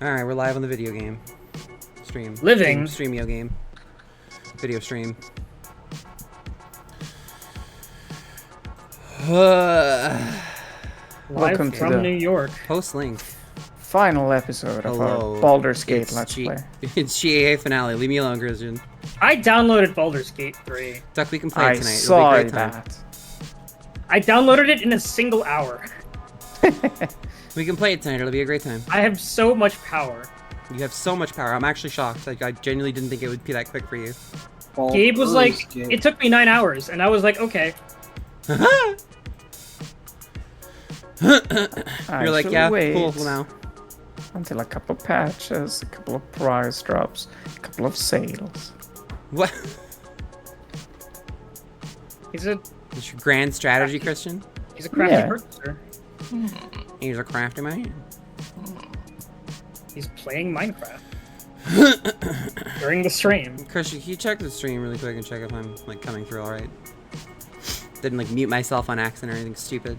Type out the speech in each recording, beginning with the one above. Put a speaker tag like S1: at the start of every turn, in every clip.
S1: Alright, we're live on the video game. Stream.
S2: Living.
S1: Streamio game. Video stream.
S2: Live from New York.
S1: Post link.
S3: Final episode of our Baldur's Gate Let's Play.
S1: It's GAA finale. Leave me alone, Christian.
S2: I downloaded Baldur's Gate 3.
S1: Duck, we can play it tonight.
S3: Saw
S1: It'll be a great time.
S3: that.
S2: I downloaded it in a single hour.
S1: We can play it tonight. It'll be a great time.
S2: I have so much power.
S1: You have so much power. I'm actually shocked. Like, I genuinely didn't think it would be that quick for you.
S2: Gabe was like, it took me 9 hours, and I was like, okay.
S1: You're like, yeah,
S3: wait
S1: cool now.
S3: until a couple of patches, a couple of prize drops, a couple of sales.
S1: What?
S2: He's a
S1: It's your grand strategy, Christian?
S2: he's a crafty
S3: Yeah.
S2: purchaser.
S1: He's a crafty man.
S2: He's playing Minecraft during the stream.
S1: Christian, can you check the stream really quick and check if I'm like coming through all right? Didn't like mute myself on accident or anything stupid.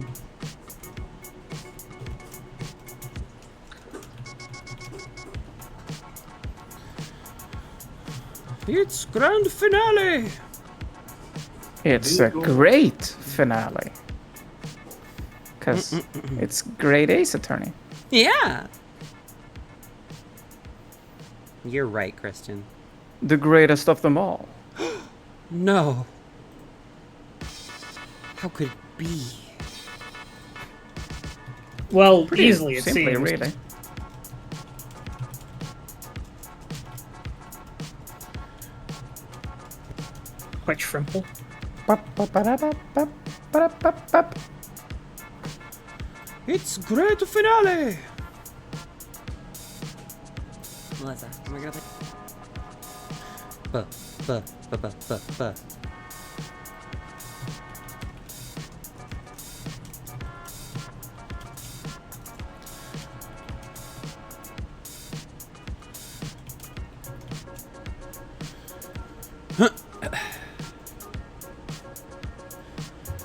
S1: It's grand finale.
S3: It's a great finale. Because it's Great Ace Attorney.
S1: Yeah. You're right, Christian.
S3: The greatest of them all.
S1: No. How could it be?
S2: Well,
S3: Pretty
S2: easily it
S3: simply,
S2: seems.
S3: really.
S2: Quite shrimple.
S3: Ba-ba-ba-da-ba-ba-ba-da-ba-ba.
S1: It's great finale. Melissa, am I gonna play? Ba.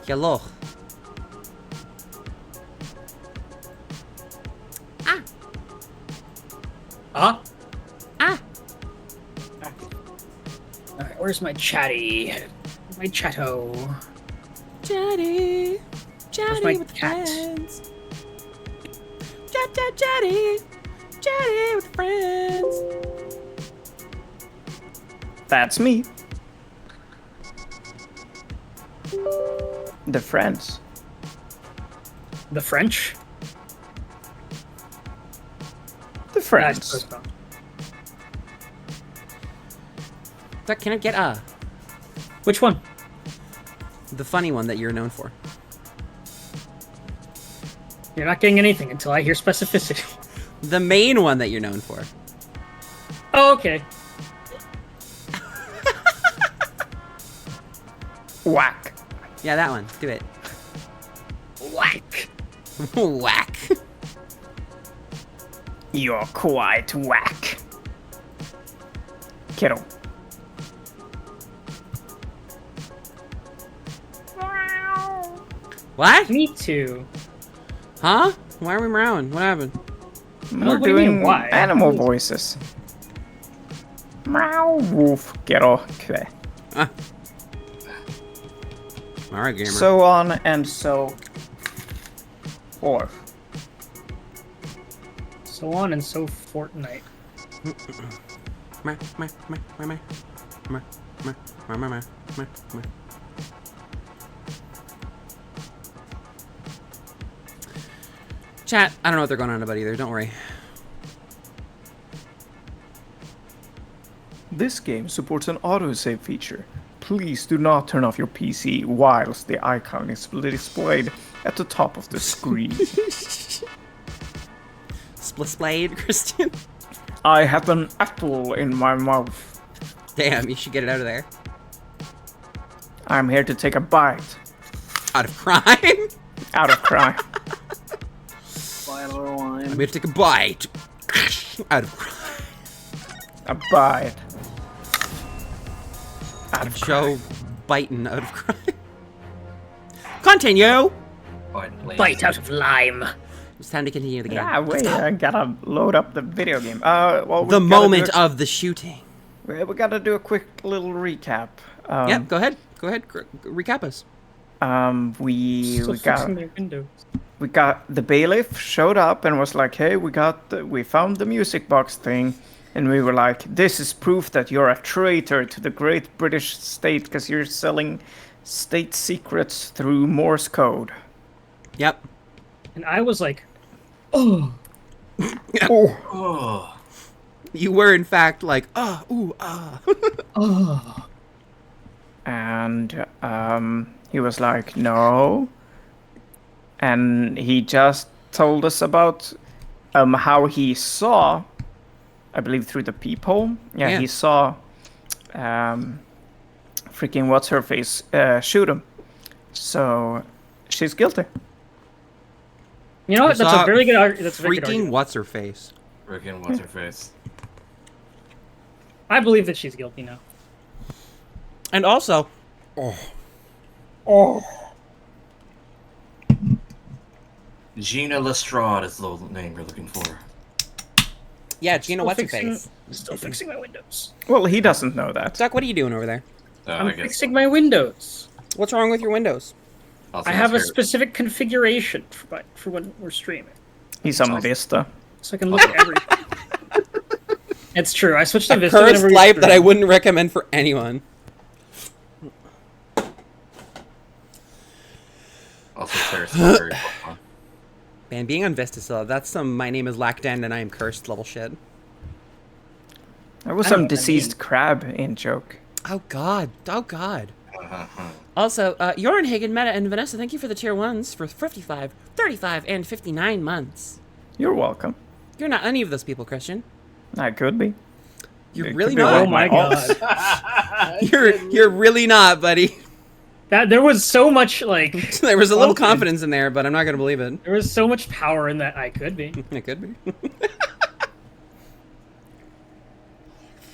S1: Hello.
S2: Ah? Alright, where's my chatty? My chatto.
S1: Chatty. Chatty
S2: my
S1: with
S2: cat?
S1: friends. Chatty. Chatty with friends.
S3: That's me. The friends.
S2: The French?
S3: The
S2: I
S3: friends.
S2: suppose not.
S1: Duck, can I get
S2: Which one?
S1: the funny one that you're known for?
S2: You're not getting anything until I hear specificity.
S1: The main one that you're known for.
S2: Oh, okay.
S3: Whack.
S1: Yeah, that one. Do it.
S2: Whack.
S1: Whack.
S3: You're quite whack. Kiddo.
S1: What?
S2: Me too.
S1: Huh? Why are we meowing? What happened?
S3: We're
S2: what do you mean,
S3: doing
S2: why?
S3: animal voices. Meow, woof, ghetto, kve.
S1: Ah. Alright, gamer.
S3: So on and so forth.
S2: So on and so Fortnite.
S1: Meh, meh, meh, meh, meh. Meh, meh, meh, meh, meh, meh, meh. Chat, I don't know what they're going on about either, don't worry.
S3: This game supports an autosave feature. Please do not turn off your PC whilst the icon is displayed at the top of the screen.
S1: Split-splayed, Christian?
S3: I have an apple in my mouth.
S1: Damn, you should get it out of there.
S3: I'm here to take a bite
S1: Out of crime?
S3: out of crime.
S1: I'm here to take a bite. Out of crime.
S3: A bite. Out of
S1: Joe biting out of crime. Continue!
S2: Bite out of lime.
S1: It's time to continue the game.
S3: Ah,
S1: Let's
S3: wait,
S1: go.
S3: I gotta load up the video game. Well,
S1: The moment of the shooting.
S3: we gotta do a quick little recap.
S1: Yep, go ahead. Go ahead. Recap us.
S3: We
S2: Still
S3: got
S2: fixing their windows.
S3: we got the bailiff showed up and was like, "Hey, we found the music box thing," and we were like, "This is proof that you're a traitor to the great British state because you're selling state secrets through Morse code."
S1: Yep.
S2: And I was like, oh.
S3: Oh.
S1: You were, in fact, like, oh.
S3: And he was like, "No," and he just told us about how he saw, I believe through the peephole. Yeah, he saw freaking what's her face shoot him. So she's guilty.
S2: You know what? That's a very good argument. That's a very good
S1: Freaking
S2: argument.
S1: what's her face?
S4: Freaking what's her face?
S2: I believe that she's guilty now.
S1: And also,
S4: Gina Lestrade is the name you're looking for.
S1: yeah, Gina, what's her face?
S2: Still fixing my windows.
S3: Well, he doesn't know that.
S1: Zuck, what are you doing over there?
S2: I'm
S4: I guess
S2: fixing my windows.
S1: What's wrong with your windows?
S4: Also
S2: I have a
S4: that's her-
S2: specific configuration for when we're streaming,
S3: He's on Vista.
S2: so I can look at everything. It's true. I switched to
S1: A
S2: Vista.
S1: cursed
S2: whenever we
S1: life that I
S2: stream.
S1: wouldn't recommend for anyone.
S4: Also, Sarah's still very fun.
S1: Man, being on Vista still, that's some my name is Lactan and I am cursed level shit.
S3: There was
S2: I don't
S3: some
S2: know what that
S3: deceased
S2: means.
S3: crab in joke.
S1: Oh god. Oh god. Also, Joran Hagen, Meta, and Vanessa, thank you for the tier 1s for 55, 35, and 59 months.
S3: You're welcome.
S1: You're not any of those people, Christian.
S3: I could be.
S1: You're
S3: It
S1: really
S3: could be
S1: not.
S2: Oh my
S3: Awesome.
S2: god.
S1: You're really not, buddy.
S2: That there was so much like
S1: There was a little
S2: confidence.
S1: confidence in there, but I'm not gonna believe it.
S2: There was so much power in that I could be.
S1: It could be.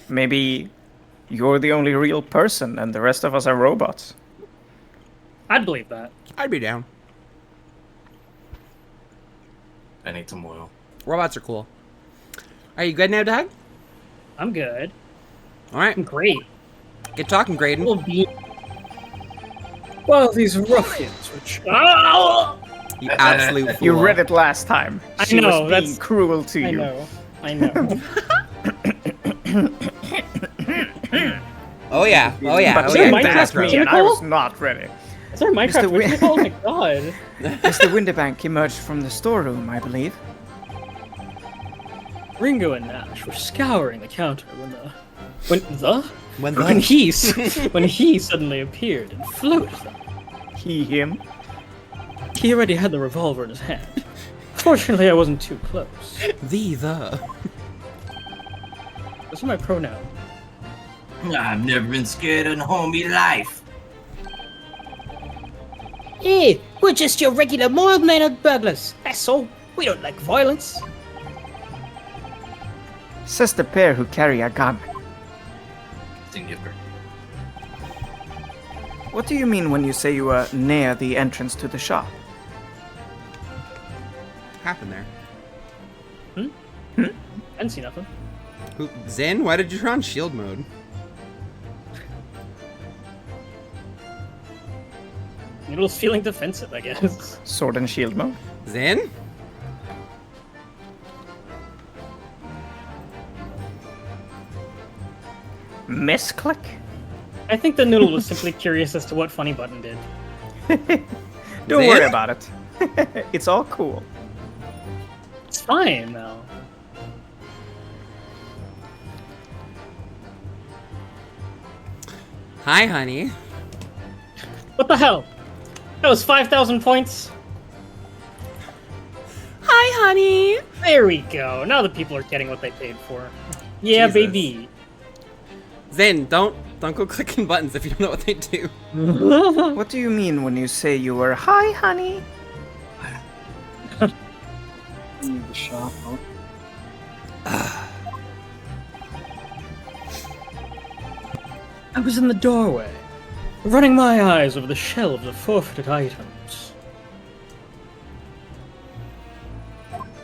S3: Maybe you're the only real person and the rest of us are robots.
S2: I'd believe that.
S1: I'd be down.
S4: I need some oil.
S1: Robots are cool. Are you good now, Doug?
S2: I'm good.
S1: All right.
S2: I'm great.
S1: Get talking, Graydon.
S2: Will be. Well, these ruffians, which oh!
S1: You absolute fool.
S3: You read it last time.
S2: I
S3: She
S2: know,
S3: was being
S2: that's-
S3: cruel to
S2: I
S3: you.
S2: know. I know.
S1: Oh yeah. Oh yeah.
S3: But
S1: Oh
S2: Is there
S1: yeah.
S2: a Minecraft
S3: that's me,
S2: version?
S3: and I was not ready.
S2: Is there a Minecraft
S3: Mr. Wi-
S2: version? Oh my god.
S3: Mr. Winterbank emerged from the storeroom, I believe.
S2: Ringo and Nash were scouring the counter when he suddenly appeared and floated them.
S3: Him.
S2: He already had the revolver in his hand. Fortunately, I wasn't too close.
S1: The.
S2: Those are my pronouns.
S4: I've never been scared in homie life.
S2: Hey, we're just your regular mild-mannered burglars. That's all. We don't like violence.
S3: Says the pair who carry a gun.
S4: Singular.
S3: What do you mean when you say you were near the entrance to the shop?
S1: Happened there.
S2: I didn't see nothing.
S1: Who, Zen? Why did you turn on shield mode?
S2: Noodle's feeling defensive, I guess.
S3: Sword and shield mode.
S1: Zen?
S3: Misclick?
S2: I think the Noodle was simply curious as to what Funny Button did.
S3: Don't
S1: Zen?
S3: worry about it. It's all cool.
S2: It's fine, though.
S1: Hi, honey.
S2: What the hell? That was 5,000 points.
S1: Hi, honey.
S2: There we go. Now the people are getting what they paid for. Yeah,
S1: Jesus.
S2: baby.
S1: Zen, don't go clicking buttons if you don't know what they do.
S3: What do you mean when you say you were hi, honey?
S2: The shop. I was in the doorway, running my eyes over the shelves of forfeited items.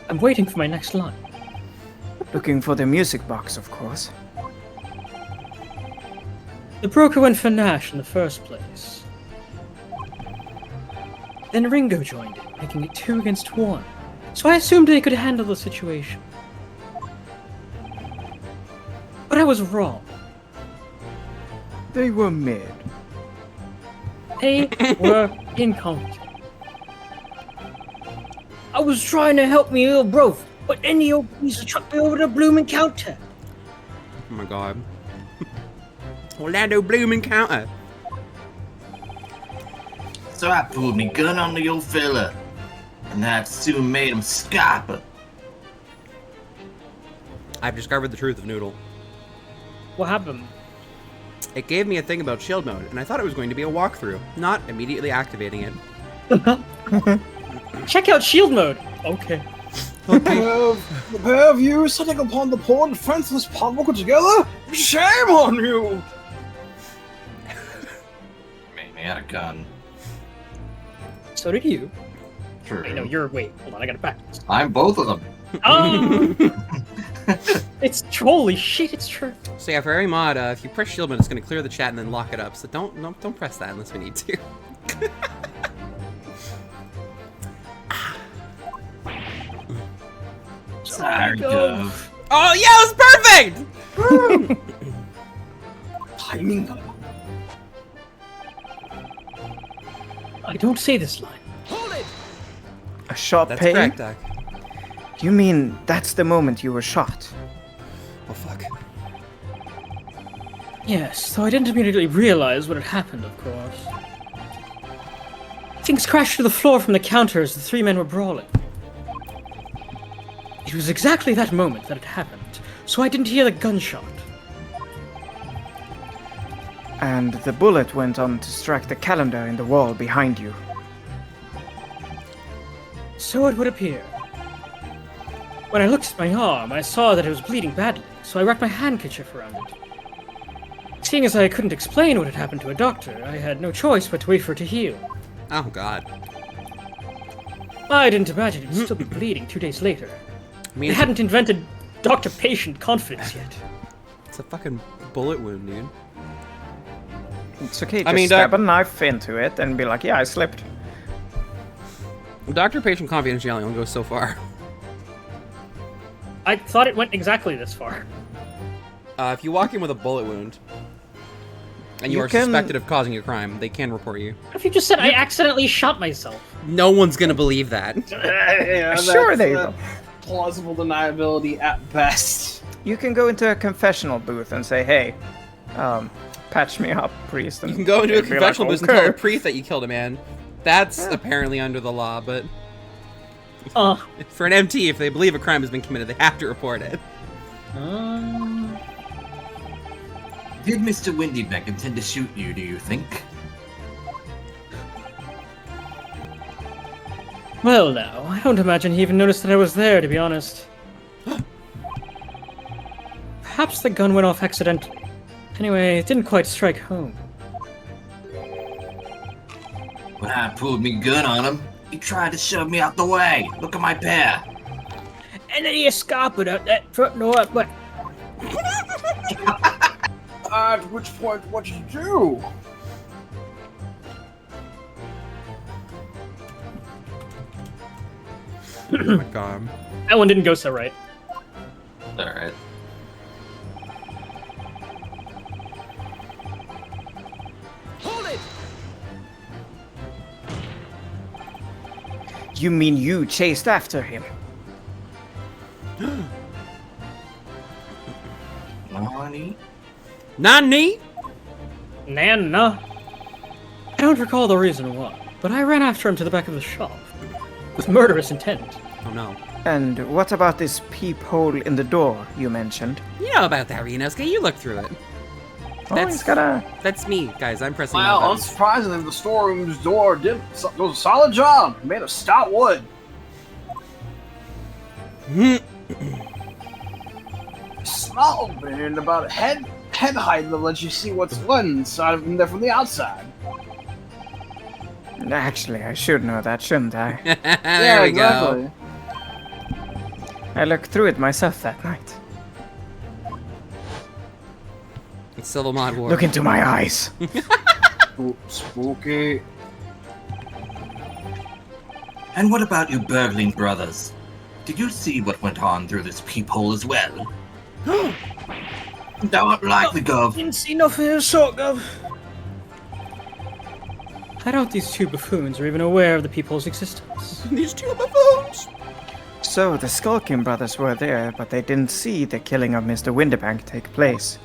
S2: I'm waiting for my next line.
S3: Looking for the music box, of course.
S2: The broker went for Nash in the first place. Then Ringo joined in, making it 2 against 1. So I assumed they could handle the situation. But I was wrong.
S3: They were mid.
S2: They were incompetent. I was trying to help me little bro, but then the old piece chucked me over the blooming counter.
S1: Oh my god. Orlando Bloom encounter.
S4: So I pulled me gun on the old fella, and that soon made him scarper.
S1: I've discovered the truth of Noodle.
S2: What happened?
S1: It gave me a thing about shield mode, and I thought it was going to be a walkthrough, not immediately activating it.
S2: Check out shield mode. Okay.
S5: The pair of you sitting upon the poor defenseless public together? Shame on you!
S4: I mean, he had a gun.
S2: So did you.
S4: True.
S2: Wait, no, wait, hold on, I gotta practice.
S4: I'm both of them.
S2: Oh! It's holy shit, it's true.
S1: So yeah, for every mod, if you press shield mode, it's going to clear the chat and then lock it up. So don't press that unless we need to.
S4: Sorry, Gov.
S1: Oh yeah, it was perfect.
S5: Timing.
S2: I don't say this line.
S3: A shot
S1: That's
S3: pain?
S1: correct, Doc.
S3: You mean that's the moment you were shot?
S1: Oh fuck.
S2: Yes, though I didn't immediately realize what had happened, of course. Things crashed to the floor from the counter as the 3 men were brawling. It was exactly that moment that it happened, so I didn't hear the gunshot.
S3: And the bullet went on to strike the calendar in the wall behind you.
S2: So it would appear. When I looked at my arm, I saw that it was bleeding badly, so I wrapped my handkerchief around it. Seeing as I couldn't explain what had happened to a doctor, I had no choice but to wait for it to heal.
S1: Oh god.
S2: I didn't imagine it would still be bleeding 2 days later.
S1: I mean,
S2: They hadn't invented doctor-patient confidence yet.
S1: it's a fucking bullet wound, dude.
S3: It's okay, just
S1: I mean,
S3: stab a knife into it and be like, yeah, I slipped.
S1: Doctor-patient confidentiality only goes so far.
S2: I thought it went exactly this far.
S1: If you walk in with a bullet wound, and you
S3: You
S1: are
S3: can-
S1: suspected of causing a crime, they can report you.
S2: What if you just said I accidentally shot myself?
S1: No one's gonna believe that.
S5: Yeah,
S3: Sure
S5: that's,
S3: they will.
S5: Plausible deniability at best.
S3: You can go into a confessional booth and say, hey, patch me up, priest. And
S1: You can go into a
S3: they'd be
S1: confessional
S3: like,
S1: booth and tell a
S3: "Okay."
S1: priest that you killed a man. That's apparently under the law, but for an MT, if they believe a crime has been committed, they have to report it.
S4: Did Mr. Windybeck intend to shoot you, do you think?
S2: Well now, I don't imagine he even noticed that I was there, to be honest. Perhaps the gun went off accidentally. Anyway, it didn't quite strike home.
S4: When I pulled me gun on him, he tried to shove me out the way. Look at my pair.
S2: And then he escaped out that front door, but
S5: At which point, what did you do?
S1: Oh my god.
S2: that one didn't go so right.
S4: Alright.
S3: You mean you chased after him?
S4: Nani?
S1: Nani?
S2: Nana. I don't recall the reason why, but I ran after him to the back of the shop. With murderous intent.
S1: Oh no.
S3: And what about this peephole in the door you mentioned?
S1: You know about that, Renosuke. You looked through it.
S3: Oh,
S1: That's-
S3: he's got a...
S1: That's me, guys. I'm pressing
S5: Well,
S1: my buttons.
S5: unsurprisingly, the storeroom's door did a solid job. Made of stout wood. Small opening about a head height that lets you see what's inside of there from the outside.
S3: Actually, I should know that, shouldn't I?
S1: There we go.
S3: I looked through it myself that night.
S1: It's Civil Mod War.
S3: Look into my eyes.
S5: Ooh, spooky.
S4: And what about you burgling brothers? Did you see what went on through this peephole as well? Don't likely, Gov.
S2: Didn't see nothing of the sort, Gov. I doubt these two buffoons are even aware of the people's existence.
S1: These two buffoons!
S3: So the Skulkin brothers were there, but they didn't see the killing of Mr. Winterbank take place.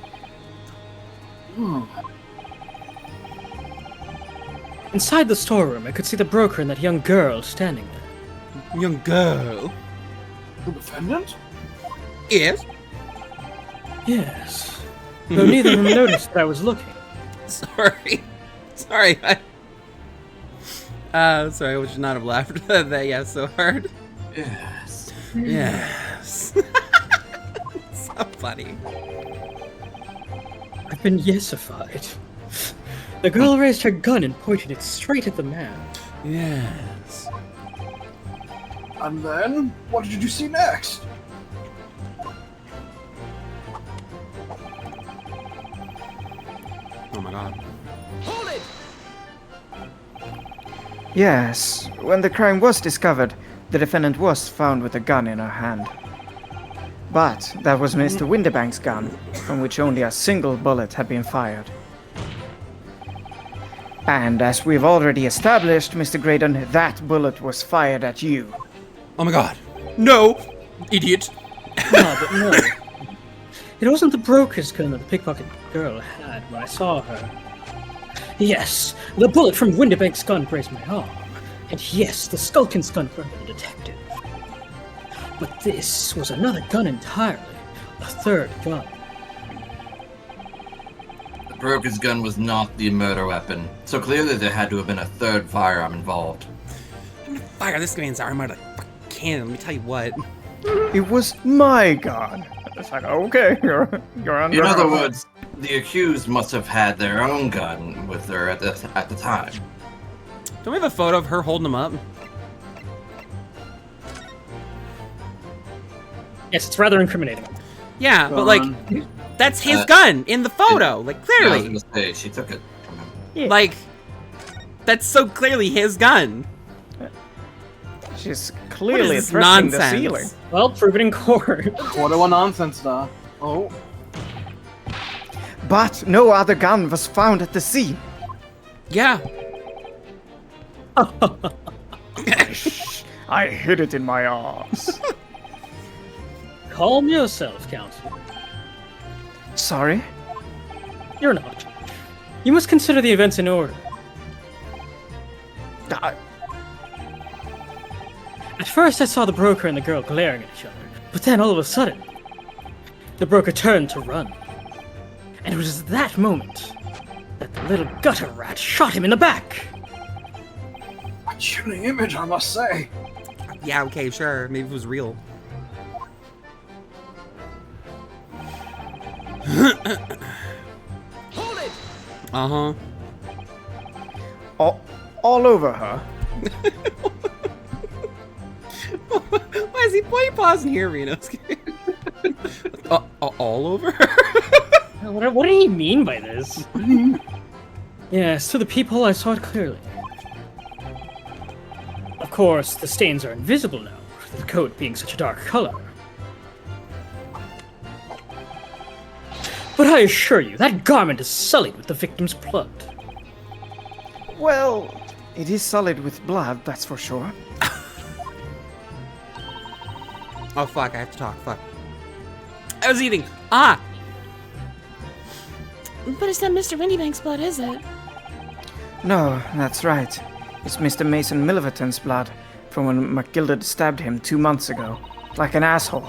S2: Inside the storeroom, I could see the broker and that young girl standing there.
S1: Young girl.
S5: The defendant?
S1: Yes?
S2: Yes. Though neither of them noticed that I was looking.
S1: Sorry. Sorry. Sorry, I should not have laughed at that so hard.
S4: Yes.
S1: Yes. So funny.
S2: I've been yesified. The girl raised her gun and pointed it straight at the man.
S1: Yes.
S5: And then, what did you see next?
S1: Oh my god.
S3: Yes, when the crime was discovered, the defendant was found with a gun in her hand. But that was Mr. Winterbank's gun, from which only a single bullet had been fired. And as we've already established, Mr. Graydon, that bullet was fired at you.
S1: Oh my god. No! Idiot.
S2: No, but no. It wasn't the broker's gun that the pickpocket girl had when I saw her. Yes, the bullet from Winterbank's gun grazed my arm. And yes, the Skulkin's gun from the detective. But this was another gun entirely. A third gun.
S4: The broker's gun was not the murder weapon, so clearly there had to have been a third firearm involved.
S1: I'm gonna fire this man's arm out of a cannon, let me tell you what.
S3: It was my gun. It's like, okay, you're under
S4: In other
S3: arrest.
S4: words, the accused must have had their own gun with her at the time.
S1: Don't we have a photo of her holding him up?
S2: Yes, it's rather incriminating.
S1: Yeah, but like, that's his gun in the photo, like
S4: I was
S1: clearly.
S4: gonna say, she took it from him.
S1: Like, that's so clearly his gun.
S3: She's
S1: What
S3: clearly
S1: is this
S3: threatening the
S1: nonsense?
S3: ceiling.
S2: Well, prove it in court.
S5: What nonsense da. Oh.
S3: But no other gun was found at the scene.
S1: Yeah.
S3: I hid it in my arms.
S2: Calm yourself, Counselor.
S3: Sorry?
S2: You're not. You must consider the events in order. At first, I saw the broker and the girl glaring at each other, but then all of a sudden, the broker turned to run. And it was at that moment that the little gutter rat shot him in the back.
S5: A chilling image, I must say.
S1: Yeah, okay, sure. Maybe it was real. Uh-huh.
S3: All over her.
S1: Why is he pausing here, Reno? All over?
S2: What did he mean by this? Yes, to the people, I saw it clearly. Of course, the stains are invisible now, the coat being such a dark color. But I assure you, that garment is sullied with the victim's blood.
S3: Well, it is solid with blood, that's for sure.
S1: Oh, fuck, I have to talk. Fuck. I was eating. Ah!
S6: But it's not Mr. Windybank's blood, is it?
S3: No, that's right. It's Mr. Mason Milverton's blood from when McGilded stabbed him 2 months ago. Like an asshole.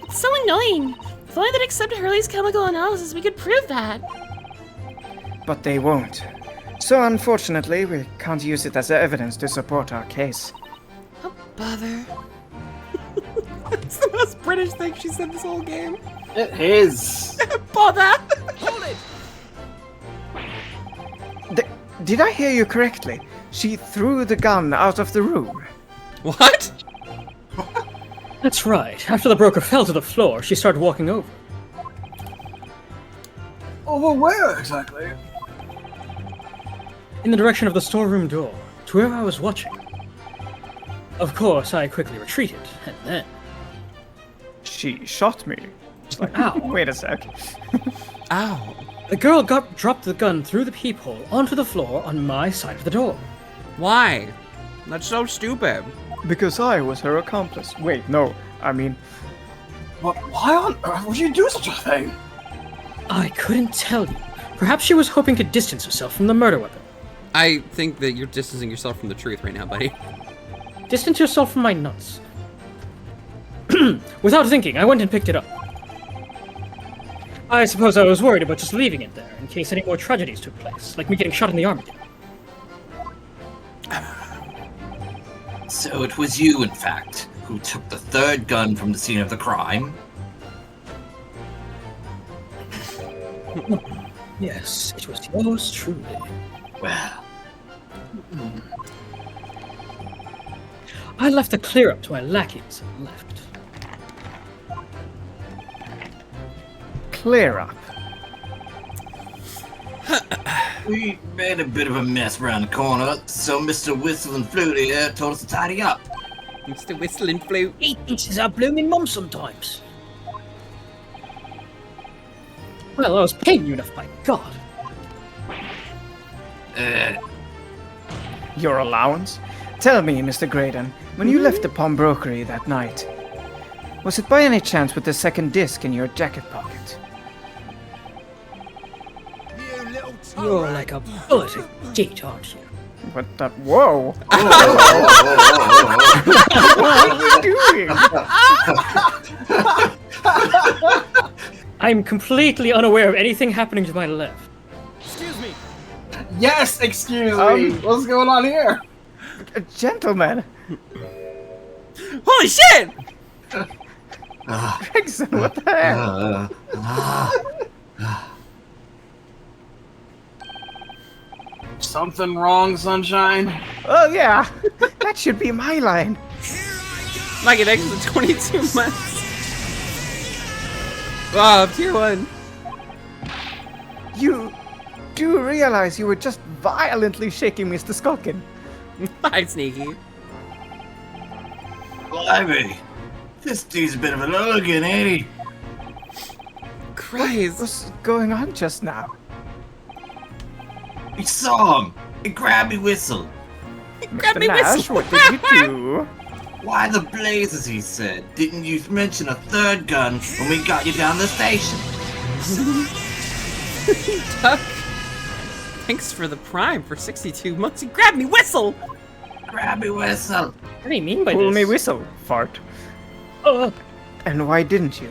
S6: It's so annoying. If only they'd accept Hurley's chemical analysis, we could prove that.
S3: But they won't. So unfortunately, we can't use it as evidence to support our case.
S6: Oh, bother.
S1: It's the most British thing she said this whole game.
S5: It is.
S1: Bother!
S3: Did I hear you correctly? She threw the gun out of the room.
S1: What?
S2: That's right. After the broker fell to the floor, she started walking over.
S5: Over where exactly?
S2: In the direction of the storeroom door, to where I was watching. Of course, I quickly retreated, and then...
S3: She shot me. It's like,
S2: Ow.
S3: wait a sec.
S1: Ow.
S2: The girl dropped the gun through the peephole onto the floor on my side of the door.
S1: Why? That's so stupid.
S3: Because I was her accomplice. Wait, no. I mean,
S5: But why on earth would you do such a thing?
S2: I couldn't tell you. Perhaps she was hoping to distance herself from the murder weapon.
S1: I think that you're distancing yourself from the truth right now, buddy.
S2: Distance yourself from my nuts. Without thinking, I went and picked it up. I suppose I was worried about just leaving it there, in case any more tragedies took place, like me getting shot in the arm again.
S4: So it was you, in fact, who took the third gun from the scene of the crime?
S2: Yes, it was yours truly.
S4: Well,
S2: I left the clear up to my lackeys and left.
S3: clear up.
S4: we made a bit of a mess around the corner, so Mr. Whistle and Flute here told us to tidy up.
S1: Mr. Whistling Flute.
S2: He thinks he's our blooming mum sometimes. Well, I was paying you enough, by God.
S3: Your allowance? Tell me, Mr. Graydon, when you left the pawnbrokery that night, was it by any chance with the second disc in your jacket pocket?
S2: You're like a bullet indeed, aren't you?
S3: What the? Whoa! What are you doing?
S2: I'm completely unaware of anything happening to my left.
S5: Yes, excuse me. What's going on here?
S3: Gentlemen!
S1: Holy shit!
S3: Gregson, what the heck?
S5: Something wrong, Sunshine?
S3: Oh yeah! That should be my line.
S1: Like an extra 22 months. Wow, tier 1.
S3: You do realize you were just violently shaking Mr. Skulkin.
S1: Hi, Sneaky.
S4: Blimey, this dude's a bit of an hooligan, ain't he?
S1: Christ.
S3: What's going on just now?
S4: We saw him. He grabbed me whistle.
S1: Grab
S3: Mr.
S1: me
S3: Nash,
S1: whistle.
S3: what did you do?
S4: Why the blazes, he said. Didn't you mention a third gun when we got you down the station?
S1: Duck. Thanks for the prime for 62 months. You grabbed me whistle.
S4: Grab me whistle.
S2: What do you mean by
S3: Pull
S2: this?
S3: me whistle, fart. And why didn't you?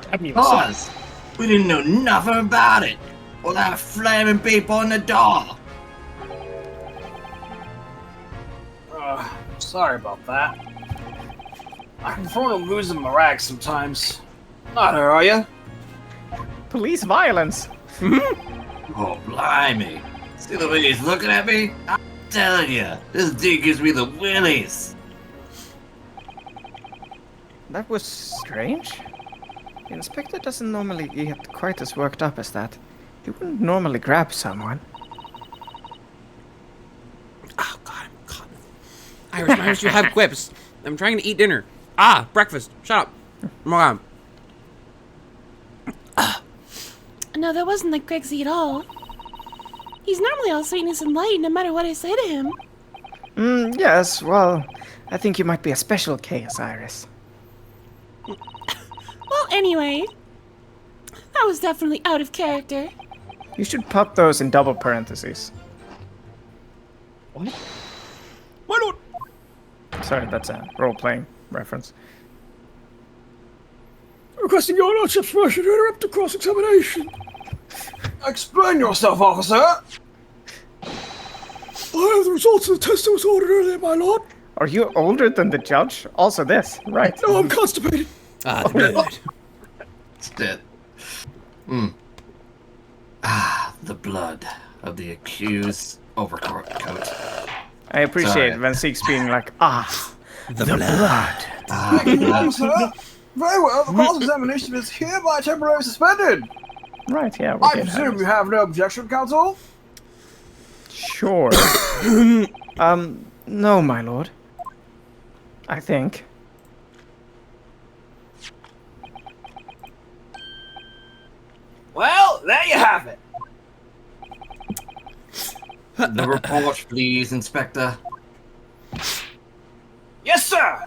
S2: Grab me
S4: Cause we didn't know nothing about it. All that flaming people on the door.
S5: Sorry about that. I'm prone to losing my rag sometimes. Not her, are you?
S3: Police violence.
S4: Oh, blimey. See the way he's looking at me? I'm telling you, this dude gives me the willies.
S3: That was strange. The inspector doesn't normally get quite as worked up as that. He wouldn't normally grab someone.
S1: Oh, God, I'm caught. Irish, you have quips. I'm trying to eat dinner. Breakfast. Shut up. Mom.
S6: No, that wasn't like Gregsy at all. He's normally all sweetness and light, no matter what I say to him.
S3: Yes, well, I think you might be a special case, Iris.
S6: Well, anyway, that was definitely out of character.
S3: You should pop those in double parentheses.
S1: Why not?
S3: Sorry, that's a role-playing reference.
S2: Requesting your lordship's permission to interrupt the cross-examination.
S5: Explain yourself, officer!
S2: I have the results of the test that was ordered earlier, my lord.
S3: Are you older than the judge? Also this, right?
S2: No, I'm constipated.
S1: Good.
S4: It's dead. The blood of the accused overcoat.
S3: I appreciate
S4: Sorry.
S3: Van Sieks being like, The blood.
S5: Thank you, wrong, sir. Very well, the cross-examination is hereby temporarily suspended.
S3: Right, yeah, we
S5: I
S3: did
S5: presume
S3: have
S5: you have no objection, counsel?
S3: Sure. No, my lord. I think.
S5: Well, there you have it.
S4: The report, please, Inspector.
S5: Yes, sir.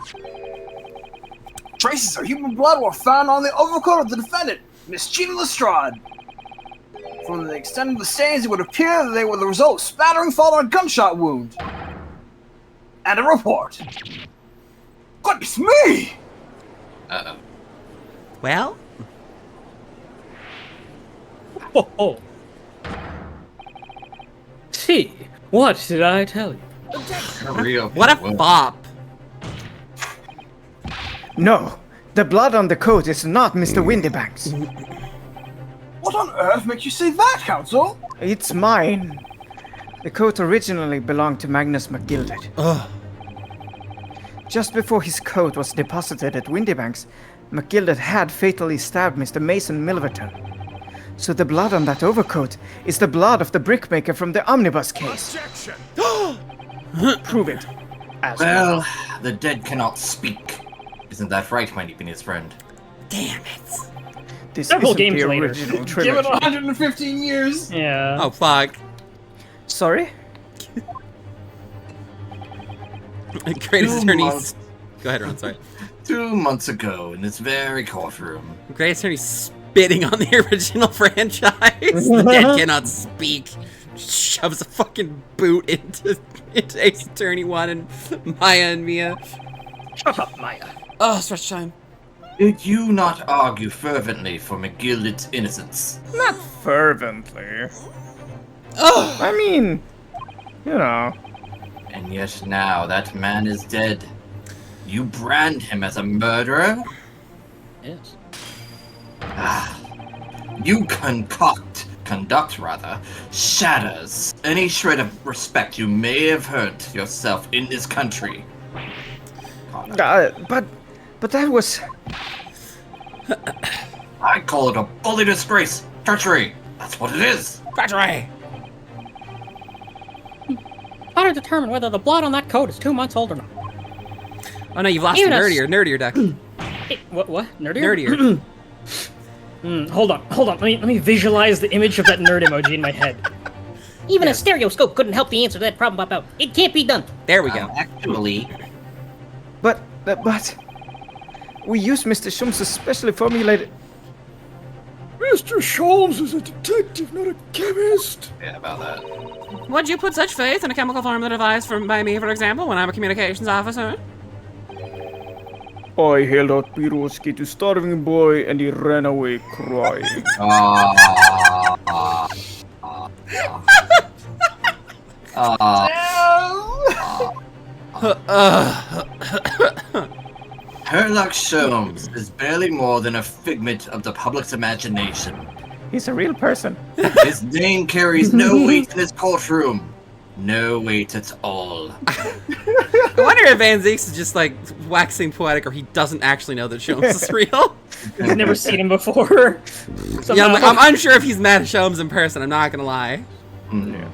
S5: Traces of human blood were found on the overcoat of the defendant, Miss Gina Lestrade. From the extent of the stains, it would appear that they were the result of spattering following a gunshot wound. And a report. Goodness me!
S4: Uh-oh.
S1: Well,
S2: Oh. See, what did I tell you?
S4: Real
S1: what a
S4: well,
S1: bop.
S3: No, the blood on the coat is not Mr. Windybanks.
S5: What on earth makes you say that, counsel?
S3: It's mine. The coat originally belonged to Magnus McGilded.
S1: Ugh.
S3: Just before his coat was deposited at Windybanks, McGilded had fatally stabbed Mr. Mason Milverton. So the blood on that overcoat is the blood of the brickmaker from the omnibus case. Prove it.
S4: Well, the dead cannot speak. Isn't that right, my Nepin's friend?
S1: Damn it.
S3: This
S2: Several
S3: isn't
S2: games
S3: the
S2: later.
S3: original
S5: Give
S3: trilogy.
S5: it 115 years.
S2: Yeah.
S1: Oh, fuck.
S3: Sorry?
S1: Greatest
S4: 2
S1: attorney.
S4: months.
S1: Go ahead, Ron, sorry.
S4: 2 months ago, in this very courtroom,
S1: Greatest attorney spitting on the original franchise. The dead cannot speak. Shoves a fucking boot into Ace Attorney 1 and Maya and Mia.
S2: Shut up, Maya.
S1: Oh, stretch time.
S4: did you not argue fervently for McGilded's innocence?
S3: Not fervently.
S1: Oh,
S3: I mean, you know.
S4: And yet now that man is dead. You brand him as a murderer?
S2: Yes.
S4: You conduct, shatters any shred of respect you may have earned yourself in this country.
S3: But that was...
S4: I call it a bully disgrace. Treachery. That's what it is.
S1: Treachery.
S2: How to determine whether the blood on that coat is 2 months old or not?
S1: Oh no, you've lost
S2: Even
S1: the
S2: a
S1: nerdier duck.
S2: Hey, what? Nerdier?
S1: Nerdier.
S2: Hold on. Let me visualize the image of that nerd emoji in my head. Even a stereoscope couldn't help the answer to that problem pop out. It can't be done.
S1: There we go.
S4: Actually,
S3: But... We used Mr. Shum's specially formulated...
S5: Mr. Sholmes is a detective, not a chemist.
S4: yeah, about that.
S1: Would you put such faith in a chemical formula devised by me, for example, when I'm a communications officer?
S3: I held out Piroski to starving boy and he ran away crying.
S4: Herlock Sholmes is barely more than a figment of the public's imagination.
S3: He's a real person.
S4: His name carries no weight in this courtroom. No weight at all.
S1: I wonder if Van Zeeks is just like waxing poetic, or he doesn't actually know that Sholmes is real.
S2: I've never seen him before.
S1: Yeah, I'm unsure if he's met Sholmes in person. I'm not gonna lie.
S4: Mm.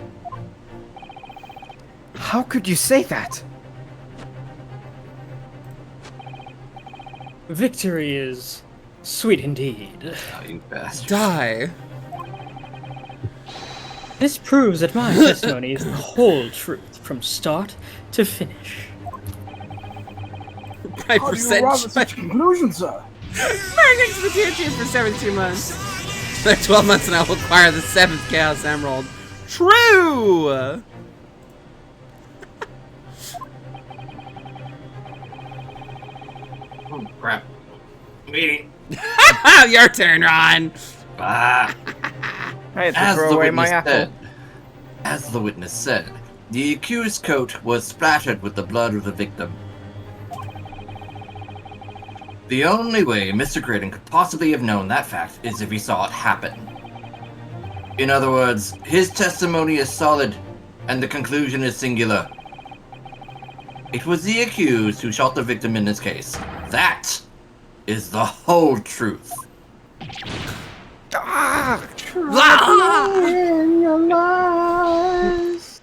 S3: How could you say that?
S2: Victory is sweet indeed.
S4: Oh, you bastard.
S1: Die.
S2: This proves that my testimony is the whole truth from start to finish.
S1: By
S5: How do you arrive at such conclusions, sir?
S1: Thanks for the tier 2 for 72 months. Another 12 months and I will acquire the 7th Chaos Emerald. True!
S4: Oh, crap. Meeting.
S1: Your turn, Ron!
S4: Ah.
S3: I had to throw away my apple.
S4: As the witness said, the accused's coat was splattered with the blood of the victim. The only way Mr. Graydon could possibly have known that fact is if he saw it happen. In other words, his testimony is solid, and the conclusion is singular. It was the accused who shot the victim in this case. That is the whole truth.
S3: Ah!
S5: In your lies.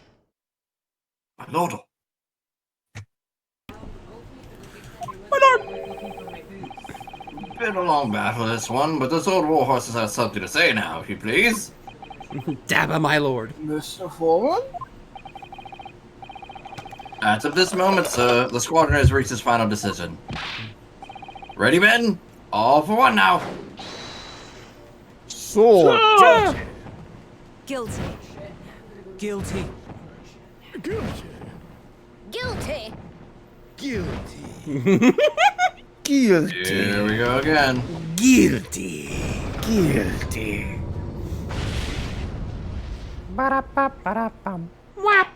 S4: My lord. Been a long battle, this one, but this old warhorse has something to say now, if you please.
S1: Dabba, my lord.
S5: Mr. Foreman?
S4: As of this moment, sir, the squadron has reached its final decision. Ready, men? All for one now.
S3: Sword.
S7: Guilty.
S8: Guilty.
S7: Guilty.
S3: Guilty.
S4: Here we go again.
S1: Guilty.
S3: Guilty. Ba-da-ba-ba-da-bum.
S6: Whap.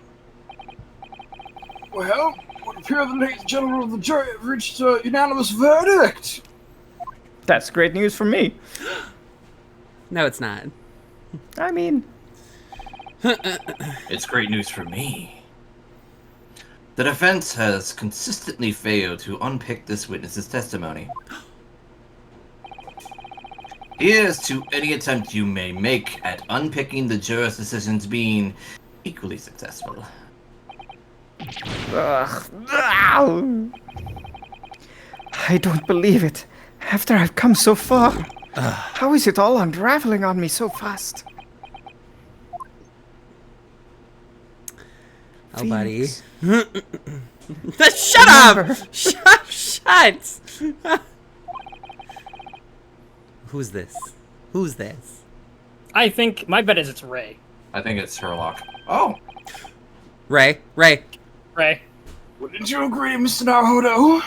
S5: Well, it would appear the ladies and gentlemen of the jury have reached a unanimous verdict.
S3: That's great news for me.
S1: No, it's not.
S3: I mean,
S4: It's great news for me. The defense has consistently failed to unpick this witness's testimony. Here's to any attempt you may make at unpicking the jurors' decisions being equally successful.
S3: ugh. I don't believe it. After I've come so far, how is it all unraveling on me so fast?
S1: Oh, buddy.
S3: Phoenix.
S1: Shut up! Shut! Who's this? Who's this?
S2: I think my bet is it's Ray.
S4: I think it's Sherlock. Oh,
S1: Ray.
S2: Ray.
S5: Wouldn't you agree, Mr. Naruto?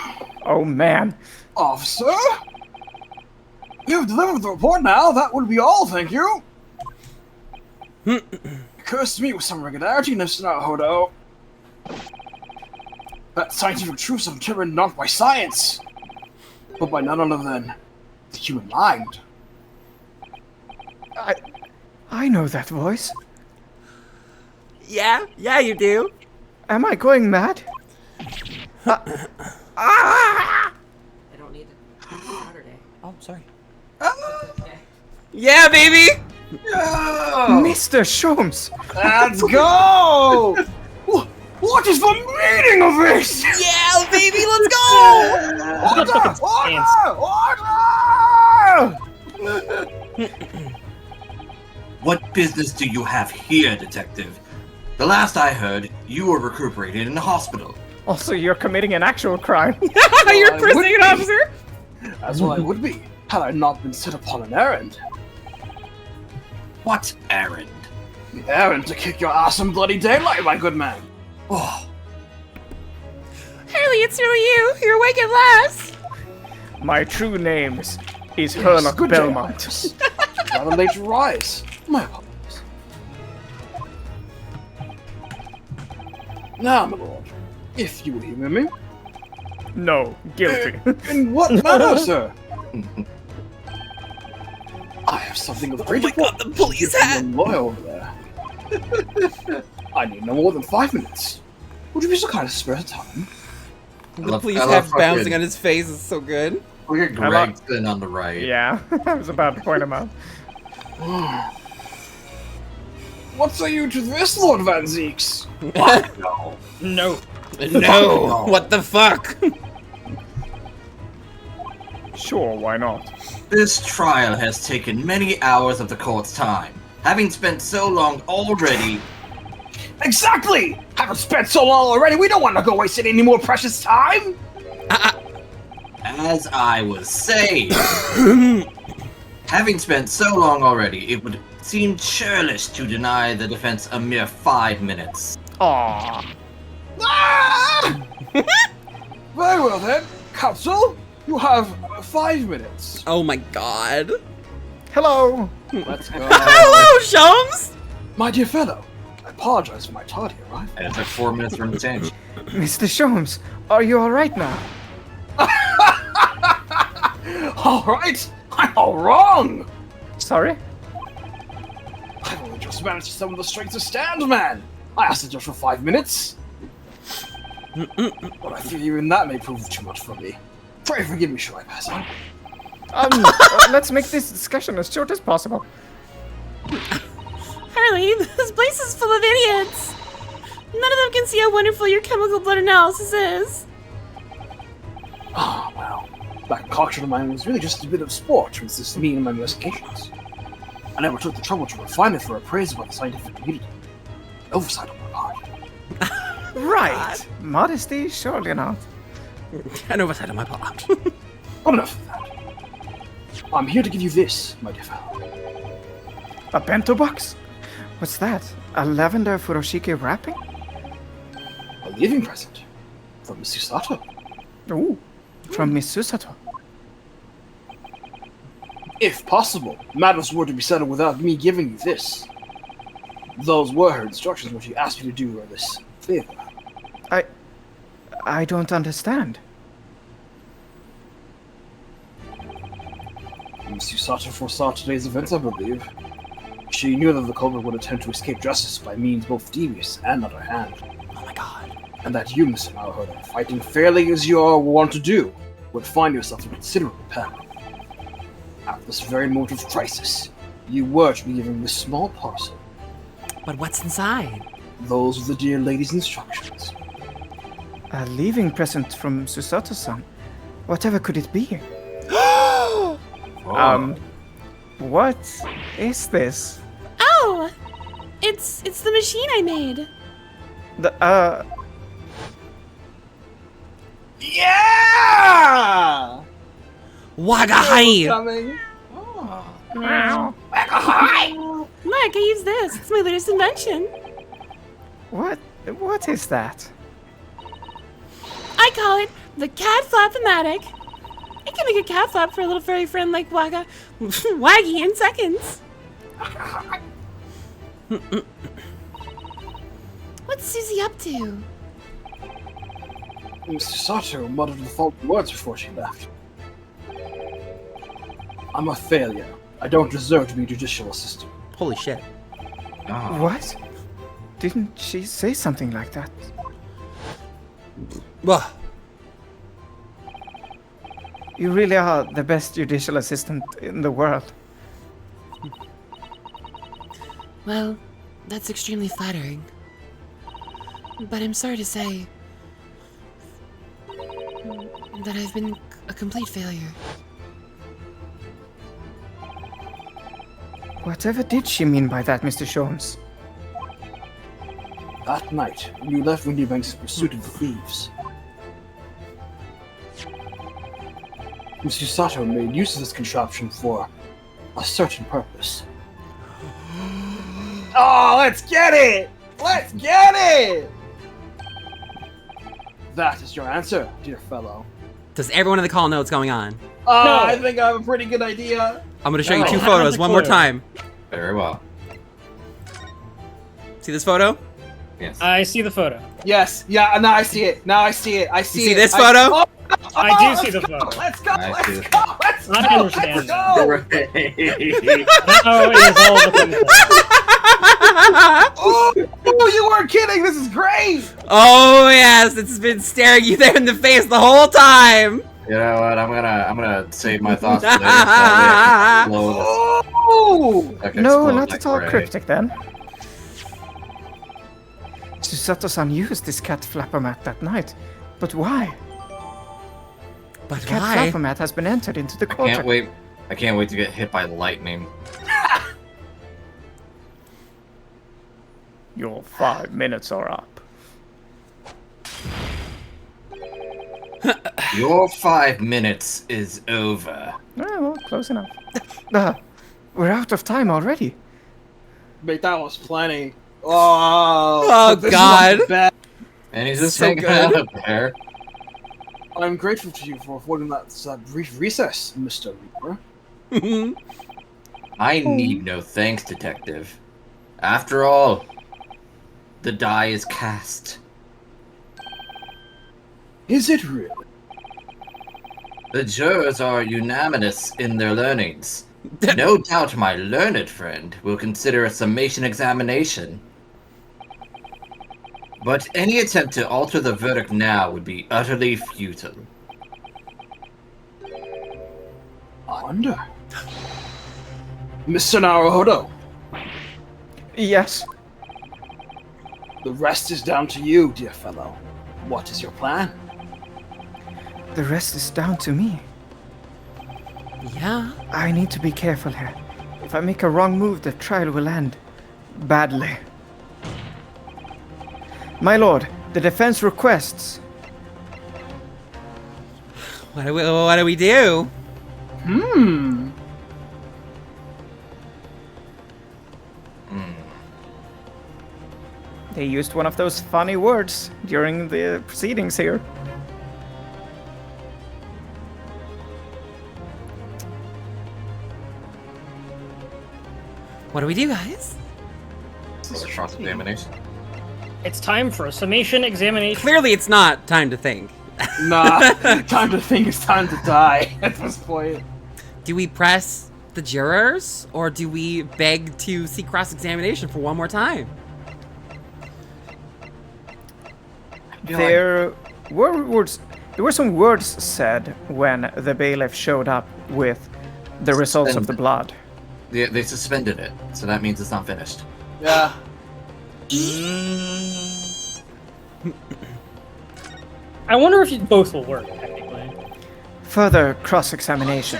S3: Oh man.
S5: Officer? You've delivered the report now. That would be all, thank you. It occurs to me with some regularity, Mr. Naruto, that scientific truths are determined not by science, but by none other than the human mind.
S3: I know that voice.
S1: Yeah, you do.
S3: Am I going mad?
S8: I don't need it. Saturday.
S1: Oh, sorry. Yeah, baby.
S3: Mr. Sholmes!
S5: Let's go! What is the meaning of this?
S1: Yeah, baby, let's go.
S5: Order!
S4: what business do you have here, detective? The last I heard, you were recuperated in the hospital.
S3: Also, you're committing an actual crime.
S1: You're
S5: I
S1: pressing
S5: would
S1: an
S5: be.
S1: officer.
S5: As well I would be, had I not been set upon an errand.
S4: What errand?
S5: The errand to kick your ass in bloody daylight, my good man.
S4: Oh,
S6: Hurley, it's really you. You're awake at last.
S3: My true name is Herlock
S5: good day,
S3: Belmont.
S5: Iris. Rather late to rise. My apologies. Now, my lord, if you will humor me.
S3: No, guilty.
S5: In what manner, sir? I have something of great importance.
S1: the police
S5: to
S1: hat.
S5: the lawyer over there. I need no more than 5 minutes. Would you be so kind as to spare the time?
S1: The police hat bouncing on his face is so good.
S4: Look at Gregson on the right.
S3: Yeah, I was about to point him out.
S5: What say you to this, Lord Van Zeeks?
S4: No.
S2: No.
S1: No. What the fuck?
S3: Sure, why not?
S4: This trial has taken many hours of the court's time. Having spent so long already,
S5: Exactly! Haven't spent so long already, we don't want to go wasting any more precious time!
S4: as I was saying, having spent so long already, it would seem churlish to deny the defense a mere 5 minutes.
S3: Aww.
S5: Ah! Very well then, counsel, you have 5 minutes.
S1: Oh my god.
S3: Hello.
S5: Let's go.
S1: Hello, Shums.
S5: My dear fellow, I apologize for my tardy arrival.
S4: And it took 4 minutes for him to change.
S3: Mr. Sholmes, are you alright now?
S5: Alright, I'm all wrong!
S3: Sorry?
S5: I've only just managed to summon the strength to stand, man! I asked the judge for 5 minutes. But I fear even that may prove too much for me. Pray forgive me, shall I pass on?
S3: Let's make this discussion as short as possible.
S6: Harley, this place is full of idiots. None of them can see how wonderful your chemical blood analysis is.
S5: Oh, well. That concoction of mine was really just a bit of sport to assist me in my investigations. I never took the trouble to refine it for appraisal by the scientific community. An oversight on my part.
S3: Right. Modesty, surely not.
S1: An oversight on my part.
S5: But enough of that. I'm here to give you this, my dear fellow.
S3: A bento box? What's that? A lavender furoshiki wrapping?
S5: A living present. From Miss Susato.
S3: Ooh, from Miss Susato.
S5: If possible, matters were to be settled without me giving you this. Those were her instructions when she asked you to do her this favor.
S3: I don't understand.
S5: Miss Susato foresaw today's events, I believe. She knew that the culprit would attempt to escape justice by means both devious and underhand.
S1: Oh my god.
S5: And that you, Mr. Naohoda, fighting fairly as you are wont to do, would find yourself in considerable peril. At this very moment of crisis, you were to be given this small parcel.
S1: But what's inside?
S5: Those are the dear lady's instructions.
S3: A leaving present from Susato-san. Whatever could it be? What is this?
S6: Oh! It's the machine I made.
S5: Yeah!
S1: Wagahai!
S5: Coming.
S6: Look, I use this. It's my latest invention.
S3: What is that?
S6: I call it the cat flap-o-matic. It can make a cat flap for a little furry friend like Waggy in seconds. What's Susie up to?
S5: Mr. Sato muttered the faulty words before she left. I'm a failure. I don't deserve to be judicial assistant.
S1: Holy shit.
S4: Oh.
S3: What? Didn't she say something like that?
S1: Ugh.
S3: You really are the best judicial assistant in the world.
S6: Well, that's extremely flattering. But I'm sorry to say that I've been a complete failure.
S3: Whatever did she mean by that, Mr. Jones?
S5: That night, when you left Windybanks in pursuit of the thieves, Mr. Sato made use of this contraption for a certain purpose. Oh, let's get it! Let's get it! That is your answer, dear fellow.
S1: Does everyone in the call know what's going on?
S5: Oh, I think I have a pretty good idea.
S1: I'm gonna show you
S2: No,
S1: two
S2: I
S1: photos
S2: have
S1: one
S2: the
S1: more
S2: clue.
S1: time.
S4: Very well.
S1: See this photo?
S4: Yes.
S2: I see the photo.
S5: Yes, yeah, now I see it. Now I see it. I see
S1: You see
S5: it.
S1: this photo?
S2: I do
S5: let's
S2: see the
S5: go,
S2: photo.
S5: Let's go,
S4: I
S5: let's
S4: see
S5: go,
S4: the
S5: let's go,
S2: I understand
S5: let's
S2: that.
S5: go!
S2: Now it is all within the
S5: Oh, you weren't kidding! This is great!
S1: Oh yes, it's been staring you there in the face the whole time.
S4: You know what? I'm gonna save my thoughts for later. So I can explode
S5: Oh!
S4: I can
S3: No,
S4: explode
S3: not
S4: like
S3: at all
S4: Ray.
S3: cryptic then. Susato-san used this cat flapper mat that night. But why?
S1: But
S3: Cat
S1: why?
S3: flapper mat has been entered into the
S4: I
S3: culture.
S4: can't wait. I can't wait to get hit by lightning.
S3: Your 5 minutes are up.
S4: Your 5 minutes is over.
S3: Oh, well, close enough. We're out of time already.
S5: Mate, that was plenty. Oh,
S1: Oh,
S5: this is
S1: God.
S5: not bad.
S4: And he's just
S1: So
S4: hanging
S1: good.
S4: out up there.
S5: I'm grateful to you for affording that brief recess, Mr. Reaper.
S4: I need no thanks, Detective. After all, the die is cast.
S5: Is it really?
S4: The jurors are unanimous in their learnings. No doubt my learned friend will consider a summation examination. But any attempt to alter the verdict now would be utterly futile.
S5: I wonder. Mr. Naruhodo,
S3: Yes.
S5: the rest is down to you, dear fellow. What is your plan?
S3: The rest is down to me.
S1: Yeah.
S3: I need to be careful here. If I make a wrong move, the trial will end badly. My lord, the defense requests.
S1: What do we do?
S3: They used one of those funny words during the proceedings here.
S1: What do we do, guys?
S4: This is a cross-examination.
S2: It's time for a summation examination.
S1: Clearly, it's not time to think.
S5: Nah, time to think is time to die at this point.
S1: Do we press the jurors, or do we beg to see cross-examination for one more time?
S3: There were some words said when the bailiff showed up with the results of the blood.
S4: They suspended it, so that means it's not finished.
S5: Yeah.
S2: I wonder if you both will work, technically.
S3: Further cross-examination.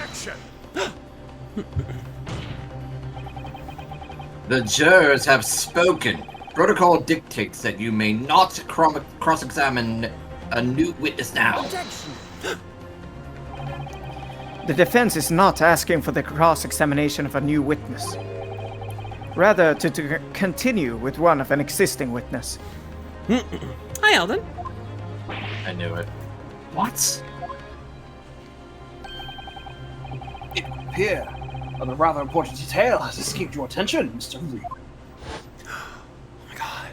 S4: The jurors have spoken. Protocol dictates that you may not cross-examine a new witness now.
S3: The defense is not asking for the cross-examination of a new witness. Rather, to continue with one of an existing witness.
S1: Hi, Eldon.
S4: I knew it. What?
S5: It would appear that a rather important detail has escaped your attention, Mr. Lee.
S1: Oh my god.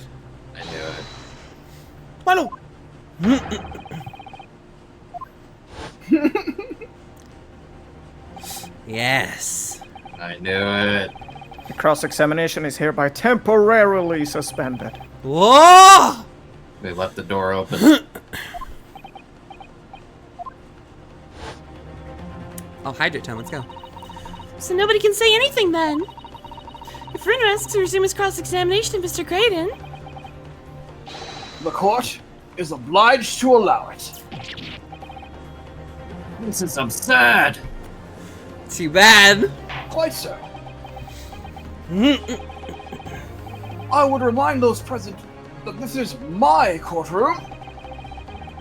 S4: I knew it.
S1: Bueno. Yes.
S4: I knew it.
S3: The cross-examination is hereby temporarily suspended.
S1: Whoa!
S4: They left the door open.
S1: Oh, hydrate time. Let's go.
S6: So nobody can say anything then. If Rin asks to resume his cross-examination of Mr. Creighton,
S5: The court is obliged to allow it.
S4: This is absurd.
S1: Too bad.
S5: Quite so. I would remind those present that this is my courtroom.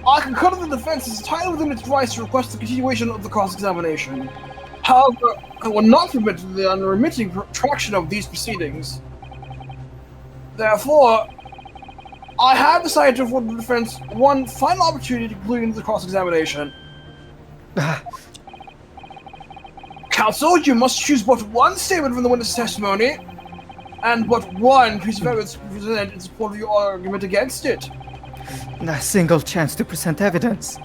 S5: I concur that the defense is entirely within its rights to request the continuation of the cross-examination. However, I will not permit the unremitting protraction of these proceedings. Therefore, I have decided to afford the defense one final opportunity to conclude the cross-examination. Counsel, you must choose but one statement from the witness' testimony, and but one piece of evidence to present in support of your argument against it.
S3: A single chance to present evidence.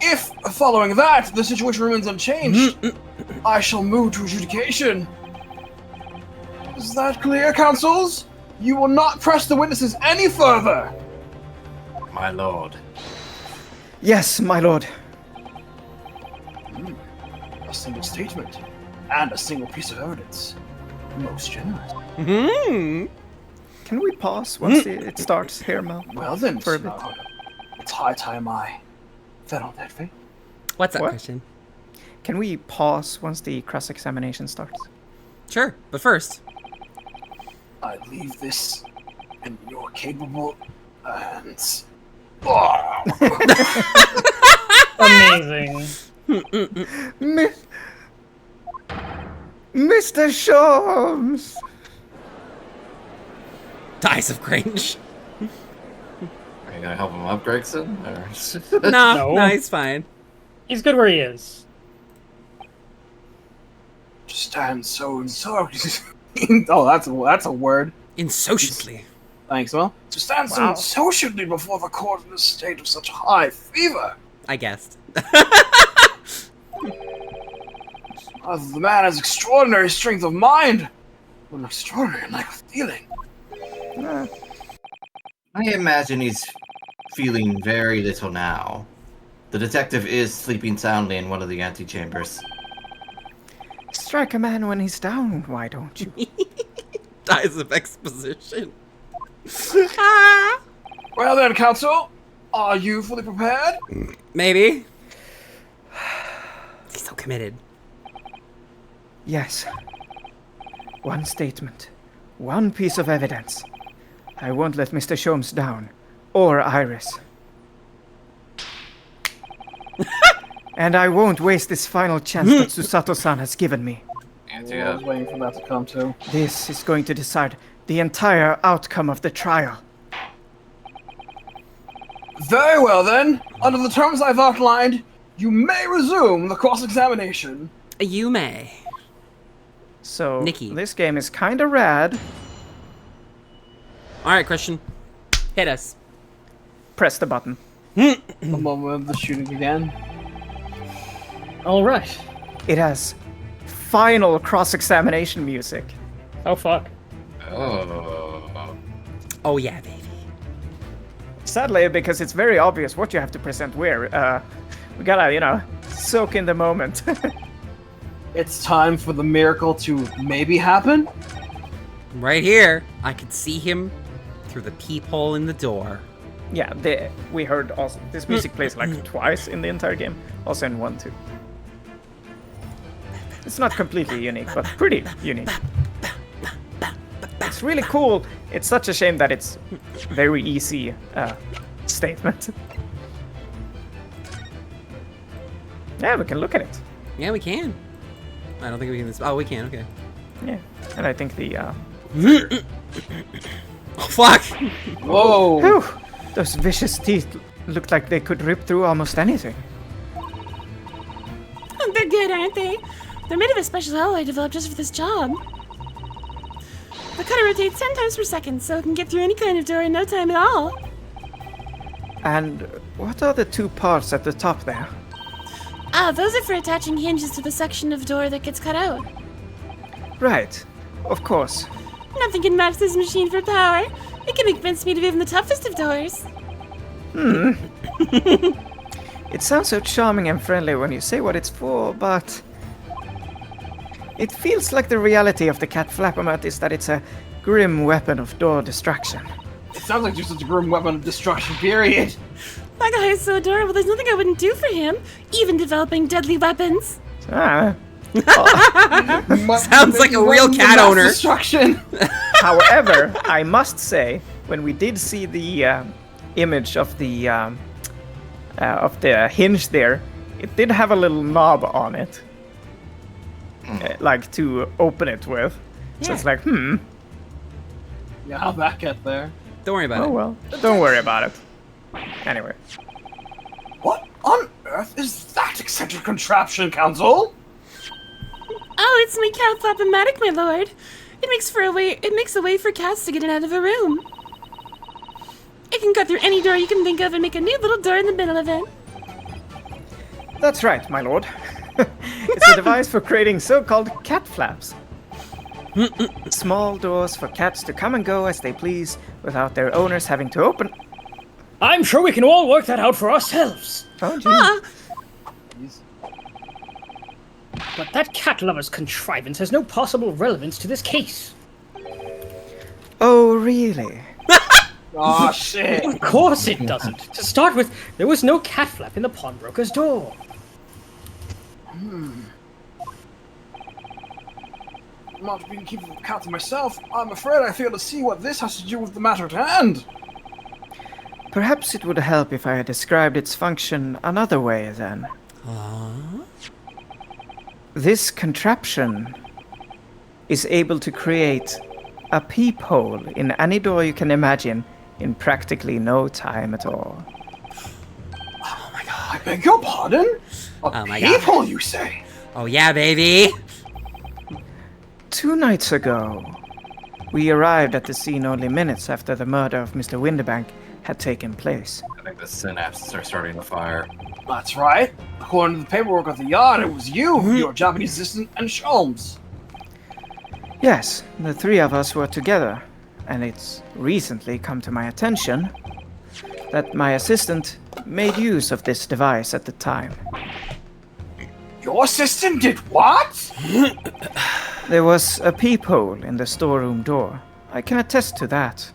S5: If, following that, the situation remains unchanged, I shall move to adjudication. Is that clear, counsels? You will not press the witnesses any further.
S4: My lord.
S3: Yes, my lord.
S5: A single statement and a single piece of evidence. Most generous.
S1: Hmm.
S3: Can we pause once it starts here, Mel?
S5: Well then,
S3: For a bit.
S5: it's high time I fed on that thing.
S1: What's that
S3: What?
S1: question?
S3: Can we pause once the cross-examination starts?
S1: Sure, but first.
S5: I leave this in your capable hands. Oh.
S2: Amazing.
S3: Mr. Shams!
S1: Dies of cringe.
S4: Are you gonna help him up, Gregson? Or...
S1: No,
S2: No.
S1: he's fine.
S2: He's good where he is.
S5: Stand so and so. Oh, that's a word.
S1: Insociably.
S5: Thanks, Will. To stand so socially before the court in a state of such high fever.
S1: I guessed.
S5: The man has extraordinary strength of mind, but an extraordinary lack of feeling.
S4: I imagine he's feeling very little now. The detective is sleeping soundly in one of the antechambers.
S3: Strike a man when he's down, why don't you?
S1: Dies of exposition.
S5: Well then, Council, are you fully prepared?
S1: Maybe. He's so committed.
S3: Yes. One statement. One piece of evidence. I won't let Mr. Sholmes down. Or Iris. And I won't waste this final chance that Susato-san has given me.
S5: I was waiting for that to come too.
S3: This is going to decide the entire outcome of the trial.
S5: Very well then. Under the terms I've outlined, you may resume the cross-examination.
S1: You may.
S3: So,
S1: Nikki.
S3: this game is kinda rad.
S1: Alright, Christian. Hit us.
S3: Press the button.
S5: The moment of the shooting again.
S2: All right.
S3: It has final cross-examination music.
S2: Oh fuck.
S4: Oh.
S1: Oh, yeah, baby.
S3: Sadly, because it's very obvious what you have to present where, we gotta, soak in the moment.
S5: It's time for the miracle to maybe happen.
S1: Right here, I could see him through the peephole in the door.
S3: Yeah, we heard also, this music plays like twice in the entire game, also in 1 too. It's not completely unique, but pretty unique. It's really cool. It's such a shame that it's very easy statement. Yeah, we can look at it.
S1: Yeah, we can. I don't think we can. Oh, we can. Okay.
S3: Yeah, and I think the
S1: Oh, fuck!
S5: Whoa!
S3: whew, those vicious teeth looked like they could rip through almost anything.
S6: They're good, aren't they? They're made of a special alloy developed just for this job. The cutter rotates 10 times per second, so it can get through any kind of door in no time at all.
S3: And what are the two parts at the top there?
S6: Ah, those are for attaching hinges to the section of door that gets cut out.
S3: Right, of course.
S6: Nothing can match this machine for power. It can convince me to be even the toughest of doors.
S3: It sounds so charming and friendly when you say what it's for, but it feels like the reality of the cat flappermat is that it's a grim weapon of door destruction.
S5: It sounds like just such a grim weapon of destruction, period.
S6: That guy is so adorable, there's nothing I wouldn't do for him, even developing deadly weapons.
S3: Ah.
S1: Sounds like a real cat owner.
S5: Destruction.
S3: However, I must say, when we did see the image of the hinge there, it did have a little knob on it, like to open it with. So it's like,
S5: Yeah, how'd that get there?
S1: Don't worry about
S3: oh
S1: it.
S3: well, don't worry about it. Anyway,
S5: What on earth is that eccentric contraption, Council?
S6: Oh, it's my cat flap-o-matic, my lord. It makes a way for cats to get in and out of a room. It can cut through any door you can think of and make a neat little door in the middle of it.
S3: that's right, my lord. It's a device for creating so-called cat flaps. Small doors for cats to come and go as they please without their owners having to open.
S2: I'm sure we can all work that out for ourselves.
S3: Oh, geez.
S6: Ah,
S2: But that cat lover's contrivance has no possible relevance to this case.
S3: Oh, really?
S5: Oh shit.
S2: Of course it doesn't. To start with, there was no cat flap in the pawnbroker's door.
S5: Not being keeping the cat to myself, I'm afraid I fail to see what this has to do with the matter at hand.
S3: Perhaps it would help if I had described its function another way, then. This contraption is able to create a peephole in any door you can imagine in practically no time at all.
S5: I beg your pardon? A
S1: Oh my God.
S5: peephole, you say?
S1: Oh, yeah, baby!
S3: 2 nights ago, we arrived at the scene only minutes after the murder of Mr. Winterbank had taken place.
S4: I think the synapses are starting to fire.
S5: That's right. According to the paperwork of the yard, it was you, your Japanese assistant, and Sholmes.
S3: Yes, the 3 of us were together. and it's recently come to my attention that my assistant made use of this device at the time.
S5: Your assistant did what?
S3: There was a peephole in the storeroom door. I can attest to that.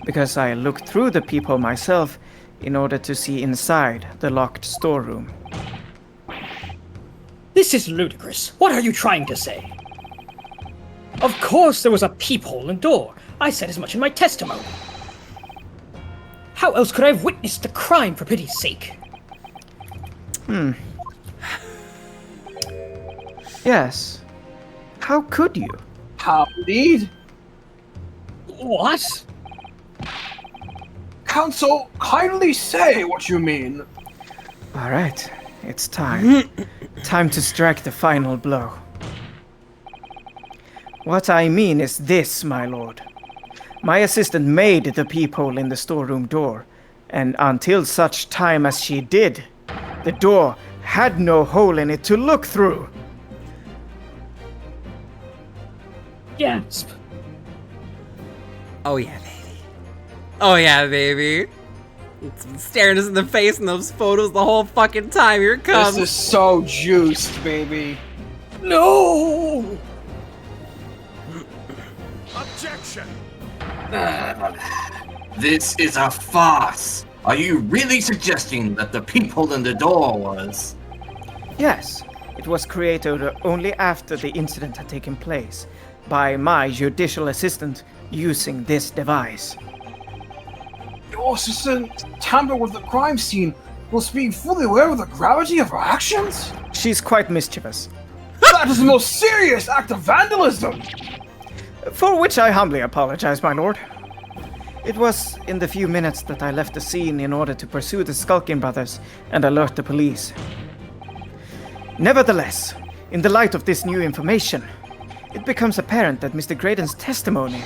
S3: Because I looked through the peephole myself in order to see inside the locked storeroom.
S2: This is ludicrous. What are you trying to say? Of course there was a peephole in the door. I said as much in my testimony. How else could I have witnessed the crime, for pity's sake?
S3: Yes. How could you?
S5: How indeed?
S2: What?
S5: Counsel, kindly say what you mean.
S3: All right, it's time. Time to strike the final blow. What I mean is this, my lord. My assistant made the peephole in the storeroom door, and until such time as she did, the door had no hole in it to look through.
S2: Gasp.
S1: Oh yeah, baby. Oh yeah, baby. It's been staring us in the face in those photos the whole fucking time. Here it comes.
S5: This is so juiced, baby.
S2: No!
S9: Objection!
S4: This is a farce. Are you really suggesting that the peephole in the door was...
S3: Yes, it was created only after the incident had taken place, by my judicial assistant using this device.
S5: Your assistant tampered with the crime scene whilst being fully aware of the gravity of her actions?
S3: She's quite mischievous,
S5: That is the most serious act of vandalism!
S3: for which I humbly apologize, my lord. It was in the few minutes that I left the scene in order to pursue the Skulkin brothers and alert the police. Nevertheless, in the light of this new information, it becomes apparent that Mr. Graydon's testimony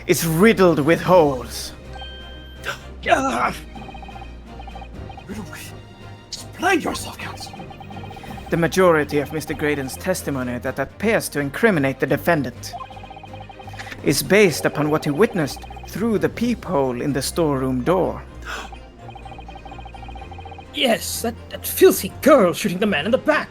S3: is riddled with holes.
S5: Explain yourself, counsel.
S3: The majority of Mr. Graydon's testimony that appears to incriminate the defendant is based upon what he witnessed through the peephole in the storeroom door.
S2: Yes, that filthy girl shooting the man in the back.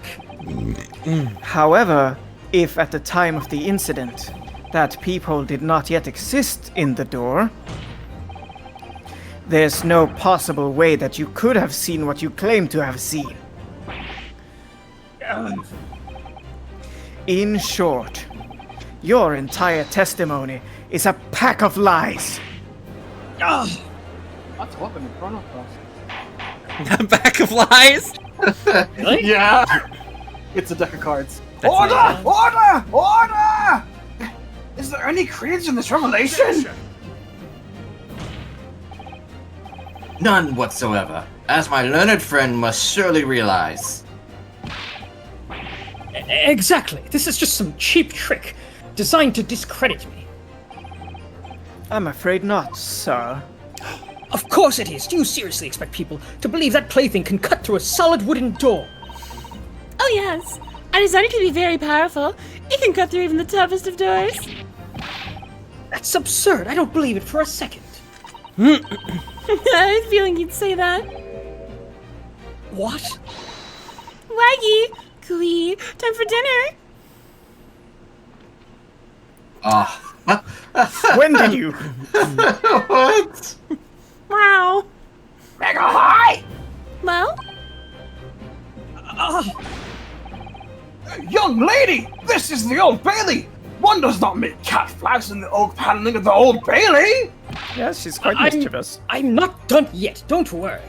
S3: However, if at the time of the incident that peephole did not yet exist in the door, there's no possible way that you could have seen what you claim to have seen. In short, your entire testimony is a pack of lies.
S5: That's a weapon in front of us.
S1: Back of lies.
S2: Really?
S5: Yeah! It's a deck of cards.
S1: That's
S5: Order!
S1: amazing.
S5: Order! Order! Is there any credence in this revelation?
S4: None whatsoever, as my learned friend must surely realize.
S2: Exactly. This is just some cheap trick designed to discredit me.
S3: I'm afraid not, sir.
S2: Of course it is. Do you seriously expect people to believe that plaything can cut through a solid wooden door?
S6: Oh yes. I designed it to be very powerful. It can cut through even the toughest of doors.
S2: That's absurd. I don't believe it for a second.
S6: I had a feeling you'd say that.
S2: What?
S6: Waggy! Cooey! Time for dinner!
S3: When did you?
S4: What?
S6: Wow!
S5: Mega high!
S6: Well?
S5: Young lady! This is the Old Bailey! One does not make cat flaps in the oak paneling of the Old Bailey!
S3: Yes, she's quite mischievous.
S2: I'm not done yet. Don't worry.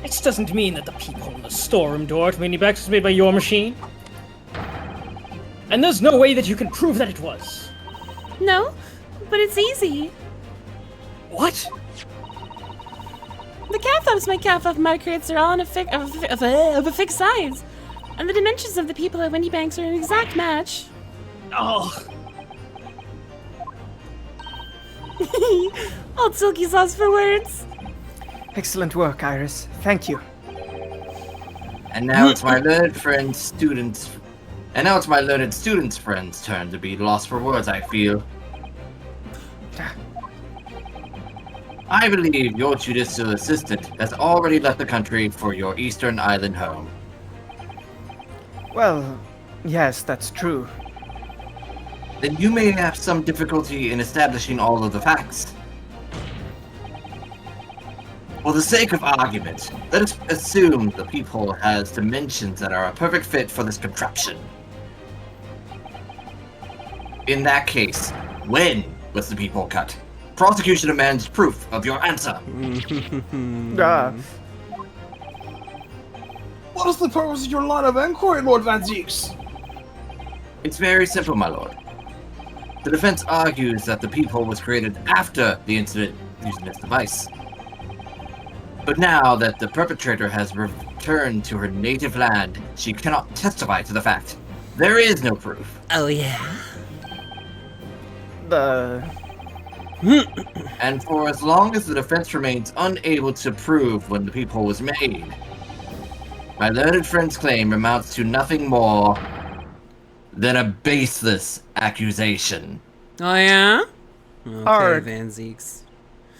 S2: This doesn't mean that the peephole in the storeroom door to Mini Bags was made by your machine. And there's no way that you can prove that it was.
S6: No, but it's easy.
S2: What?
S6: The cat flaps my cat flap microcrates are all of a fixed size. And the dimensions of the people at Windy Banks are an exact match.
S2: Oh,
S6: Old Silky sauce for words.
S3: Excellent work, Iris. Thank you.
S4: And now it's my learned friend's students And now it's my learned student's friend's turn to be lost for words, I feel. I believe your judicial assistant has already left the country for your Eastern Island home.
S3: Well, yes, that's true.
S4: Then you may have some difficulty in establishing all of the facts. For the sake of argument, let us assume the peephole has dimensions that are a perfect fit for this contraption. In that case, when was the peephole cut? Prosecution demands proof of your answer.
S5: What is the purpose of your line of inquiry, Lord Van Zieks?
S4: It's very simple, my lord. The defense argues that the peephole was created after the incident using this device. But now that the perpetrator has returned to her native land, she cannot testify to the fact. There is no proof.
S1: Oh, yeah?
S4: And for as long as the defense remains unable to prove when the peephole was made, my learned friend's claim amounts to nothing more than a baseless accusation.
S1: Oh, yeah? Okay,
S3: Arg.
S1: Van Zieks.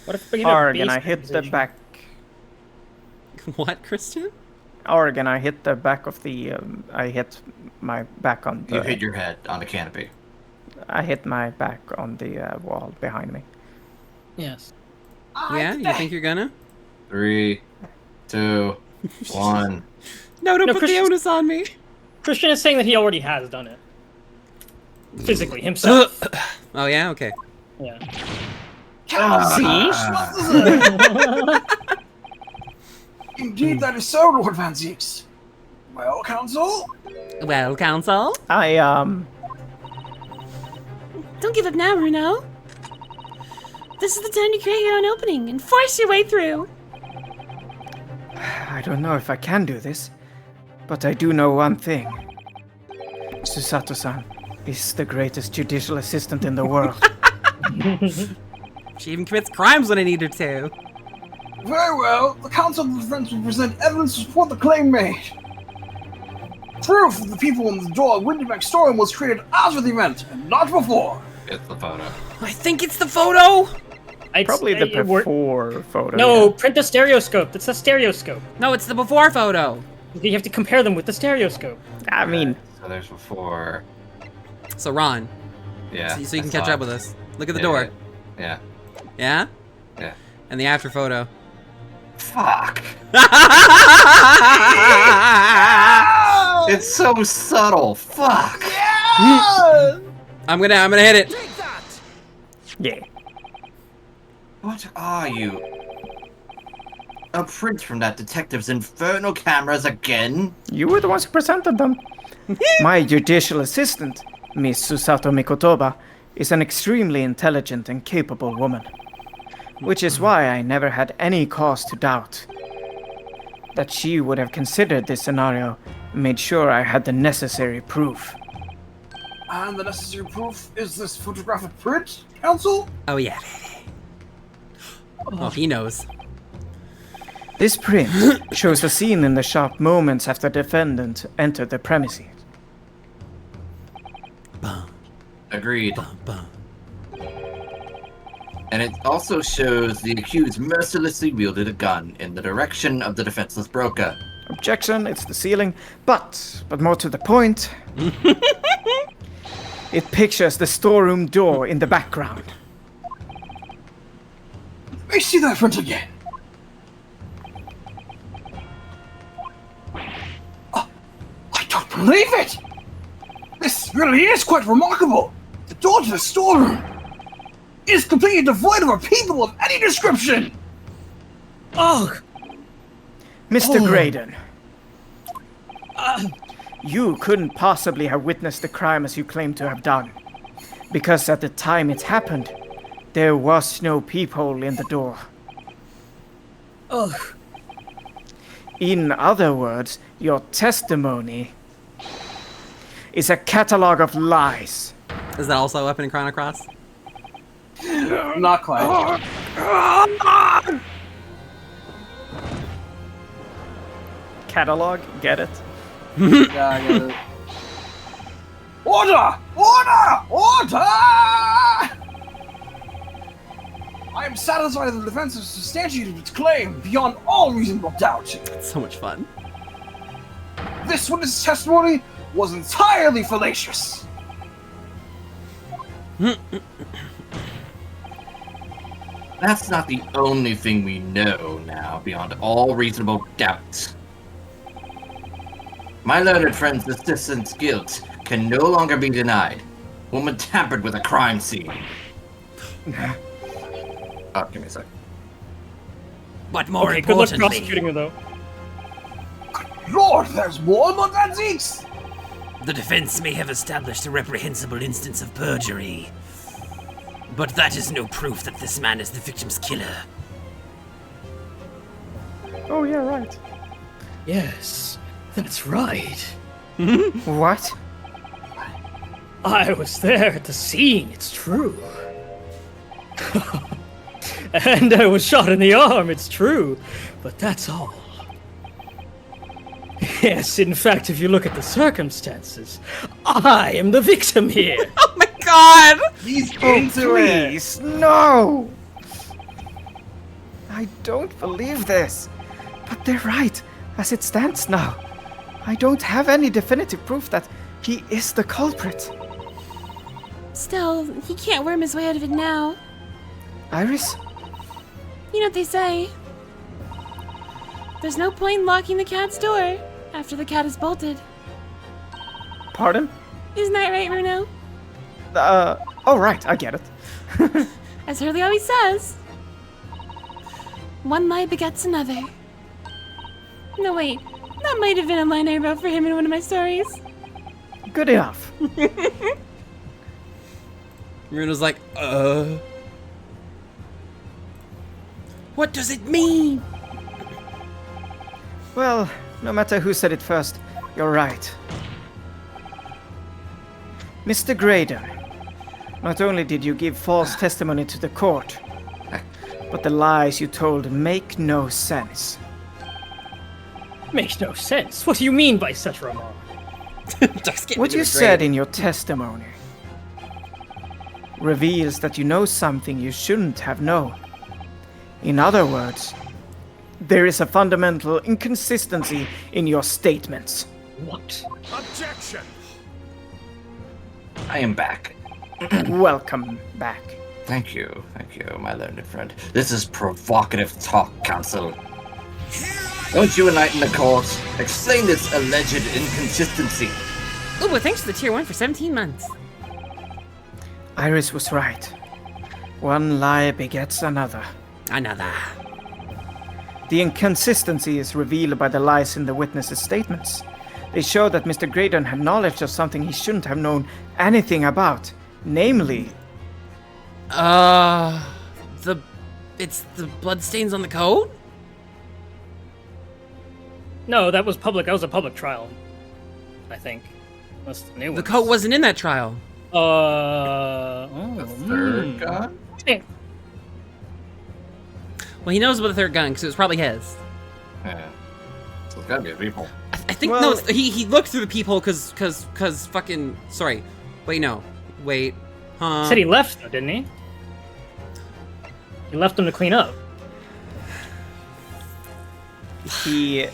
S2: What if we get a
S3: Arg, and
S2: base
S3: I hit the
S2: accusation?
S3: back.
S1: What, Christian?
S3: Arg, and I hit the back of the. I hit my back on the.
S4: You hit your head on the canopy.
S3: I hit my back on the wall behind me.
S2: Yes.
S1: Yeah, you think you're gonna?
S4: 3, 2, 1.
S1: No, don't
S2: No,
S1: put
S2: Christian-
S1: the onus on me.
S2: Christian is saying that he already has done it. Physically, himself.
S1: Oh, yeah? Okay.
S2: Yeah.
S5: Indeed, that is so, Lord Van Zieks. Well, counsel?
S1: Well, counsel?
S3: I
S6: Don't give up now, Bruno. This is the time to create your own opening and force your way through.
S3: I don't know if I can do this, but I do know one thing. Susato-san is the greatest judicial assistant in the world.
S1: She even commits crimes when I need her to.
S5: Very well. The counsel of defense will present evidence to support the claim made. Proof that the people in the door of Windyback Storeroom was created after the event, and not before.
S4: It's the photo.
S1: I think it's the photo.
S3: Probably the before photo.
S2: No,
S3: yeah.
S2: print the stereoscope. That's the stereoscope.
S1: No, it's the before photo.
S2: You have to compare them with the stereoscope.
S3: I mean,
S4: So there's before.
S1: So, Ron,
S4: Yeah.
S1: so you
S4: I
S1: can catch
S4: saw
S1: up
S4: it.
S1: with us. Look at the
S4: Yeah,
S1: door.
S4: Yeah.
S1: Yeah?
S4: Yeah.
S1: And the after photo.
S4: Fuck. It's so subtle. Fuck.
S1: I'm gonna hit it.
S3: yeah.
S4: What are you? A print from that detective's infernal cameras again?
S3: You were the ones who presented them. My judicial assistant, Miss Susato Mikotoba, is an extremely intelligent and capable woman. Which is why I never had any cause to doubt that she would have considered this scenario and made sure I had the necessary proof.
S5: And the necessary proof is this photographic print, counsel?
S1: Oh, yeah. Oh, he knows.
S3: This print shows a scene in the shop moments after the defendant entered the premises.
S1: Bum,
S4: Agreed.
S1: bum, bum.
S4: And it also shows the accused mercilessly wielded a gun in the direction of the defenseless broker.
S3: Objection, it's the ceiling, but more to the point, it pictures the storeroom door in the background.
S5: Let me see that print again. I don't believe it! This really is quite remarkable. The door to the storeroom is completely devoid of a people of any description.
S2: Oh,
S3: Mr.
S2: Oh.
S3: Graydon, you couldn't possibly have witnessed the crime as you claim to have done, because at the time it happened, there was no peephole in the door.
S2: oh.
S3: In other words, your testimony is a catalog of lies.
S1: Is that also up in Chrono Cross?
S5: Not quite.
S3: Catalog, get it?
S5: Yeah, I get it. Order! Order! Order! I am satisfied that the defense has substantiated its claim beyond all reasonable doubt.
S1: It's so much fun.
S5: This witness' testimony was entirely fallacious.
S4: That's not the only thing we know now beyond all reasonable doubt. My learned friend's assistant's guilt can no longer be denied. Woman tampered with a crime scene. Oh, give me a sec.
S1: But more
S2: Okay, good luck
S1: importantly,
S2: prosecuting her, though.
S5: Lord, there's more Montanziques!
S1: the defense may have established a reprehensible instance of perjury. But that is no proof that this man is the victim's killer.
S3: Oh, yeah, right.
S2: Yes, that's right.
S3: What?
S2: I was there at the scene, it's true. And I was shot in the arm, it's true. But that's all. Yes, in fact, if you look at the circumstances, I am the victim here.
S1: Oh my god!
S5: He's
S3: Oh,
S5: into it!
S3: please, no! I don't believe this. But they're right, as it stands now. I don't have any definitive proof that he is the culprit.
S6: Still, he can't worm his way out of it now.
S3: Iris?
S6: You know what they say. There's no point in locking the cat's door after the cat is bolted.
S3: Pardon?
S6: Isn't that right, Bruno?
S3: Oh, right, I get it.
S6: As Hurley always says. One lie begets another. No, wait. That might have been a line I wrote for him in one of my stories.
S3: Good enough.
S1: Bruno's like, what does it mean?
S3: Well, no matter who said it first, you're right. Mr. Graydon, not only did you give false testimony to the court, but the lies you told make no sense.
S2: Makes no sense. What do you mean by such remark?
S1: Just get
S3: What
S1: into
S3: you
S1: it,
S3: said
S1: Greg.
S3: in your testimony reveals that you know something you shouldn't have known. In other words, there is a fundamental inconsistency in your statements.
S2: What?
S9: Objection!
S4: I am back.
S3: Welcome back.
S4: Thank you, my learned friend. This is provocative talk, Counsel. Won't you enlighten the court? Explain this alleged inconsistency.
S6: Ooh, well, thanks to the tier 1 for 17 months.
S3: Iris was right. One lie begets another.
S1: Another.
S3: The inconsistency is revealed by the lies in the witnesses' statements. They show that Mr. Graydon had knowledge of something he shouldn't have known anything about. Namely,
S1: It's the bloodstains on the coat?
S2: No, that was public. That was a public trial. I think. That's the new one.
S1: The coat wasn't in that trial.
S4: The third gun?
S2: Yeah.
S1: Well, he knows about the third gun because it was probably his.
S4: Yeah. So it's gotta be a people.
S1: I think
S3: Well-
S1: no. He looked through the peephole because fucking. Sorry. Wait, no. Wait. Huh?
S2: Said he left, though, didn't he? He left them to clean up.
S3: he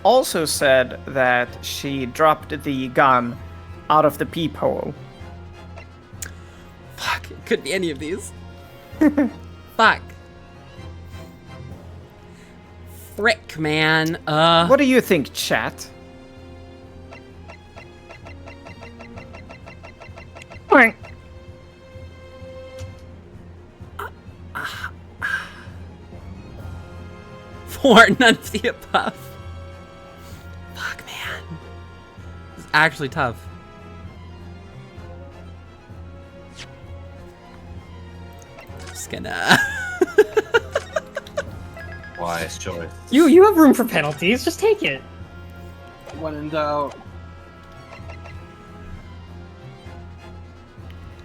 S3: also said that she dropped the gun out of the peephole.
S1: Fuck. It could be any of these. Fuck. Frick, man.
S3: What do you think, chat?
S1: For none of the above. Fuck, man. This is actually tough. Just gonna.
S4: Wise choice.
S2: You have room for penalties. Just take it.
S5: When in doubt.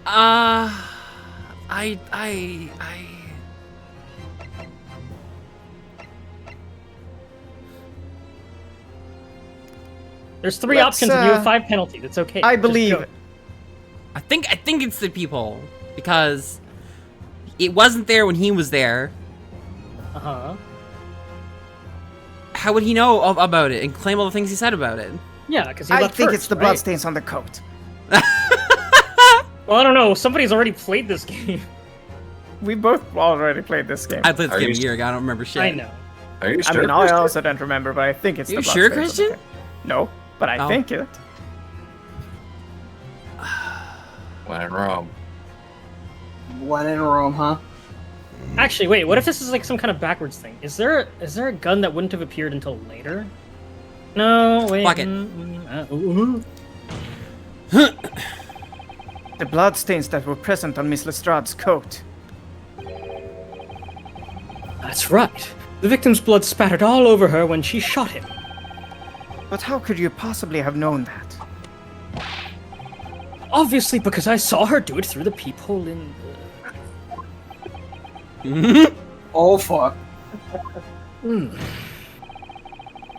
S1: I.
S2: There's 3
S3: Let's,
S2: options and you have 5 penalties. It's okay.
S3: I
S2: Just
S3: believe
S2: go.
S1: I think it's the peephole because it wasn't there when he was there.
S2: Uh-huh.
S1: How would he know about it and claim all the things he said about it?
S2: Yeah, because he
S3: I
S2: left
S3: think
S2: first,
S3: it's the
S2: right?
S3: bloodstains on the coat.
S2: Well, I don't know. Somebody's already played this game.
S3: We both already played this game.
S1: I played this
S4: Are
S1: game a
S4: you
S1: year ago. I don't remember shit.
S2: I know.
S4: Are you
S3: I
S4: sure?
S3: mean, I
S4: Christian?
S3: also don't remember, but I think it's
S1: You
S3: the
S1: sure,
S3: bloodstains on the
S1: Christian?
S3: coat. No, but I
S1: Oh.
S3: think it.
S4: When in Rome.
S5: When in Rome, huh?
S2: Actually, wait. What if this is like some kind of backwards thing? Is there a gun that wouldn't have appeared until later? No, wait.
S1: Fuck it.
S2: Ooh.
S3: The bloodstains that were present on Miss Lestrade's coat.
S2: That's right. The victim's blood spattered all over her when she shot him.
S3: But how could you possibly have known that?
S2: Obviously, because I saw her do it through the peephole in.
S5: Oh fuck.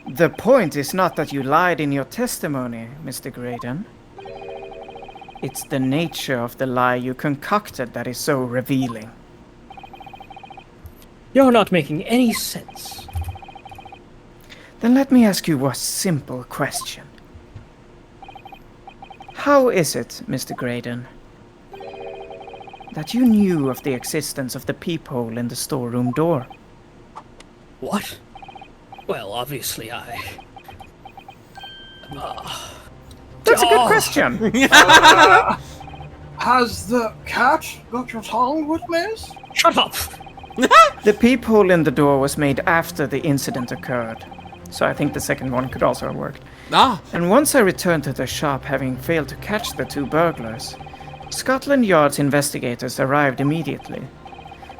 S3: The point is not that you lied in your testimony, Mr. Graydon. It's the nature of the lie you concocted that is so revealing.
S2: You're not making any sense.
S3: Then let me ask you a simple question. How is it, Mr. Graydon, that you knew of the existence of the peephole in the storeroom door?
S2: What? Well, obviously
S3: That's a good question.
S5: Has the cat got your tongue with Miss?
S2: Shut up!
S3: The peephole in the door was made after the incident occurred, so I think the second one could also have worked.
S1: Ah,
S3: And once I returned to the shop, having failed to catch the two burglars, Scotland Yard's investigators arrived immediately.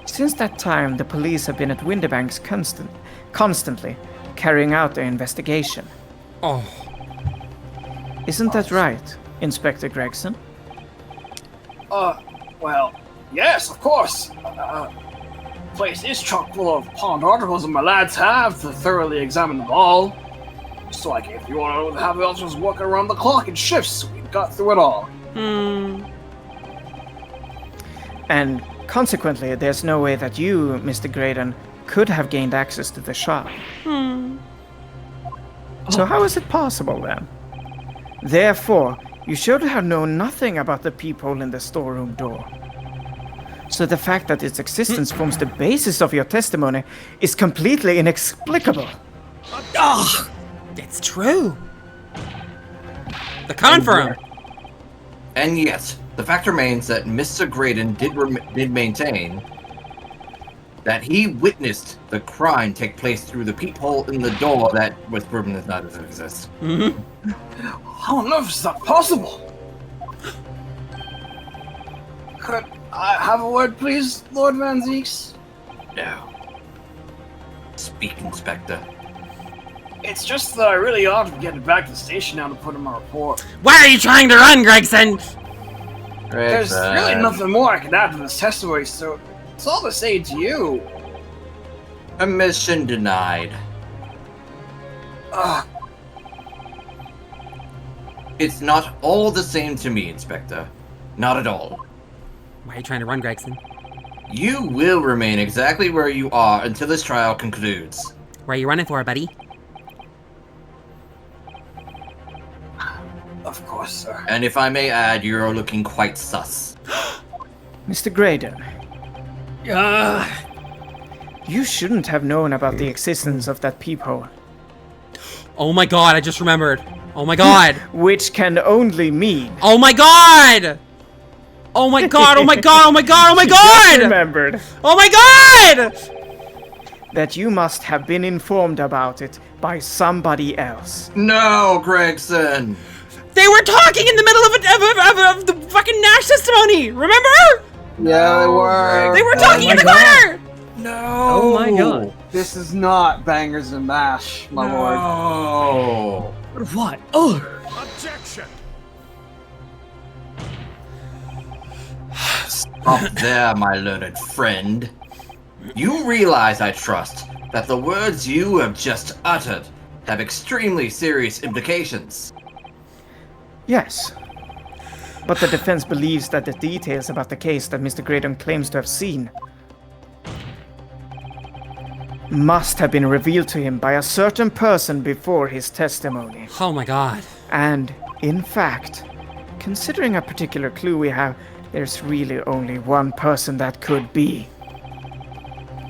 S3: Since that time, the police have been at Windibanks constantly, carrying out their investigation.
S1: oh,
S3: Isn't that right, Inspector Gregson?
S5: Well, yes, of course. Place is chock full of pawned articles, and my lads have thoroughly examined them all. Just like if you want to have the officers working around the clock in shifts, we got through it all.
S3: And consequently, there's no way that you, Mr. Graydon, could have gained access to the shop. So how is it possible then? Therefore, you should have known nothing about the peephole in the storeroom door. So the fact that its existence forms the basis of your testimony is completely inexplicable.
S1: it's true. The confirm.
S4: And yet, the fact remains that Mr. Graydon did maintain that he witnessed the crime take place through the peephole in the door that was proven as not to exist.
S5: How on earth is that possible? Could I have a word, please, Lord Van Zeeks?
S4: No. Speak, Inspector.
S5: It's just that I really ought to be getting back to the station now to put in my report.
S1: Why are you trying to run, Gregson?
S5: There's really nothing more I can add to this testimony, so it's all to say to you.
S4: Permission denied.
S5: Ugh.
S4: It's not all the same to me, Inspector. Not at all.
S1: Why are you trying to run, Gregson?
S4: You will remain exactly where you are until this trial concludes.
S1: Where are you running for, buddy?
S5: Of course, sir.
S4: And if I may add, you're looking quite sus.
S3: Mr. Graydon, you shouldn't have known about the existence of that peephole,
S1: Oh my god, I just remembered. Oh my god.
S3: which can only mean
S1: Oh my god! Oh my god, oh my god, oh my god, oh my
S3: just
S1: god!
S3: remembered
S1: Oh my god!
S3: that you must have been informed about it by somebody else.
S4: No, Gregson!
S1: They were talking in the middle of the fucking Nash testimony, remember?
S5: Yeah, they were.
S1: They were talking
S2: my
S1: in the
S2: God.
S1: corner!
S4: No!
S2: Oh my god.
S5: This is not bangers and mash, my lord.
S4: No!
S2: What? Oh!
S4: Stop there, my learned friend. You realize, I trust, that the words you have just uttered have extremely serious implications.
S3: Yes. But the defense believes that the details about the case that Mr. Graydon claims to have seen must have been revealed to him by a certain person before his testimony.
S1: Oh my god.
S3: And, in fact, considering a particular clue we have, there's really only one person that could be.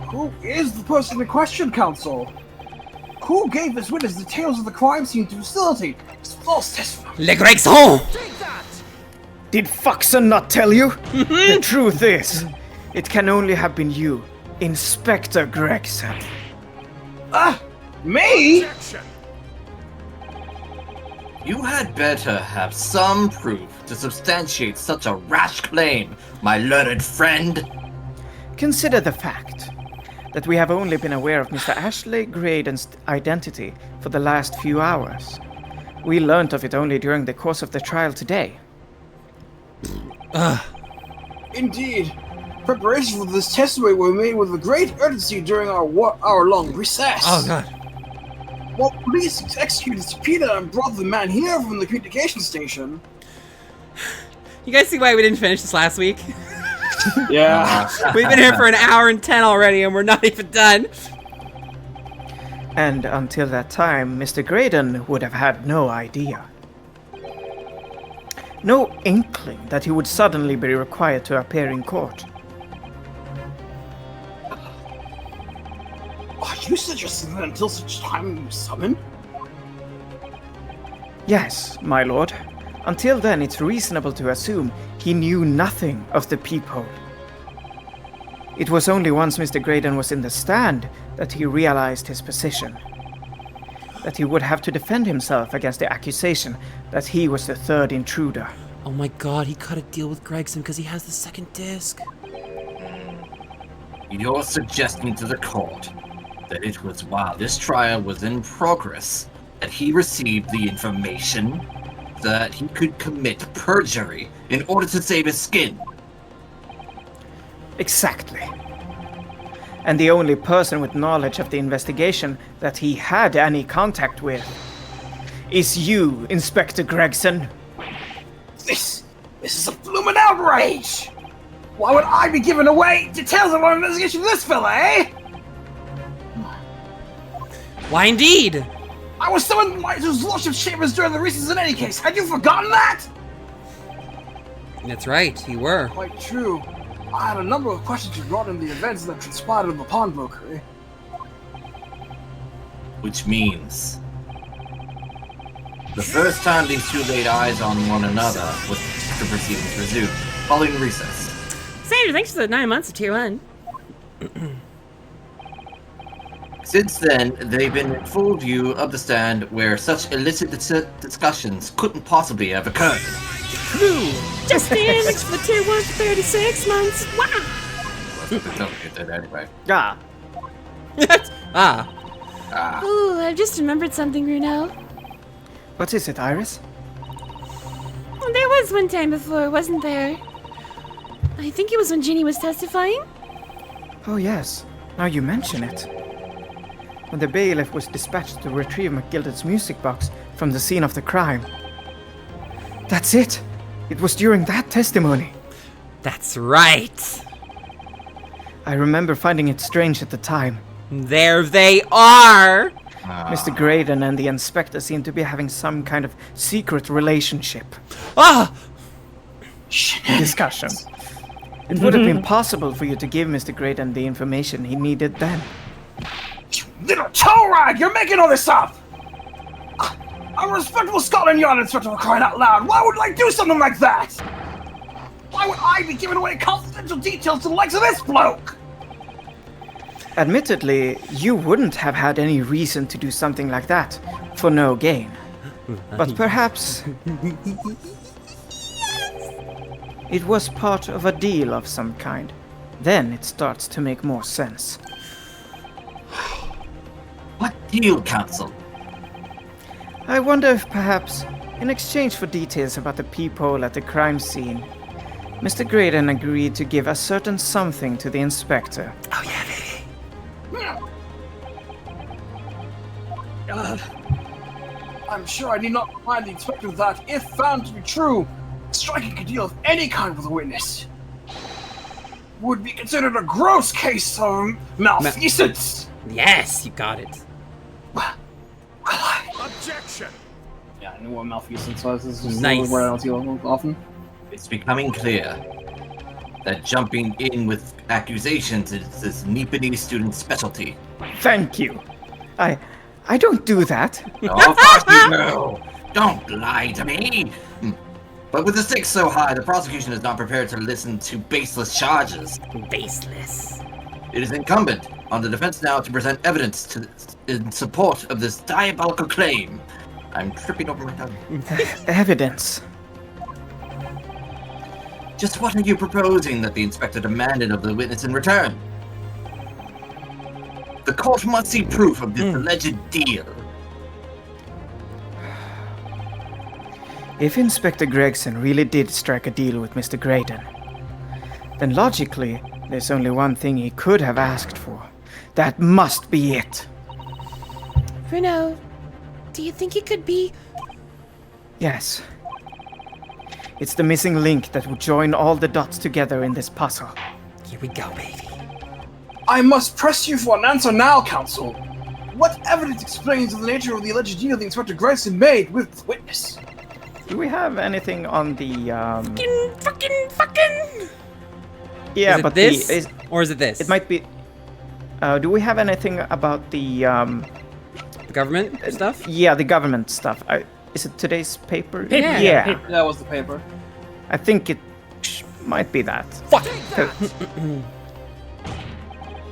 S5: Who is the person in question, Counsel? Who gave his witness details of the crime scene to facilitate his false testimony?
S1: Le Gregson!
S3: Did Foxon not tell you? The truth is, it can only have been you, Inspector Gregson.
S5: Me?
S4: You had better have some proof to substantiate such a rash claim, my learned friend.
S3: Consider the fact that we have only been aware of Mr. Ashley Graydon's identity for the last few hours. We learnt of it only during the course of the trial today.
S5: Indeed. Preparations for this testimony were made with a great urgency during our hour-long recess.
S1: Oh god.
S5: While police executed subpoena and brought the man here from the communication station.
S1: You guys see why we didn't finish this last week?
S5: Yeah.
S1: We've been here for an hour and 10 already and we're not even done.
S3: And until that time, Mr. Graydon would have had no idea. No inkling that he would suddenly be required to appear in court.
S5: Are you suggesting that until such time he was summoned?
S3: Yes, my lord. Until then, it's reasonable to assume he knew nothing of the peephole. It was only once Mr. Graydon was in the stand that he realized his position. That he would have to defend himself against the accusation that he was the third intruder.
S1: Oh my god, he cut a deal with Gregson because he has the second disc.
S4: You're suggesting to the court that it was while this trial was in progress that he received the information that he could commit perjury in order to save his skin.
S3: Exactly. And the only person with knowledge of the investigation that he had any contact with is you, Inspector Gregson.
S5: This is a blooming outrage! Why would I be giving away details of our investigation of this fella, eh?
S1: Why indeed?
S5: I was summoned to his lordship's chambers during the recess in any case. Had you forgotten that?
S1: That's right, you were.
S5: Quite true. I had a number of questions regarding the events that transpired in the pawnbrokery.
S4: Which means the first time these two laid eyes on one another was the proceedings resumed, following recess.
S6: Sandra, thanks for the 9 months of Tier 1.
S4: Since then, they've been in full view of the stand where such illicit discussions couldn't possibly have occurred.
S1: True.
S6: Just thanks for the Tier 1 for 36 months. Wow!
S4: Well, don't get that anyway.
S3: Ah,
S4: Ah,
S6: Ooh, I've just remembered something, Bruno.
S3: what is it, Iris?
S6: There was one time before, wasn't there? I think it was when Ginny was testifying.
S3: Oh yes, now you mention it. When the bailiff was dispatched to retrieve McGilded's music box from the scene of the crime. That's it! It was during that testimony.
S1: That's right.
S3: I remember finding it strange at the time.
S1: There they are.
S3: Mr. Graydon and the inspector seemed to be having some kind of secret relationship.
S1: Ah!
S3: Discussion. It would have been possible for you to give Mr. Graydon the information he needed then.
S5: You little toe rag! You're making all this up! I'm a respectable Scotland Yard inspector for crying out loud! Why would I do something like that? Why would I be giving away confidential details to the likes of this bloke?
S3: Admittedly, you wouldn't have had any reason to do something like that, for no gain. But perhaps it was part of a deal of some kind. Then it starts to make more sense.
S4: what deal, Counsel?
S3: I wonder if perhaps, in exchange for details about the peephole at the crime scene, Mr. Graydon agreed to give a certain something to the inspector.
S1: Oh yeah, baby.
S5: I'm sure I need not remind the inspector that, if found to be true, striking a deal of any kind with a witness would be considered a gross case of malfeasance.
S1: Yes, you got it.
S9: Objection!
S5: Yeah, I knew what malfeasance was. This is
S1: Nice.
S5: where I don't see it often.
S4: It's becoming clear that jumping in with accusations is this Nipponese student's specialty.
S3: Thank you. I don't do that.
S4: No, of course you do. Don't lie to me. But with the stakes so high, the prosecution is not prepared to listen to baseless charges.
S1: Baseless.
S4: It is incumbent on the defense now to present evidence in support of this diabolical claim. I'm tripping over my tongue.
S3: Evidence.
S4: Just what are you proposing that the inspector demanded of the witness in return? The court must see proof of this alleged deal.
S3: If Inspector Gregson really did strike a deal with Mr. Graydon, then logically, there's only one thing he could have asked for. That must be it.
S6: Bruno, do you think it could be?
S3: Yes. It's the missing link that would join all the dots together in this puzzle.
S1: Here we go, baby.
S5: I must press you for an answer now, counsel. What evidence explains the nature of the alleged deal the Inspector Gregson made with the witness?
S3: Do we have anything on the
S6: Fucking!
S3: Yeah,
S1: Is it
S3: but
S1: this? Or is it this?
S3: it might be. Do we have anything about the
S1: The government stuff?
S3: Yeah, the government stuff. Is it today's paper?
S2: Paper,
S3: Yeah.
S2: paper.
S5: That was the paper.
S3: I think it might be that.
S1: Fuck!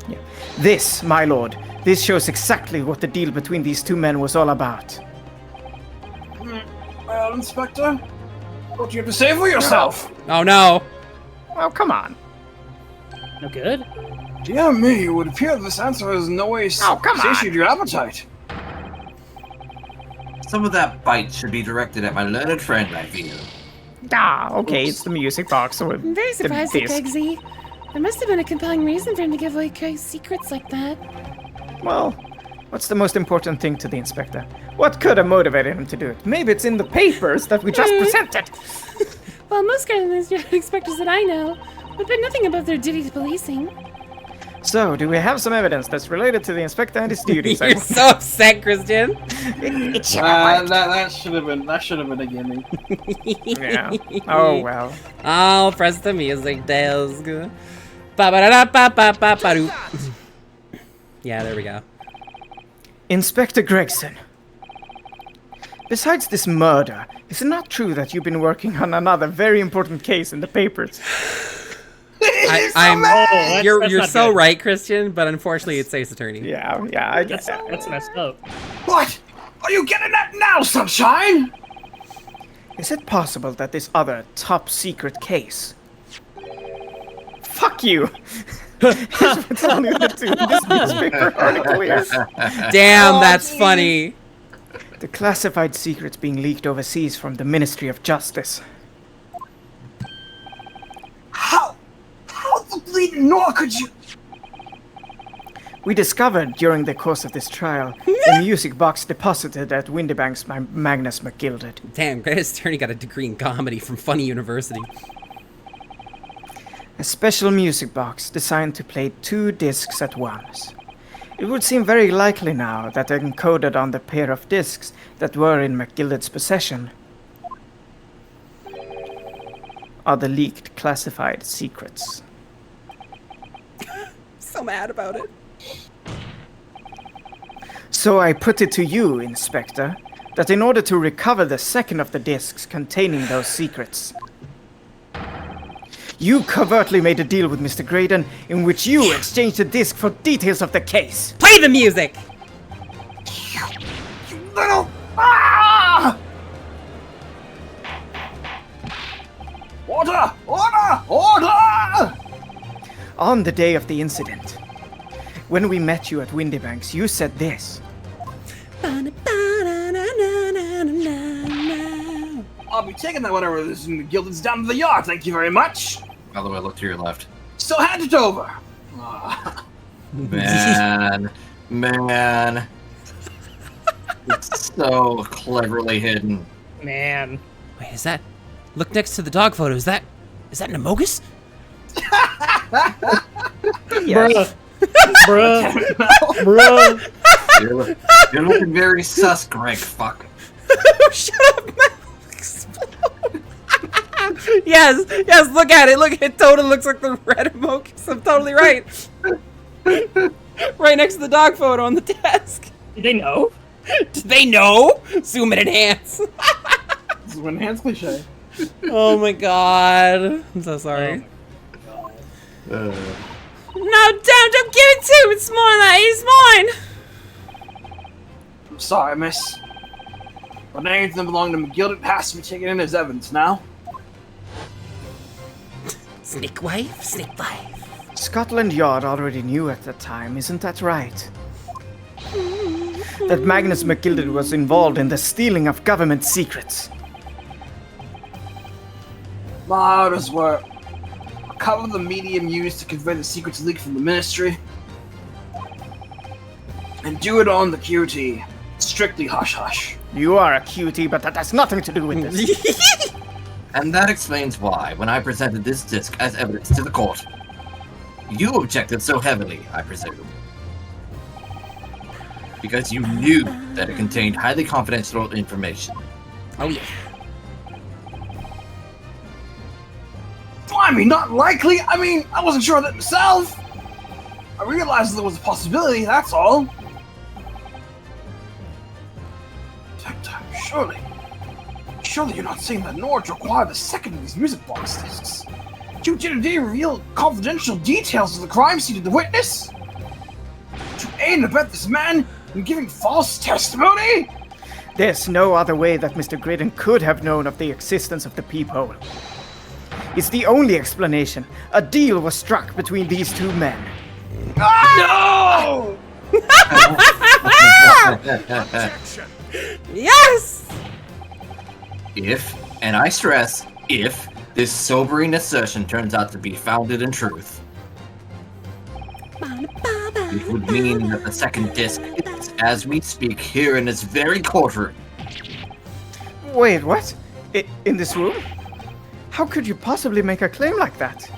S3: Yeah. This, my lord, this shows exactly what the deal between these two men was all about.
S5: Well, Inspector, what do you have to say for yourself?
S1: Oh no!
S3: Oh, come on.
S2: No good?
S5: Dear me, it would appear this answer has in no way
S3: Oh, come on.
S5: satiated your appetite.
S4: Some of that bite should be directed at my learned friend, I feel.
S3: Ah, okay, it's the music box. Or
S6: I'm very
S3: the
S6: surprised at
S3: disc.
S6: Greggsy. There must have been a compelling reason for him to give away Craig's secrets like that.
S3: Well, what's the most important thing to the inspector? What could have motivated him to do it? Maybe it's in the papers that we just presented.
S6: Well, most government inspectors that I know would put nothing above their duty to policing.
S3: So, do we have some evidence that's related to the inspector and his duties?
S1: You're so upset, Christian.
S5: That should have been a gimme.
S3: Yeah. Oh well.
S1: I'll press the music desk. Ba-ba-da-da-ba-ba-ba-ba-doo. Yeah, there we go.
S3: Inspector Gregson. Besides this murder, is it not true that you've been working on another very important case in the papers?
S1: You're
S2: not
S1: so
S2: good.
S1: right, Christian, but unfortunately it says attorney.
S3: Yeah, I guess.
S2: That's messed up.
S5: What? Are you getting that now, Sunshine?
S3: Is it possible that this other top secret case? Fuck you! Here's what's alluded to in this newspaper article here.
S1: Damn, that's funny.
S3: The classified secrets being leaked overseas from the Ministry of Justice.
S5: How the bleeding nor could you?
S3: We discovered during the course of this trial the music box deposited at Windybanks by Magnus McGilded.
S1: Damn, greatest attorney got a degree in comedy from Funny University.
S3: A special music box designed to play 2 discs at once. It would seem very likely now that encoded on the pair of discs that were in McGilded's possession are the leaked classified secrets.
S1: So mad about it.
S3: So I put it to you, Inspector, that in order to recover the second of the discs containing those secrets, you covertly made a deal with Mr. Graydon in which you exchanged the disc for details of the case.
S1: Play the music!
S5: You little. Ah! Order! Order! Order!
S3: On the day of the incident, when we met you at Windybanks, you said this.
S5: I'll be taking that whatever this is in the Gilded's down to the yard, thank you very much.
S4: By the way, look to your left.
S5: So hand it over. Ah.
S4: Man. It's so cleverly hidden.
S2: Man.
S1: Wait, is that Look next to the dog photo. Is that an Amogus?
S3: Yes.
S2: Bruh. Bruh.
S4: You're looking very sus, Greg. Fuck.
S1: Shut up, Max. Yes, look at it. Look, it totally looks like the red Amogus. I'm totally right. Right next to the dog photo on the desk.
S2: Did they know?
S1: Did they know? Zoom and enhance.
S5: This is an enhanced cliche.
S1: Oh my god. I'm so sorry.
S6: No, don't give it to him. It's mine. That is mine.
S5: I'm sorry, miss. But anything that belonged to McGilded has to be taken in as evidence now.
S1: Snake wife.
S3: Scotland Yard already knew at the time, isn't that right? That Magnus McGilded was involved in the stealing of government secrets.
S5: My orders were cover the medium used to convey the secrets leaked from the ministry, and do it on the QT. Strictly hush-hush.
S3: You are a cutie, but that has nothing to do with this.
S4: And that explains why, when I presented this disc as evidence to the court, you objected so heavily, I presume. Because you knew that it contained highly confidential information.
S1: Oh yeah.
S5: I mean, not likely. I mean, I wasn't sure of that myself. I realized there was a possibility, that's all. Surely you're not saying that in order to acquire the second of these music box discs, you did indeed reveal confidential details of the crime scene to the witness? To aid and abet this man in giving false testimony?
S3: There's no other way that Mr. Graydon could have known of the existence of the peephole. It's the only explanation. A deal was struck between these two men.
S5: No!
S1: Yes.
S4: If, and I stress, if, this sobering assertion turns out to be founded in truth, it would mean that the second disc is, as we speak, here in this very courtroom.
S3: Wait, what? In this room? How could you possibly make a claim like that?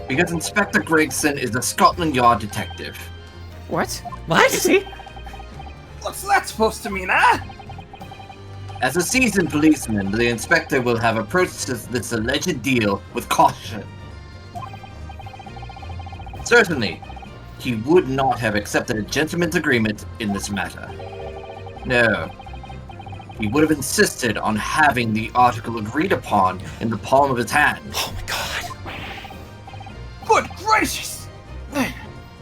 S4: Because Inspector Gregson is a Scotland Yard detective.
S3: What?
S1: What?
S3: Is he?
S5: What's that supposed to mean, huh?
S4: As a seasoned policeman, the inspector will have approached this alleged deal with caution. Certainly, he would not have accepted a gentleman's agreement in this matter. No. He would have insisted on having the article agreed upon in the palm of his hand.
S1: Oh my god.
S5: Good gracious! Then,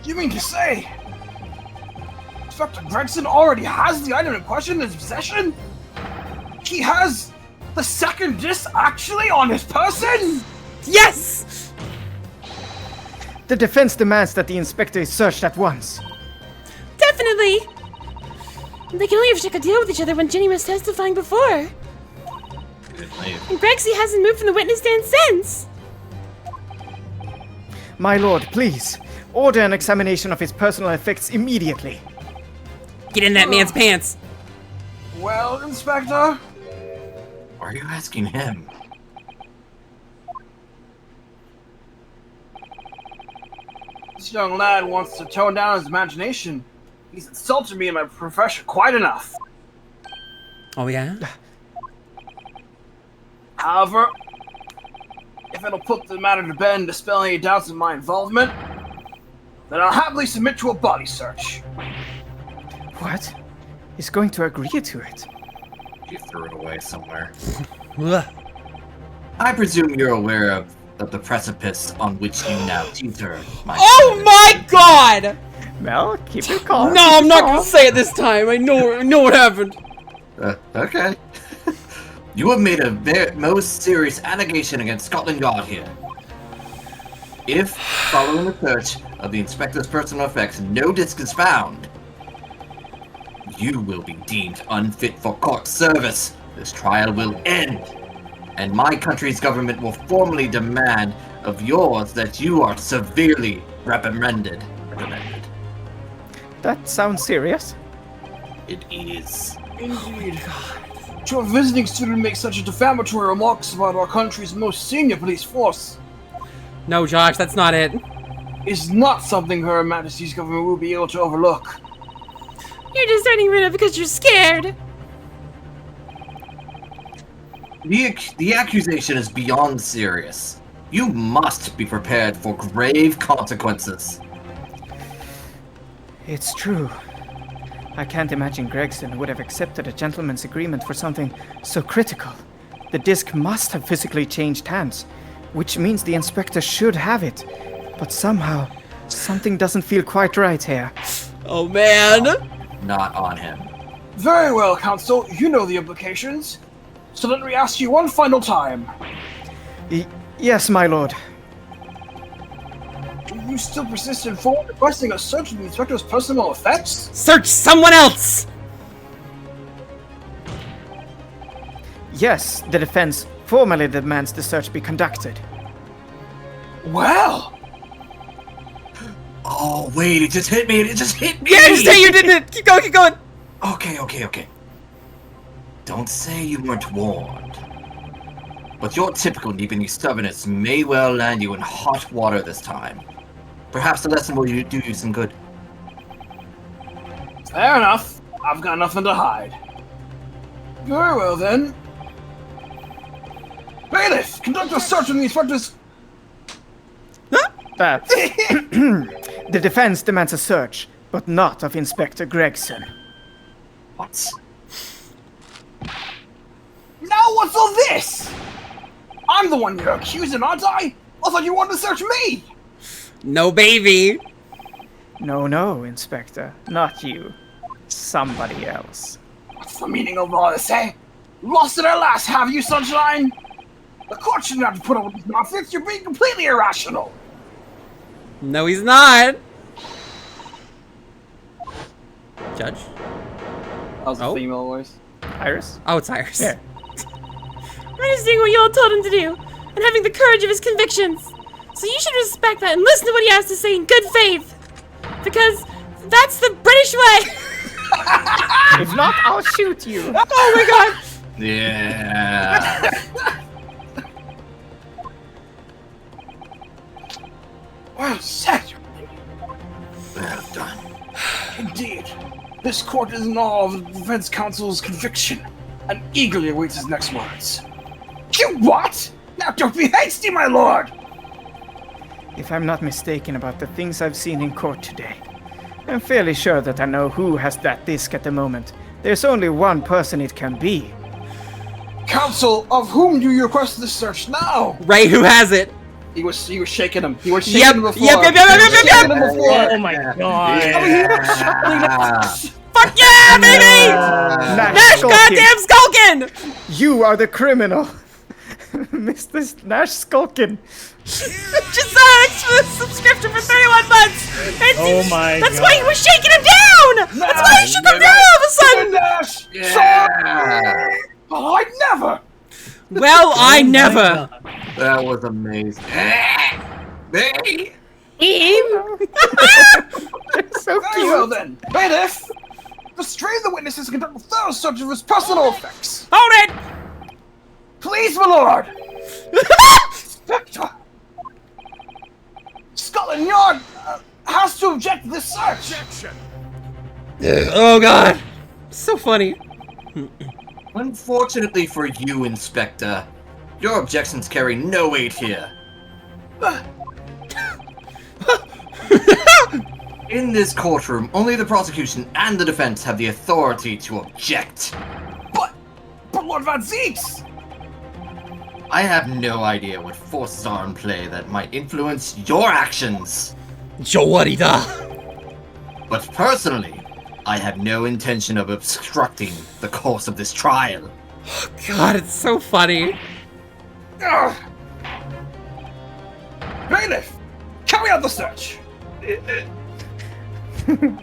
S5: you mean to say Inspector Gregson already has the item in question in his possession? He has the second disc actually on his person?
S1: Yes.
S3: The defense demands that the inspector is searched at once.
S6: Definitely. They can only have struck a deal with each other when Jenny was testifying before. And Gregsy hasn't moved from the witness stand since.
S3: My lord, please, order an examination of his personal effects immediately.
S1: Get in that man's pants.
S5: Well, Inspector,
S4: Why are you asking him?
S5: this young lad wants to tone down his imagination. He's insulted me in my profession quite enough.
S1: Oh yeah.
S5: However, if it'll put the matter to bed and dispel any doubts of my involvement, then I'll happily submit to a body search.
S3: What? He's going to agree to it.
S4: You threw it away somewhere.
S1: Ugh.
S4: I presume you're aware of the precipice on which you now teeter, my
S1: Oh my god!
S3: Well, keep it calm.
S1: No, I'm not gonna say it this time. I know what happened.
S4: Okay. You have made a most serious allegation against Scotland Yard here. If, following the search of the inspector's personal effects, no disc is found, you will be deemed unfit for court service. This trial will end, and my country's government will formally demand of yours that you are severely reprimanded.
S3: That sounds serious.
S4: It is.
S5: Indeed. to a visiting student make such a defamatory remarks about our country's most senior police force
S1: No, Josh, that's not it.
S5: is not something Her Majesty's government will be able to overlook.
S6: You're just turning rid of because you're scared.
S4: The accusation is beyond serious. You must be prepared for grave consequences.
S3: It's true. I can't imagine Gregson would have accepted a gentleman's agreement for something so critical. The disc must have physically changed hands, which means the inspector should have it. But somehow, something doesn't feel quite right here.
S1: Oh, man.
S4: Not on him.
S5: Very well, Counsel. You know the implications. So let me ask you one final time.
S3: Yes, my lord.
S5: Do you still persist in requesting a search of the inspector's personal effects?
S1: Search someone else!
S3: Yes, the defense formally demands the search be conducted.
S5: Well,
S4: Oh, wait, it just hit me. It just hit me.
S1: Yeah, you say you didn't! Keep going, keep going!
S4: Okay. Don't say you weren't warned. But your typical Nibini stubbornness may well land you in hot water this time. Perhaps the lesson will do you some good.
S5: fair enough. I've got nothing to hide. Very well then. Bailiff, conduct a search of the inspector's...
S3: That the defense demands a search, but not of Inspector Gregson.
S4: What?
S5: Now what's all this? I'm the one you're accusing, aren't I? I thought you wanted to search me!
S1: No, baby!
S3: No, Inspector, not you. Somebody else.
S5: What's the meaning of all this, eh? Lost it at last, have you, Sunshine? The court shouldn't have to put up with these nonsense. You're being completely irrational.
S1: No, he's not! Judge?
S5: That was
S1: Oh.
S5: a female voice.
S3: Iris?
S1: Oh, it's Iris.
S3: Yeah.
S6: I'm just doing what you all told him to do, and having the courage of his convictions. So you should respect that and listen to what he has to say in good faith. Because that's the British way!
S3: If not, I'll shoot you.
S1: Oh my god!
S4: Yeah.
S5: Well said.
S4: Well done.
S5: Indeed. This court is in awe of the defense counsel's conviction and eagerly awaits his next words. You what? Now don't be hasty, my lord!
S3: If I'm not mistaken about the things I've seen in court today, I'm fairly sure that I know who has that disc at the moment. There's only one person it can be.
S5: Counsel, of whom do you request this search now?
S1: Right, who has it?
S5: He was shaking him. He was shaking
S1: Yep,
S5: him before.
S1: yep.
S5: He was shaking him before.
S2: Oh my god.
S4: Yeah.
S1: Fuck yeah, baby! Nash
S3: Skulkin.
S1: goddamn Skulkin!
S3: You are the criminal! Mr. Nash Skulkin.
S6: Just saw an extra subscription for 31 months! And
S2: Oh my
S6: that's
S2: god.
S6: why he was shaking him down! That's why he shook him down all of a sudden!
S5: Dash!
S4: Yeah.
S5: Oh, I'd never!
S1: Well, I never.
S4: That was amazing. Hey.
S3: So
S5: Very well
S3: cute.
S5: then. Bailiff! Restrain the witnesses and conduct a thorough search of his personal effects.
S1: Hold it!
S5: Please, my lord! Inspector! Scotland Yard has to object to this search!
S1: Oh god. So funny.
S4: Unfortunately for you, Inspector, your objections carry no weight here. In this courtroom, only the prosecution and the defense have the authority to object.
S5: But Lord Van Zeeks!
S4: I have no idea what forces are in play that might influence your actions.
S1: Jawarida.
S4: But personally, I have no intention of obstructing the course of this trial.
S1: God, it's so funny.
S5: Ugh. Bailiff! Carry out the search!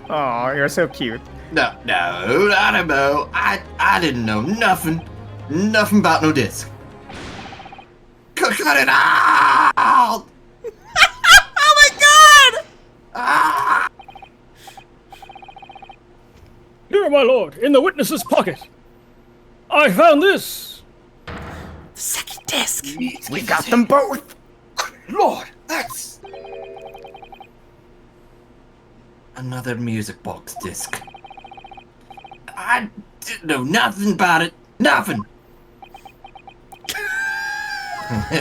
S3: Oh, you're so cute.
S4: No, I don't know. I didn't know nothing about no disc. Cut it out!
S6: Oh my god!
S4: Ah!
S2: Here, my lord, in the witness's pocket. I found this!
S1: The second disc.
S3: We got them both!
S5: Good Lord, that's...
S4: Another music box disc. I didn't know nothing about it. Nothing.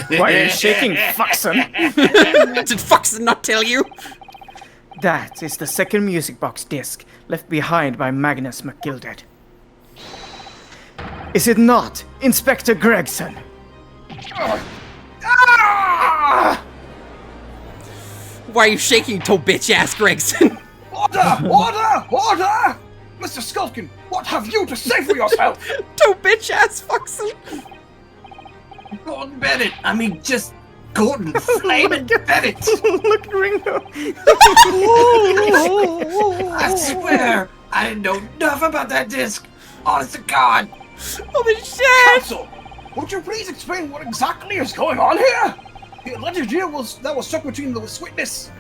S3: Why are you shaking, Fuxon?
S1: Did Foxon not tell you?
S3: That is the second music box disc left behind by Magnus McGilded. Is it not, Inspector Gregson?
S1: Why are you shaking, toe bitch ass Gregson?
S5: Order! Order! Order! Mr. Skulkin, what have you to say for yourself?
S1: Toe bitch ass Foxon.
S4: Gordon Bennett. I mean, just Gordon Flamin' Bennett.
S3: Look at Ringo.
S4: I swear, I didn't know nothing about that disc. Honest to God.
S1: Holy shit!
S5: Counsel, would you please explain what exactly is going on here? The alleged deal that was struck between the witness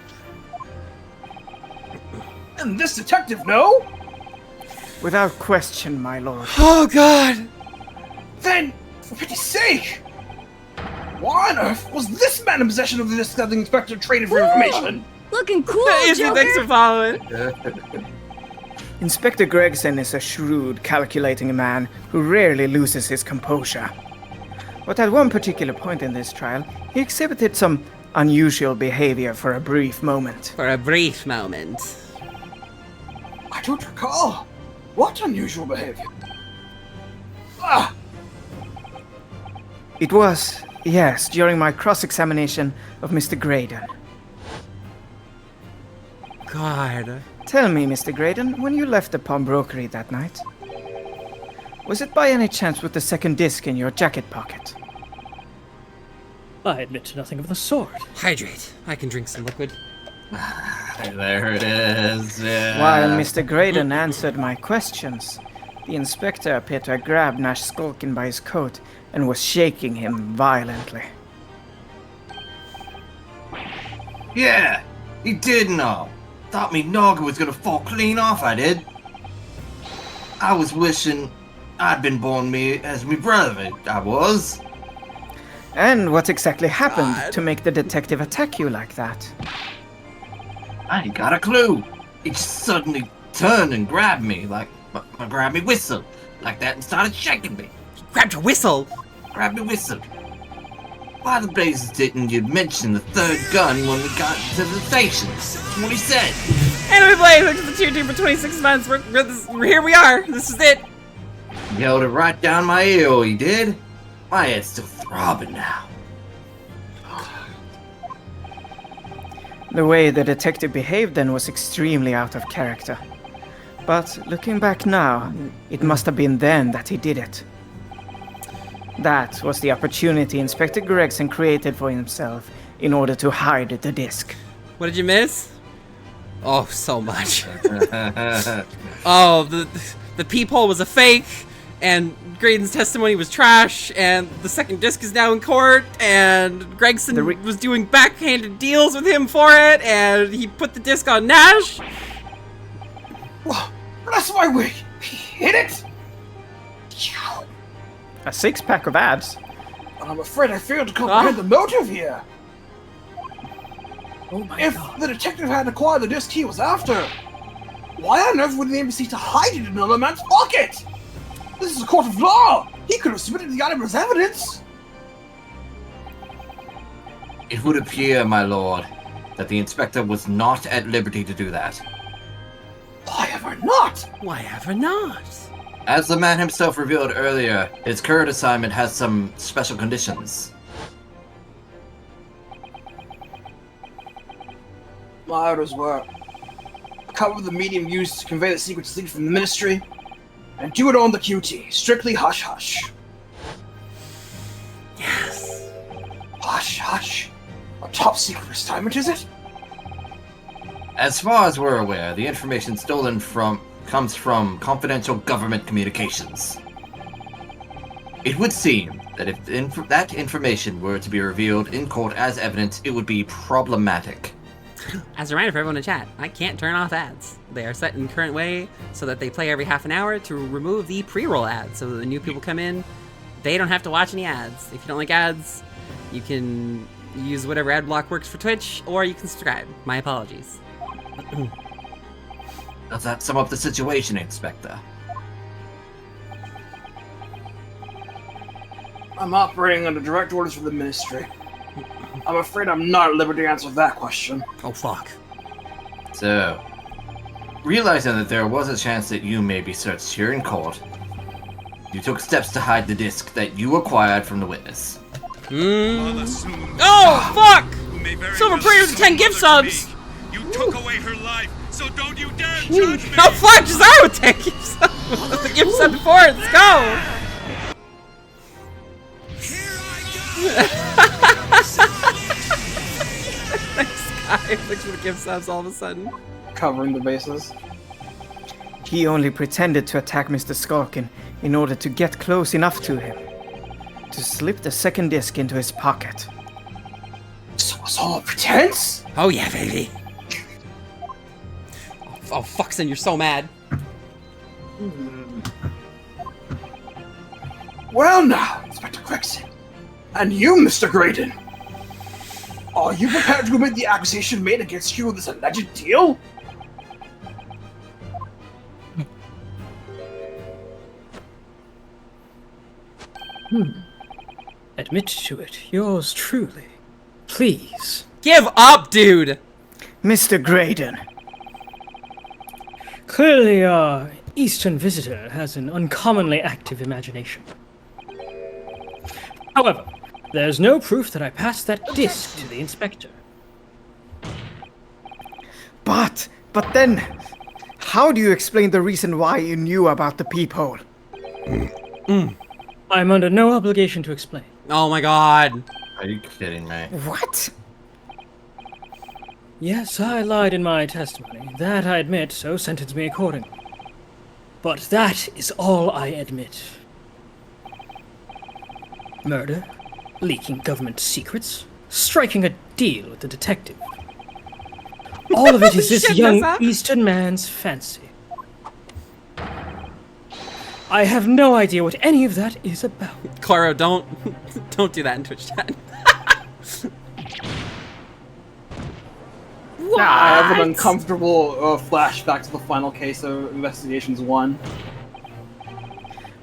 S5: and this detective, no?
S3: Without question, my lord.
S1: Oh god!
S5: Then, for pity's sake, why on earth was this man in possession of the disc that the inspector traded for information?
S7: Looking cool,
S1: Izzy, thanks for following.
S3: Inspector Gregson is a shrewd, calculating man who rarely loses his composure. But at one particular point in this trial, he exhibited some unusual behavior for a brief moment.
S1: For a brief moment.
S5: I don't recall. What unusual behavior? Ah,
S3: It was, yes, during my cross-examination of Mr. Graydon.
S1: God.
S3: Tell me, Mr. Graydon, when you left the pawnbrokery that night, was it by any chance with the second disc in your jacket pocket?
S2: I admit to nothing of the sort.
S1: Hydrate. I can drink some liquid.
S4: There it is. Yeah.
S3: While Mr. Graydon answered my questions, the inspector appeared to have grabbed Nash Skulkin by his coat and was shaking him violently.
S4: Yeah, he did know. Thought me noggin was gonna fall clean off, I did. I was wishing I'd been born as me brother, I was.
S3: And what exactly happened
S1: God.
S3: to make the detective attack you like that?
S4: I ain't got a clue. He just suddenly turned and grabbed me, grabbed me whistle, like that, and started shaking me.
S1: Grabbed your whistle.
S4: Grabbed me whistle. Why the blazes didn't you mention the third gun when we got to the station? That's what he said.
S1: And we played looked at the tier 2 for 26 months. We're here we are. This is it.
S4: He held it right down my ear, he did. My head's still throbbing now.
S3: The way the detective behaved then was extremely out of character. But looking back now, it must have been then that he did it. That was the opportunity Inspector Gregson created for himself in order to hide the disc.
S1: What did you miss? Oh, so much. Oh, the peephole was a fake, and Graydon's testimony was trash, and the second disc is now in court, and Gregson was doing backhanded deals with him for it, and he put the disc on Nash.
S5: Whoa, bless my wig! He hit it!
S3: A six-pack of abs?
S5: And I'm afraid I failed to comprehend the motive here.
S2: Oh my
S5: If
S2: god.
S5: the detective had acquired the disc he was after, why on earth would the embassy to hide it in another man's pocket? This is a court of law! He could have submitted the item as evidence!
S4: It would appear, my lord, that the inspector was not at liberty to do that.
S5: Why ever not?
S1: Why ever not?
S4: As the man himself revealed earlier, his current assignment has some special conditions.
S5: My orders were cover the medium used to convey the secrets leaked from the ministry, and do it on the QT. Strictly hush hush.
S1: Yes.
S5: Hush hush. A top secret assignment, is it?
S4: As far as we're aware, the information stolen comes from confidential government communications. It would seem that if that information were to be revealed in court as evidence, it would be problematic.
S1: As a reminder for everyone in chat, I can't turn off ads. They are set in current way so that they play every half an hour to remove the pre-roll ads. So the new people come in, they don't have to watch any ads. If you don't like ads, you can use whatever ad block works for Twitch, or you can subscribe. My apologies.
S4: Does that sum up the situation, Inspector?
S5: I'm operating under direct orders from the Ministry. I'm afraid I'm not at liberty to answer that question.
S1: Oh, fuck.
S4: So, realizing that there was a chance that you may be searched here in court, you took steps to hide the disc that you acquired from the witness.
S1: Oh, fuck! Silver Prayer with 10 gift subs!
S9: You took away her life, so don't you dare judge me!
S1: No, fuck! Giselle with 10 gift subs! The gift sub before, let's go!
S9: Here I
S1: Nice guy. Thanks for the gift subs all of a sudden.
S5: Covering the bases.
S3: He only pretended to attack Mr. Skalkin in order to get close enough to him. To slip the second disc into his pocket.
S5: So it's all a pretense?
S1: Oh yeah, baby. Oh, Fuxin, you're so mad.
S5: Well now, Inspector Gregson. And you, Mr. Graydon. Are you prepared to admit the accusation made against you in this alleged deal?
S2: Admit to it. Yours truly. Please.
S1: Give up, dude!
S3: Mr. Graydon.
S2: Clearly, our Eastern visitor has an uncommonly active imagination. However, there's no proof that I passed that disc to the inspector.
S3: But then, how do you explain the reason why you knew about the peephole?
S2: I'm under no obligation to explain.
S1: Oh my god.
S4: Are you kidding me?
S3: What?
S2: Yes, I lied in my testimony. That I admit, so sentence me accordingly. But that is all I admit. Murder, leaking government secrets, striking a deal with the detective. All of it is this
S1: Shit,
S2: young
S1: Nessa.
S2: Eastern man's fancy. I have no idea what any of that is about.
S1: Claro, don't do that in Twitch chat.
S5: I have an uncomfortable flashback to the final case of Investigations 1.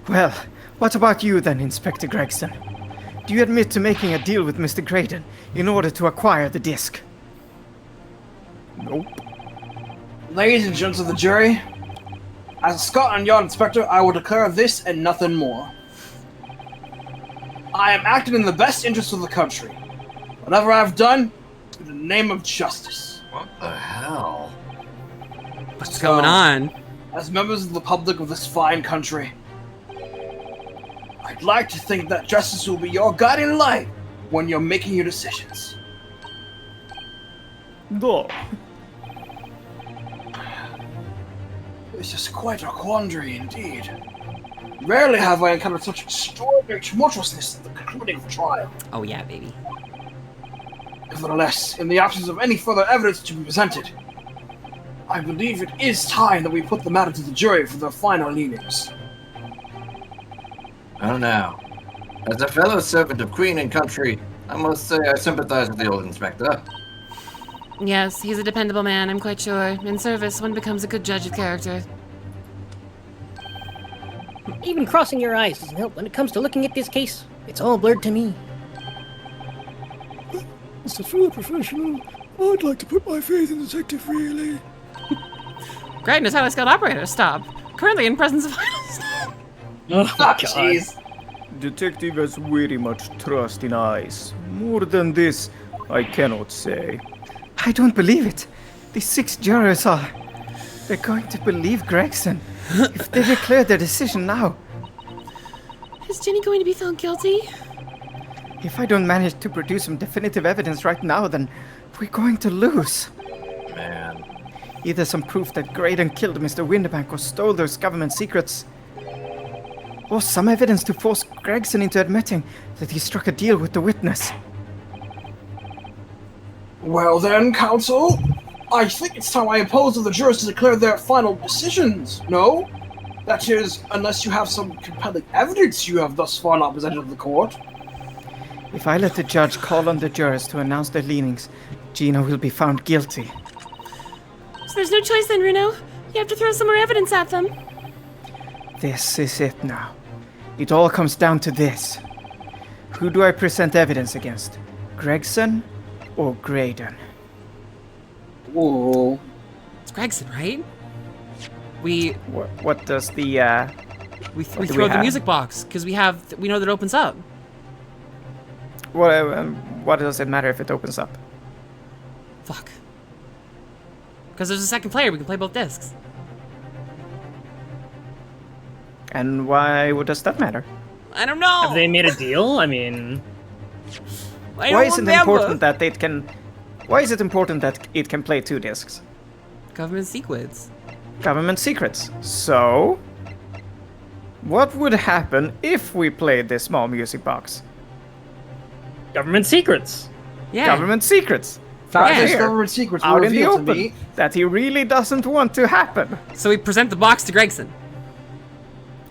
S3: Well, what about you then, Inspector Gregson? Do you admit to making a deal with Mr. Graydon in order to acquire the disc? Nope.
S5: Ladies and gents of the jury, as a Scotland Yard Inspector, I will declare this and nothing more. I am acting in the best interest of the country. Whatever I've done, in the name of justice.
S4: What the hell?
S1: What's going on?
S5: As members of the public of this fine country, I'd like to think that justice will be your guiding light when you're making your decisions.
S3: No.
S5: This is quite a quandary indeed. Rarely have I encountered such extraordinary tumultuousness at the concluding of a trial.
S1: Oh yeah, baby.
S5: Nevertheless, in the absence of any further evidence to be presented, I believe it is time that we put the matter to the jury for their final leanings.
S4: Oh no. As a fellow servant of Queen and country, I must say I sympathize with the old inspector.
S6: Yes, he's a dependable man, I'm quite sure. In service, one becomes a good judge of character.
S10: Even crossing your eyes doesn't help when it comes to looking at this case. It's all blurred to me.
S2: As a fellow professional, I'd like to put my faith in the detective, really.
S6: Graydon is highly skilled operator. Stop. Currently in presence of finals.
S2: Oh,
S5: Ah,
S2: God.
S5: jeez.
S3: Detective has very much trust in eyes. More than this, I cannot say. I don't believe it. The 6 jurors are... They're going to believe Gregson. If they declare their decision now.
S6: Is Jenny going to be found guilty?
S3: If I don't manage to produce some definitive evidence right now, then we're going to lose.
S4: Man.
S3: Either some proof that Graydon killed Mr. Winterbank or stole those government secrets, or some evidence to force Gregson into admitting that he struck a deal with the witness.
S5: Well then, counsel, I think it's time I impose on the jurors to declare their final decisions, no? That is, unless you have some compelling evidence you have thus far not presented to the court.
S3: If I let the judge call on the jurors to announce their leanings, Gina will be found guilty.
S6: So there's no choice then, Runo. You have to throw some more evidence at them.
S3: This is it now. It all comes down to this. Who do I present evidence against? Gregson or Graydon?
S5: Whoa.
S1: It's Gregson, right? We
S3: What does the
S1: we
S3: do we
S1: throw the
S3: have?
S1: music box because we know that it opens up.
S3: what does it matter if it opens up?
S1: Fuck. Because there's a second player, we can play both discs.
S3: And why does that matter?
S1: I don't know.
S2: Have they made a deal? I mean,
S1: I
S3: Why
S1: don't
S3: is it
S1: remember.
S3: important that it can? Why is it important that it can play 2 discs?
S1: Government secrets.
S3: Government secrets. So, what would happen if we played this small music box?
S2: government secrets.
S1: Yeah.
S3: Government secrets.
S5: Fact
S3: Right
S5: is,
S3: here,
S5: government secrets were
S3: out in the
S5: revealed to
S3: open,
S5: me.
S3: that he really doesn't want to happen.
S1: So we present the box to Gregson.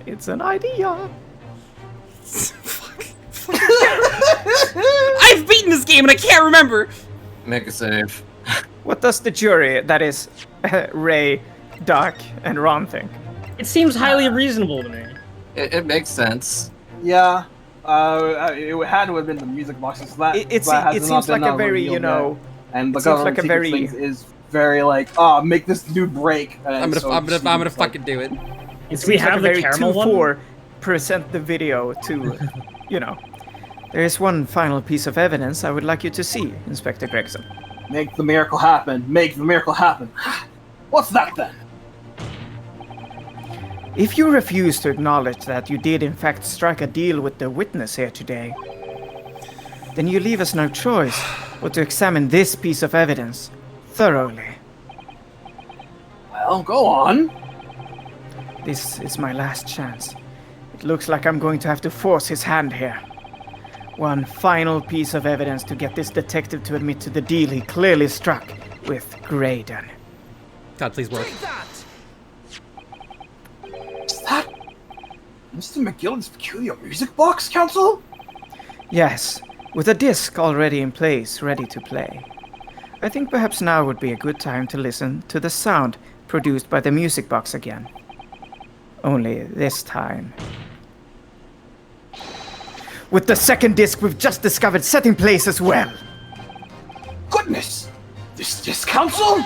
S3: It's an idea.
S1: Fuck. I've beaten this game and I can't remember.
S4: Make a save.
S3: What does the jury, that is, Ray, Doc, and Ron think?
S2: It seems highly reasonable to me.
S4: It makes sense.
S5: Yeah. It had to have been the music boxes. That
S3: It
S5: that has
S3: seems
S5: not
S3: like
S5: been
S3: a very,
S5: revealed
S3: you know,
S5: yet. And the
S3: it seems
S5: government
S3: like a
S5: secret
S3: very-
S5: thing is very like, make this dude break. And
S1: I'm
S5: so
S1: gonna
S5: it's like-
S1: fucking do it.
S2: It's we have the
S3: very
S2: caramel one.
S3: 2-4 present the video to, you know. There is one final piece of evidence I would like you to see, Inspector Gregson.
S5: Make the miracle happen. Make the miracle happen. What's that then?
S3: If you refuse to acknowledge that you did in fact strike a deal with the witness here today, then you leave us no choice but to examine this piece of evidence thoroughly.
S5: Well, go on.
S3: This is my last chance. It looks like I'm going to have to force his hand here. One final piece of evidence to get this detective to admit to the deal he clearly struck with Graydon.
S1: God, please work.
S5: Is that Mr. McGillen's peculiar music box, Counsel?
S3: Yes, with a disc already in place, ready to play. I think perhaps now would be a good time to listen to the sound produced by the music box again. Only this time, with the second disc we've just discovered set in place as well.
S5: Goodness! This Counsel?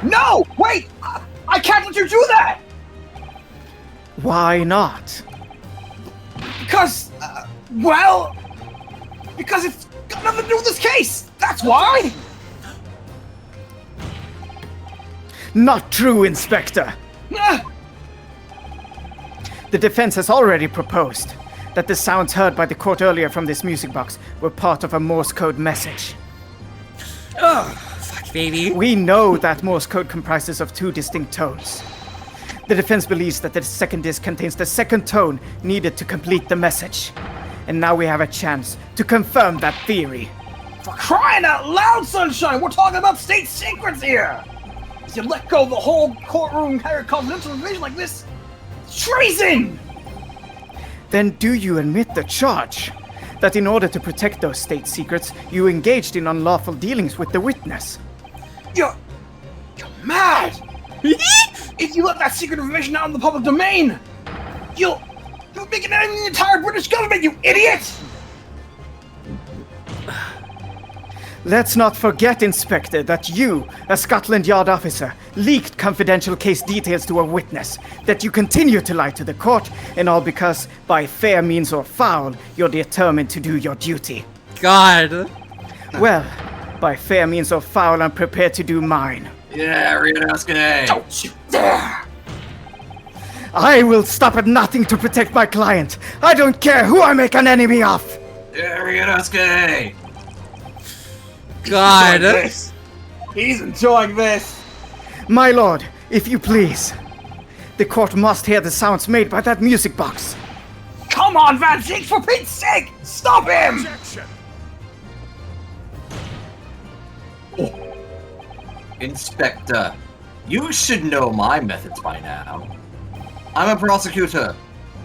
S5: No! Wait! I can't let you do that!
S3: Why not?
S5: Because, well... Because it's got nothing to do with this case! That's why!
S3: Not true, Inspector! The defense has already proposed that the sounds heard by the court earlier from this music box were part of a Morse code message.
S1: Fuck, baby.
S3: We know that Morse code comprises of 2 distinct tones. The defense believes that the second disc contains the second tone needed to complete the message. And now we have a chance to confirm that theory.
S5: For crying out loud, Sunshine! We're talking about state secrets here! If you let go of the whole courtroom entire confidential information like this, it's treason!
S3: Then do you admit the charge? That in order to protect those state secrets, you engaged in unlawful dealings with the witness?
S5: You're mad! If you let that secret information out in the public domain, you'll make an enemy of the entire British government, you idiot!
S3: Let's not forget, Inspector, that you, a Scotland Yard officer, leaked confidential case details to a witness, that you continue to lie to the court, and all because, by fair means or foul, you're determined to do your duty.
S1: God.
S3: Well, by fair means or foul, I'm prepared to do mine.
S4: Yeah, Ryunosuke!
S5: Don't you dare!
S3: I will stop at nothing to protect my client. I don't care who I make an enemy of.
S4: Yeah, Ryunosuke!
S1: God.
S5: He's enjoying this!
S3: My lord, if you please. The court must hear the sounds made by that music box.
S5: Come on, Van Zeke, for Pete's sake! Stop him!
S9: Objection!
S4: Inspector, you should know my methods by now. I'm a prosecutor.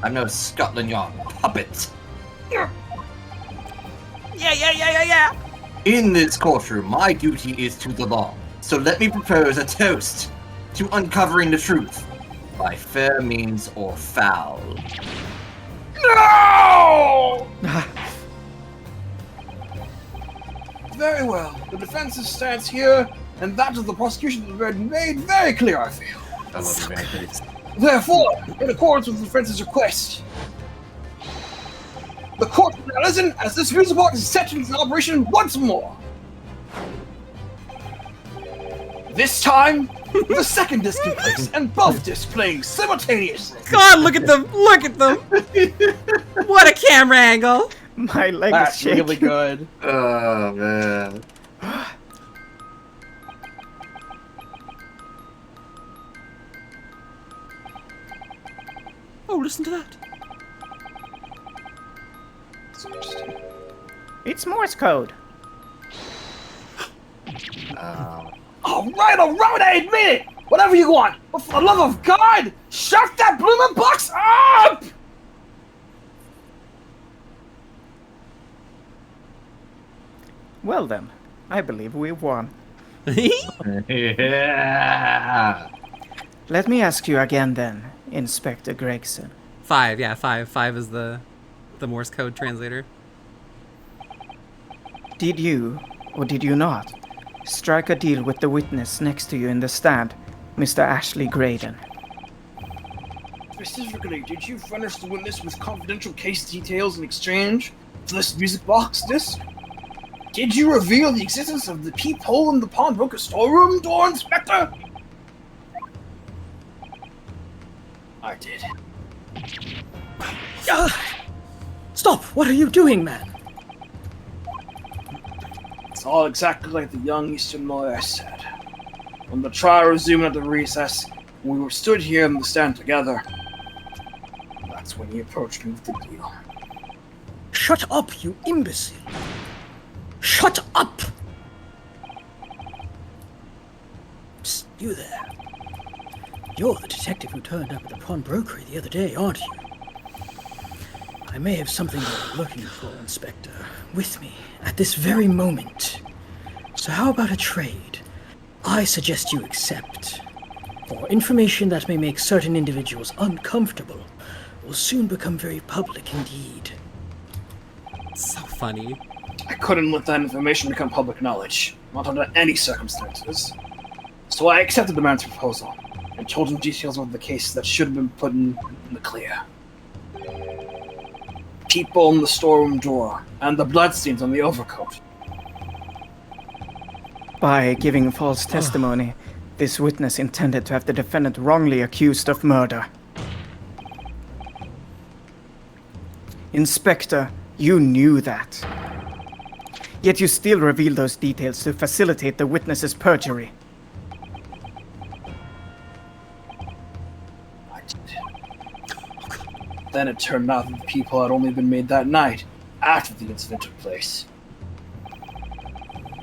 S4: I'm no Scotland Yard puppet.
S1: Yeah.
S4: In this courtroom, my duty is to the law. So let me propose a toast to uncovering the truth by fair means or foul.
S5: No! Very well. The defense's stance here, and that of the prosecution has been made very clear, I feel.
S4: I love you, man.
S5: Therefore, in accordance with the defense's request, the court will now listen as this music box is set into operation once more. This time, the second disc in place, and both discs playing simultaneously.
S1: God, look at them! Look at them! What a camera angle!
S3: My leg
S5: That's
S3: is shaking.
S5: really good.
S4: Oh, man.
S1: Oh, listen to that.
S3: It's Morse code.
S5: Alright, I admit it! Whatever you want, but for the love of God, shut that blooming box up!
S3: Well then, I believe we've won.
S4: Yeah.
S3: Let me ask you again then, Inspector Gregson.
S1: 5, yeah, 5. 5 is the Morse code translator.
S3: Did you, or did you not, strike a deal with the witness next to you in the stand, Mr. Ashley Graydon?
S5: Specifically, did you furnish the witness with confidential case details in exchange for this music box disc? Did you reveal the existence of the peephole in the pawnbroker storeroom door, Inspector? I did.
S2: Stop! What are you doing, man?
S5: It's all exactly like the young Eastern lawyer said. When the trial resumed at the recess, we were stood here in the stand together. That's when he approached me with the deal.
S2: Shut up, you imbecile! Shut up! Psst, you there. You're the detective who turned up at the pawnbrokery the other day, aren't you? I may have something you're looking for, Inspector, with me at this very moment. So how about a trade? I suggest you accept. For information that may make certain individuals uncomfortable will soon become very public indeed.
S1: So funny.
S5: I couldn't let that information become public knowledge, not under any circumstances. So I accepted the man's proposal, and told him details of the case that should have been put in the clear. People in the storeroom door, and the bloodstains on the overcoat.
S3: By giving false testimony, this witness intended to have the defendant wrongly accused of murder. Inspector, you knew that. Yet you still revealed those details to facilitate the witness's perjury.
S5: I did. Then it turned out that the people had only been made that night, after the incident took place.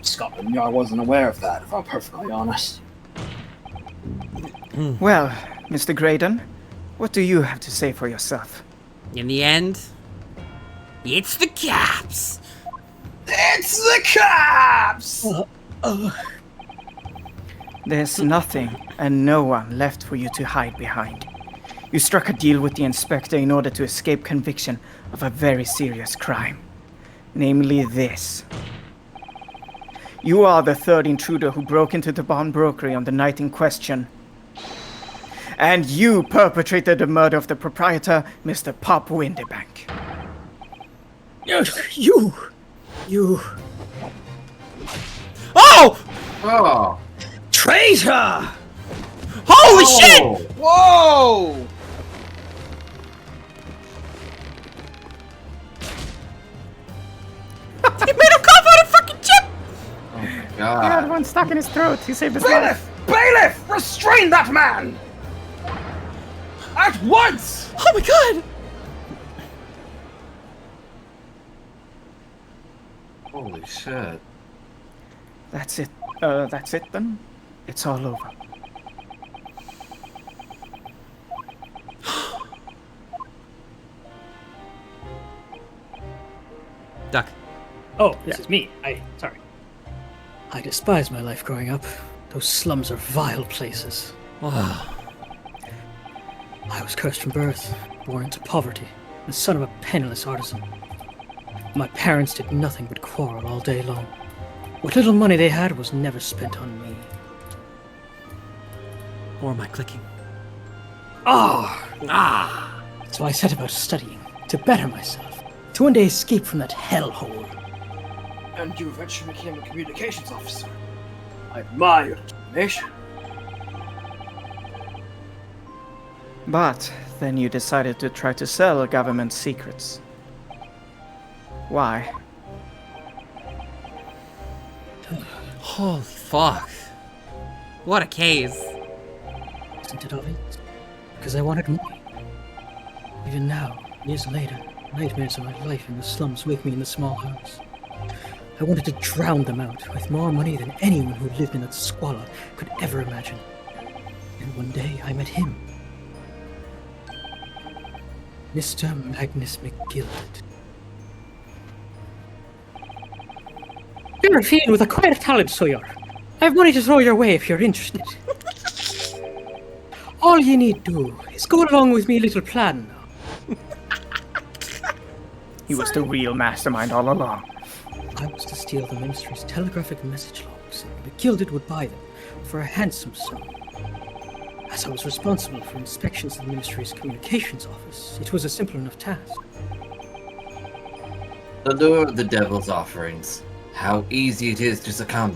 S5: Scotland Yard wasn't aware of that, if I'm perfectly honest.
S3: Well, Mr. Graydon, what do you have to say for yourself?
S1: In the end, it's the cops!
S5: It's the cops!
S3: There's nothing and no one left for you to hide behind. You struck a deal with the inspector in order to escape conviction of a very serious crime. Namely this. You are the third intruder who broke into the pawnbrokery on the night in question. And you perpetrated the murder of the proprietor, Mr. Pop Windybank.
S2: You...
S1: Oh!
S4: Oh.
S2: Traitor!
S1: Holy shit!
S5: Whoa!
S1: He made him cough out a fucking chip!
S4: Oh my
S3: He had
S4: god.
S3: one stuck in his throat. He saved his life.
S5: Bailiff! Bailiff! Restrain that man! At once!
S1: Oh my god!
S4: Holy shit.
S3: That's it. That's it then? It's all over.
S1: Duck.
S2: Oh, this is me. Sorry. I despise my life growing up. Those slums are vile places.
S1: Oh,
S2: I was cursed from birth, born into poverty, the son of a penniless artisan. My parents did nothing but quarrel all day long. What little money they had was never spent on me.
S1: or am I clicking?
S2: So I set about studying, to better myself, to one day escape from that hellhole.
S5: And you eventually became a communications officer. I admire your determination.
S3: But then you decided to try to sell government secrets. Why?
S1: Holy fuck. What a case.
S2: Isn't it obvious? Because I wanted money. Even now, years later, nightmares of my life in the slums wake me in the small house. I wanted to drown them out with more money than anyone who lived in that squalor could ever imagine. And one day I met him. Mr. Magnus McGilded. You're a fiend with a quite a talent, Sawyer. I have money to throw your way if you're interested. All you need do is go along with me little plan now.
S3: He was the real mastermind all along.
S2: I was to steal the ministry's telegraphic message logs, and McGilded would buy them for a handsome sum. As I was responsible for inspections of the ministry's communications office, it was a simple enough task.
S4: The lure of the devil's offerings. How easy it is to succumb.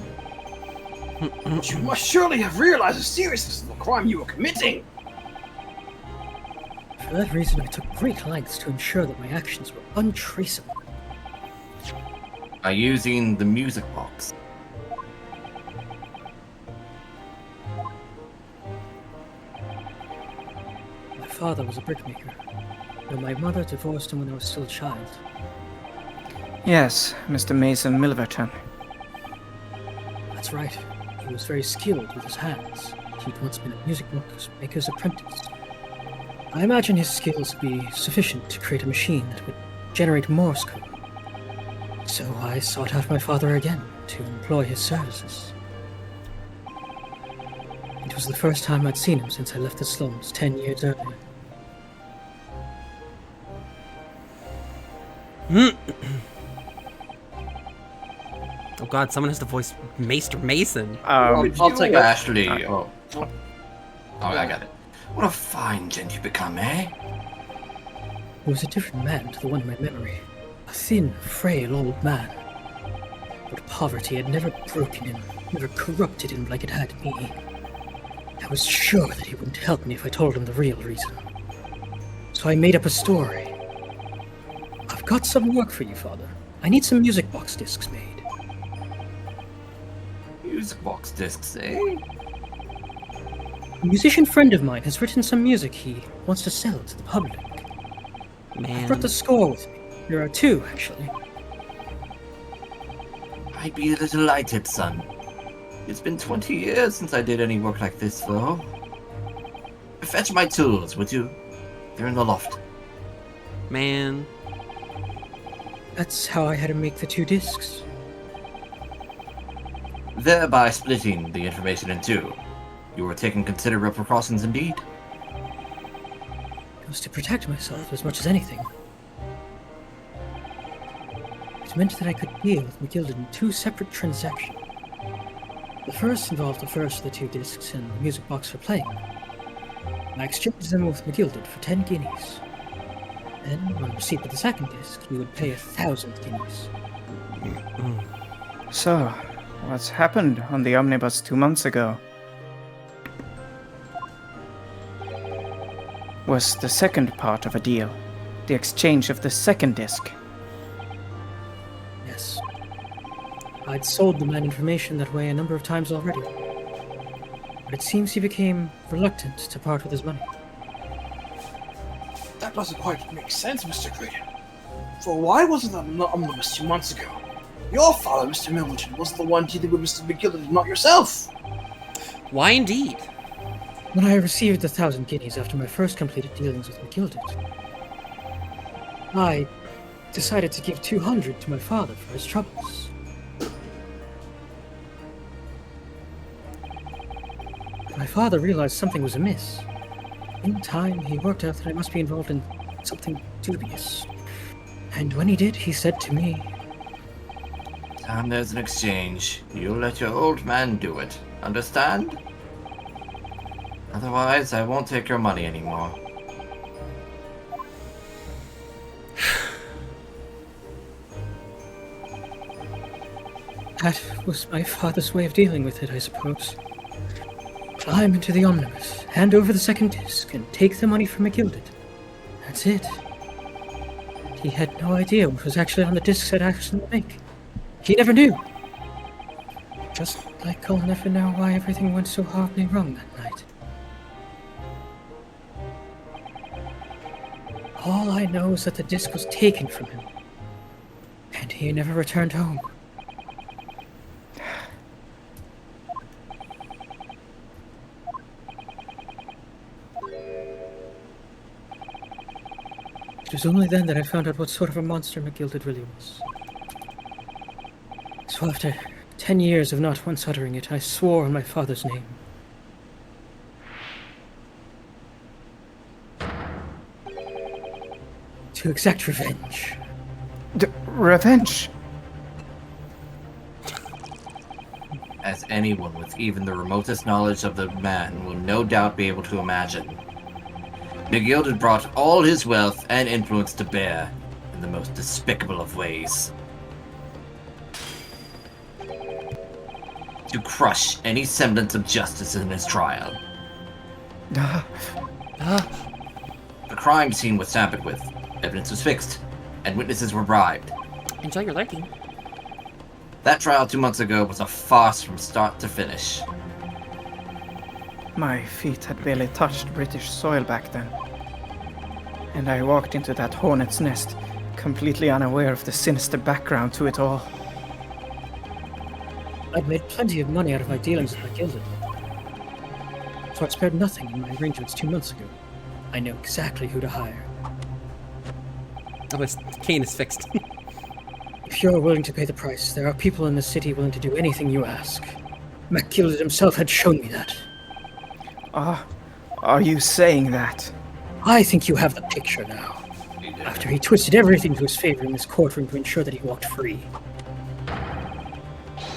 S5: But you must surely have realized the seriousness of the crime you were committing.
S2: For that reason, I took great lengths to ensure that my actions were untraceable.
S4: By using the music box.
S2: My father was a brickmaker, though my mother divorced him when I was still a child.
S3: Yes, Mr. Mason Milverton.
S2: That's right. He was very skilled with his hands. He'd once been a music maker's apprentice. I imagine his skills would be sufficient to create a machine that would generate Morse code. So I sought out my father again to employ his services. It was the first time I'd seen him since I left the slums 10 years earlier.
S1: Oh god, someone has to voice Maester Mason.
S5: I'll take it.
S4: Ashley. Oh, I got it. What a fine gent you become, eh?
S2: He was a different man to the one in my memory. A thin, frail old man. But poverty had never broken him, never corrupted him like it had me. I was sure that he wouldn't help me if I told him the real reason. So I made up a story. I've got some work for you, Father. I need some music box discs made.
S4: Music box discs, eh?
S2: A musician friend of mine has written some music he wants to sell to the public. I
S1: Man.
S2: brought the score with me. There are two, actually.
S4: I'd be delighted, son. It's been 20 years since I did any work like this, though. Fetch my tools, would you? They're in the loft.
S1: Man.
S2: That's how I had to make the two discs.
S4: Thereby splitting the information in two. You were taking considerable precautions indeed.
S2: It was to protect myself as much as anything. It meant that I could deal with McGilded in two separate transactions. The first involved the first of the two discs and the music box for playing. I exchanged them with McGilded for 10 guineas. Then, on receipt of the second disc, he would pay 1,000 guineas.
S3: So, what's happened on the omnibus 2 months ago? Was the second part of a deal. The exchange of the second disc.
S2: Yes. I'd sold the man information that way a number of times already. But it seems he became reluctant to part with his money.
S5: That doesn't quite make sense, Mr. Green. For why wasn't that not omnibus 2 months ago? Your father, Mr. Milverton, was the one dealing with Mr. McGilded, not yourself.
S1: Why indeed?
S2: When I received the 1,000 guineas after my first completed dealings with McGilded, I decided to give 200 to my father for his troubles. My father realized something was amiss. In time, he worked out that I must be involved in something dubious. And when he did, he said to me,
S4: Time there's an exchange. You let your old man do it. Understand? Otherwise, I won't take your money anymore.
S2: that was my father's way of dealing with it, I suppose. Climb into the omnibus, hand over the second disc, and take the money from McGilded. That's it. He had no idea what was actually on the discs I'd actually make. He never knew. Just like I'll never know why everything went so horribly wrong that night. All I know is that the disc was taken from him, and he never returned home. It was only then that I found out what sort of a monster McGilded really was. So after 10 years of not once uttering it, I swore on my father's name. To exact revenge.
S3: Revenge?
S4: As anyone with even the remotest knowledge of the man will no doubt be able to imagine. McGilded brought all his wealth and influence to bear in the most despicable of ways. To crush any semblance of justice in his trial. The crime scene was tampered with, evidence was fixed, and witnesses were bribed.
S6: Enjoy your lurking.
S4: That trial 2 months ago was a farce from start to finish.
S3: My feet had barely touched British soil back then. And I walked into that hornet's nest, completely unaware of the sinister background to it all.
S2: I'd made plenty of money out of my dealings with McGilded. So I spared nothing in my arrangements 2 months ago. I know exactly who to hire.
S1: Oh, his cane is fixed.
S2: If you're willing to pay the price, there are people in the city willing to do anything you ask. McGilded himself had shown me that.
S3: Are you saying that?
S2: I think you have the picture now. After he twisted everything to his favor in this courtroom to ensure that he walked free.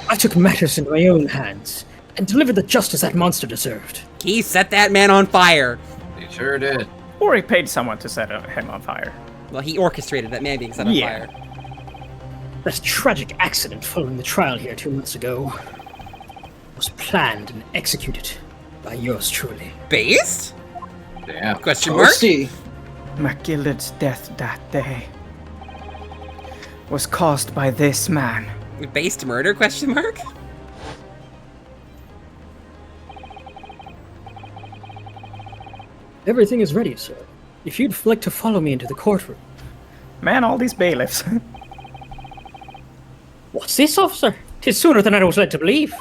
S2: I took matters into my own hands and delivered the justice that monster deserved.
S1: He set that man on fire.
S4: He sure did.
S3: Or he paid someone to set him on fire.
S1: Well, he orchestrated that man being set on fire.
S2: That tragic accident following the trial here 2 months ago was planned and executed by yours truly.
S1: Based?
S4: Damn.
S1: Question mark?
S5: Toasty.
S3: McGilded's death that day was caused by this man.
S1: Based murder? Question mark?
S2: Everything is ready, sir. If you'd like to follow me into the courtroom.
S3: Man, all these bailiffs.
S2: What's this, officer? 'Tis sooner than I was led to believe.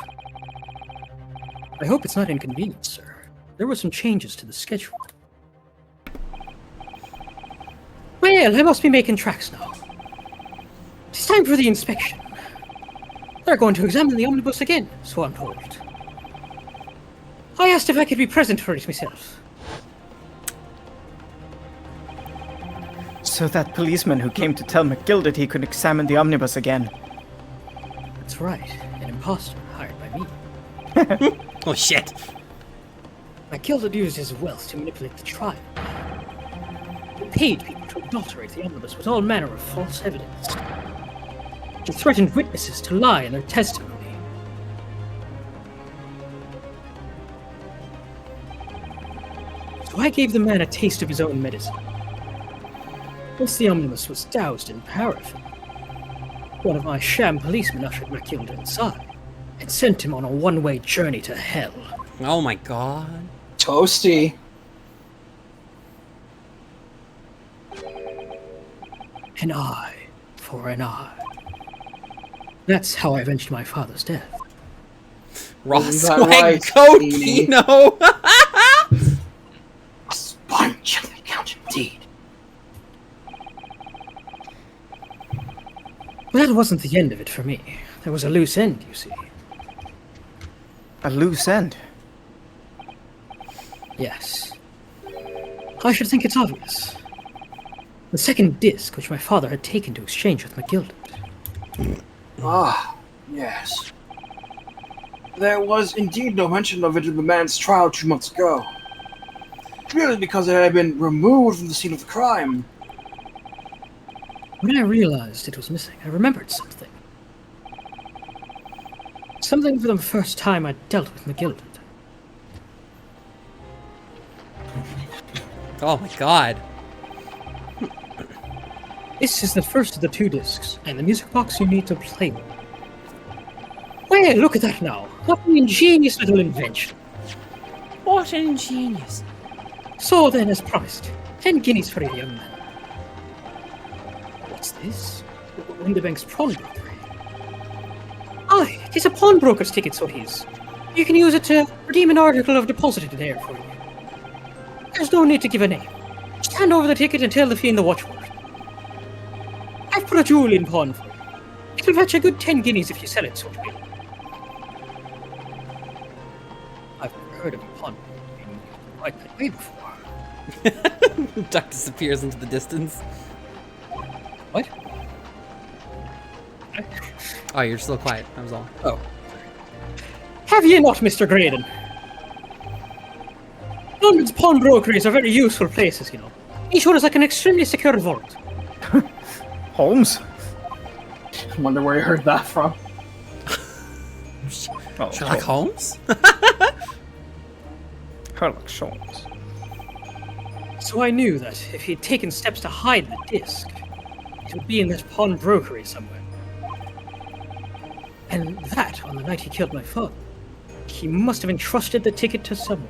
S2: I hope it's not inconvenient, sir. There were some changes to the schedule. Well, I must be making tracks now. It's time for the inspection. They're going to examine the omnibus again, so I'm told. I asked if I could be present for it myself.
S3: So that policeman who came to tell McGilded he could examine the omnibus again.
S2: That's right, an imposter hired by me.
S1: Oh shit.
S2: McGilded used his wealth to manipulate the trial. He paid people to adulterate the omnibus with all manner of false evidence. He threatened witnesses to lie in their testimony. So I gave the man a taste of his own medicine. Once the omnibus was doused in paraffin, one of my sham policemen ushered McGilded inside and sent him on a one-way journey to hell.
S1: Oh my god.
S5: Toasty.
S2: An eye for an eye. That's how I avenged my father's death.
S1: Ross
S5: that
S1: swag
S5: right,
S1: coat,
S5: Beanie?
S1: Kino.
S5: A spine-chilling account indeed.
S2: Well, that wasn't the end of it for me. There was a loose end, you see.
S3: A loose end.
S2: Yes. I should think it's obvious. The second disc, which my father had taken to exchange with McGilded.
S5: Ah, yes. There was indeed no mention of it in the man's trial 2 months ago. Merely because it had been removed from the scene of the crime.
S2: When I realized it was missing, I remembered something. Something for the first time I dealt with McGilded.
S1: Oh my god.
S2: This is the first of the 2 discs, and the music box you need to play with. Well, look at that now. What an ingenious little invention.
S6: What an ingenious.
S2: So then, as promised, 10 guineas for a young man. What's this? Winterbank's pawnbroker. Aye, it is a pawnbroker's ticket, so it is. You can use it to redeem an article I've deposited there for you. There's no need to give a name. Just hand over the ticket and tell the fiend the watchword. I've put a jewel in pawn for you. It'll fetch a good 10 guineas if you sell it, so it will. I've never heard of a pawnbroker being quite that way before.
S1: Duck disappears into the distance.
S2: What?
S1: Oh, you're still quiet. That was all.
S2: Oh. Have ye not, Mr. Graydon? London's pawnbrokeries are very useful places, you know. Each one is like an extremely secure vault.
S3: Holmes?
S5: I wonder where you heard that from.
S3: Oh,
S1: Sherlock Holmes?
S3: Sherlock Holmes.
S2: So I knew that if he'd taken steps to hide the disc, it would be in that pawnbrokery somewhere. And that on the night he killed my father. He must have entrusted the ticket to someone.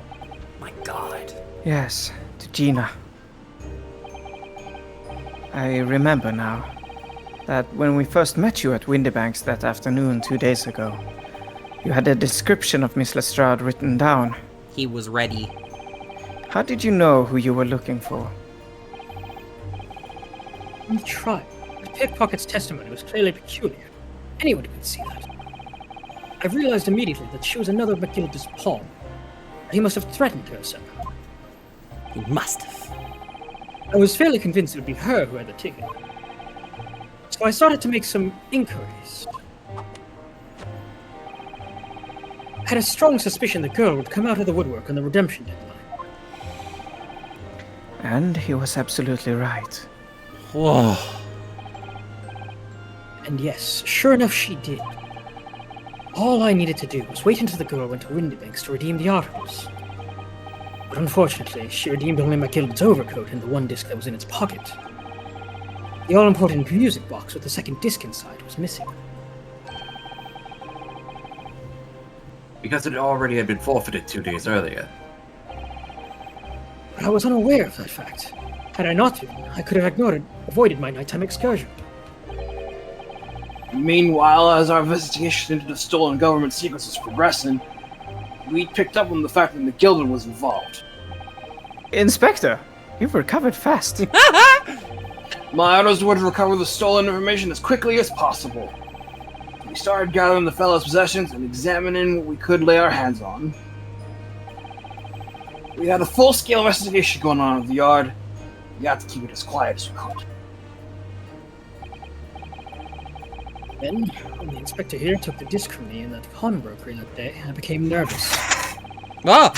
S1: My god.
S3: Yes, to Gina. I remember now that when we first met you at Windybanks that afternoon 2 days ago, you had a description of Miss Lestrade written down.
S1: He was ready.
S3: How did you know who you were looking for?
S2: On the trial, the pickpocket's testimony was clearly peculiar. Anyone could see that. I realized immediately that she was another McGilded's pawn. He must have threatened her somehow.
S1: He must have.
S2: I was fairly convinced it would be her who had the ticket. So I started to make some inquiries. I had a strong suspicion the girl would come out of the woodwork on the redemption deadline.
S3: And he was absolutely right.
S1: Whoa.
S2: And yes, sure enough she did. All I needed to do was wait until the girl went to Windybanks to redeem the articles. But unfortunately, she redeemed only McGilded's overcoat and the one disc that was in its pocket. The all-important music box with the second disc inside was missing.
S4: Because it already had been forfeited 2 days earlier.
S2: But I was unaware of that fact. Had I not been, I could have avoided my nighttime excursion.
S5: Meanwhile, as our investigation into the stolen government secrets was progressing, we picked up on the fact that McGilded was involved.
S3: Inspector, you've recovered fast.
S5: My orders were to recover the stolen information as quickly as possible. We started gathering the fellow's possessions and examining what we could lay our hands on. We had a full-scale investigation going on at the yard. We had to keep it as quiet as we could.
S2: Then, when the inspector here took the disc from me in that pawnbrokery that day, I became nervous.
S1: Ah!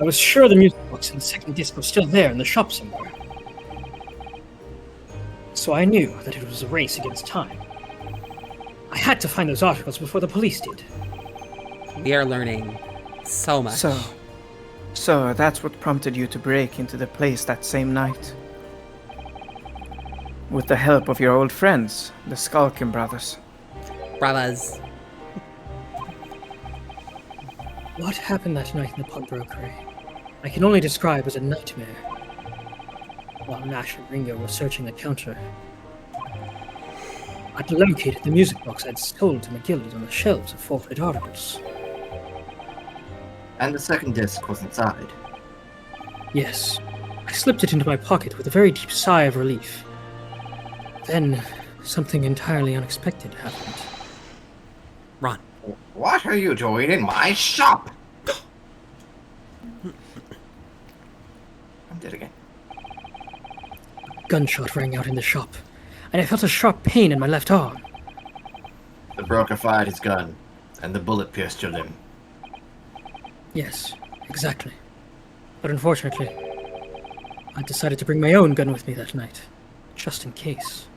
S2: I was sure the music box and the second disc were still there in the shop somewhere. So I knew that it was a race against time. I had to find those articles before the police did.
S1: We are learning so much.
S3: So that's what prompted you to break into the place that same night. With the help of your old friends, the Skulkin brothers.
S1: Brothers.
S2: What happened that night in the pawnbrokery, I can only describe as a nightmare. While Nash and Ringo were searching the counter, I'd located the music box I'd sold to McGilded on the shelves of forfeited articles.
S4: And the second disc was inside.
S2: Yes. I slipped it into my pocket with a very deep sigh of relief. Then, something entirely unexpected happened.
S1: Ron.
S4: What are you doing in my shop? I'm dead again.
S2: A gunshot rang out in the shop, and I felt a sharp pain in my left arm.
S4: The broker fired his gun, and the bullet pierced your limb.
S2: Yes, exactly. But unfortunately, I decided to bring my own gun with me that night, just in case.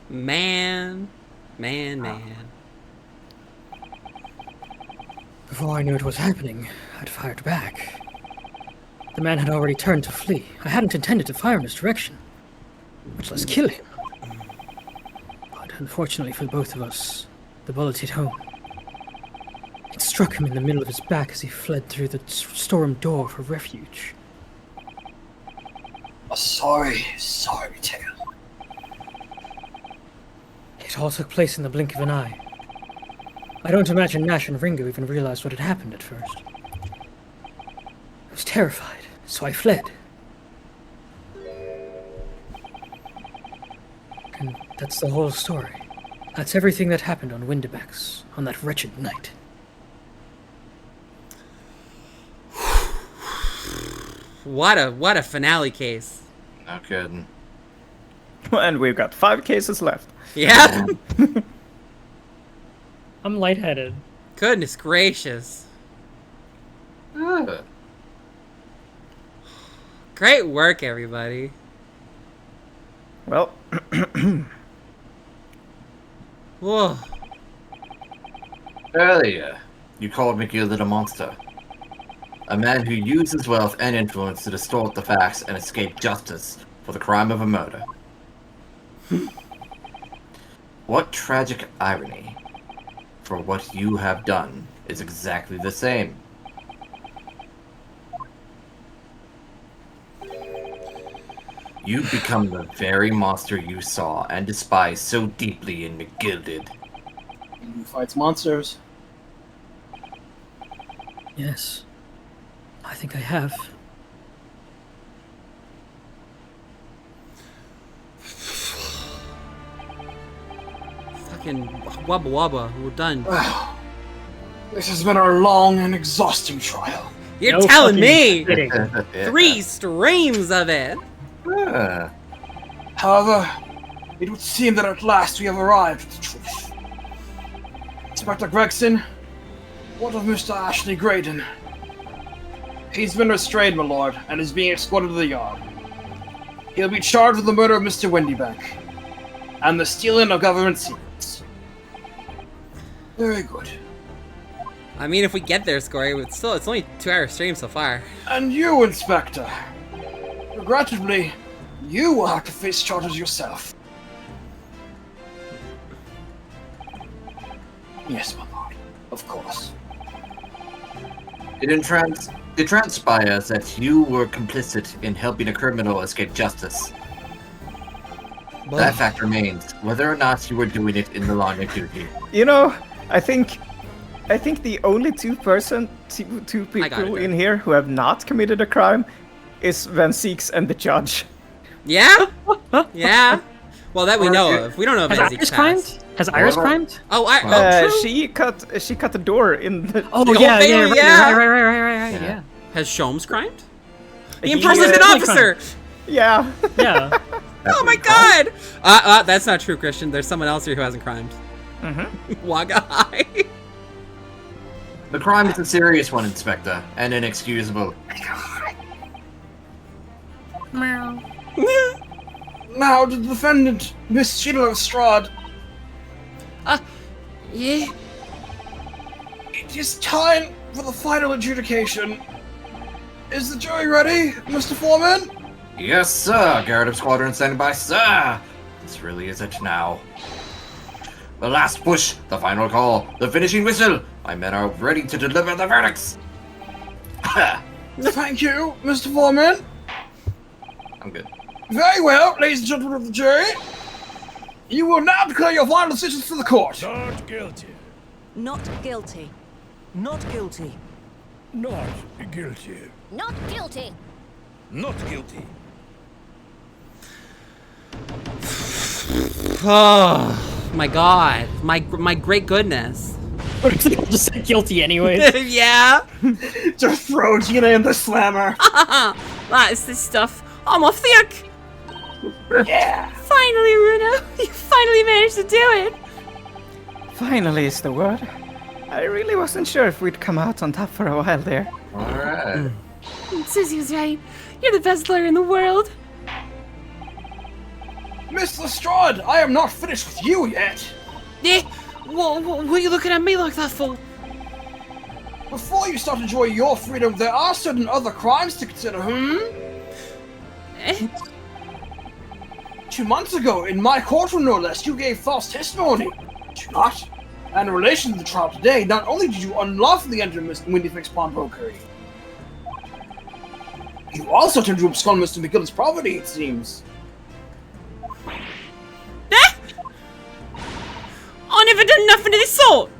S1: Man.
S2: Before I knew it was happening, I'd fired back. The man had already turned to flee. I hadn't intended to fire in his direction, much less kill him. But unfortunately for both of us, the bullet hit home. It struck him in the middle of his back as he fled through the storm door for refuge.
S5: A sorry tale.
S2: It all took place in the blink of an eye. I don't imagine Nash and Ringo even realized what had happened at first. I was terrified, so I fled. And that's the whole story. That's everything that happened on Windibax on that wretched night.
S1: What a finale case.
S4: No kidding.
S3: And we've got 5 cases left.
S1: Yeah.
S2: I'm lightheaded.
S1: Goodness gracious. Great work, everybody.
S3: Well,
S1: Whoa.
S4: Earlier, you called McGill a monster. A man who used his wealth and influence to distort the facts and escape justice for the crime of a murder. What tragic irony. For what you have done is exactly the same. You become the very monster you saw and despised so deeply in McGill did.
S5: He fights monsters.
S2: Yes. I think I have.
S1: Fucking wubba wubba. We're done.
S5: This has been a long and exhausting trial.
S1: You're
S2: No
S1: telling
S2: fucking
S1: me.
S2: kidding.
S1: 3 streams of it.
S4: Ah.
S5: However, it would seem that at last we have arrived at the truth. Inspector Gregson, what of Mr. Ashley Graydon? He's been restrained, my lord, and is being escorted to the yard. He'll be charged with the murder of Mr. Windibank and the stealing of government secrets. Very good.
S1: I mean, if we get there, Scory, it's only 2-hour stream so far.
S5: And you, Inspector. Regrettably, you will have to face charges yourself. Yes, my lord. Of course.
S4: It transpires that you were complicit in helping a criminal escape justice. That fact remains, whether or not you were doing it in the line of duty.
S3: you know, I think the only two people in here who have not committed a crime is Van Seeks and the judge.
S1: Yeah? Yeah. Well, that we know of. We don't know if
S2: Has
S1: Izzy
S2: Iris
S1: passed.
S2: crimed? Has Iris crimed?
S1: Oh, true.
S3: She cut the door in the.
S2: Oh,
S1: The
S2: yeah,
S1: Old
S2: yeah,
S1: Bailey,
S2: right,
S1: yeah.
S2: right, yeah.
S1: Has Sholmes crimed? The
S3: He,
S1: imprisonment
S2: uh,
S1: officer!
S3: Yeah.
S2: Yeah.
S1: Oh my god! That's not true, Christian. There's someone else here who hasn't crimed. Waga High.
S4: The crime is a serious one, Inspector, and inexcusable.
S5: Now, the defendant, Miss Sheila Lestrade.
S6: Yeah.
S5: It is time for the final adjudication. Is the jury ready, Mr. Foreman?
S4: Yes, sir. Garrett of Squadron standing by, sir. This really is it now. The last push, the final call, the finishing whistle. My men are ready to deliver the verdicts.
S5: Thank you, Mr. Foreman.
S4: I'm good.
S5: Very well, ladies and gentlemen of the jury. You will now declare your final decisions for the court.
S9: Not guilty.
S7: Not guilty.
S11: Not guilty.
S9: Not guilty.
S7: Not guilty.
S9: Not guilty.
S1: Oh my god. My great goodness.
S2: Just say guilty anyways.
S1: Yeah.
S5: Just throw Gina in the slammer.
S6: That is this stuff. I'm off the hook.
S5: Yeah.
S6: Finally, Runo. You finally managed to do it.
S3: Finally is the word. I really wasn't sure if we'd come out on top for a while there.
S4: Alright.
S6: Susie was right. You're the best lawyer in the world.
S5: Miss Lestrade, I am not finished with you yet.
S6: Eh? What are you looking at me like that for?
S5: Before you start enjoying your freedom, there are certain other crimes to consider,
S6: Eh?
S5: 2 months ago, in my courtroom no less, you gave false testimony. Did you not? And in relation to the trial today, not only did you unlawfully enter Mr. Windyfix's pawnbrokery, you also attempted to abscond Mr. McGill's property, it seems.
S6: Eh? I never done nothing of this sort.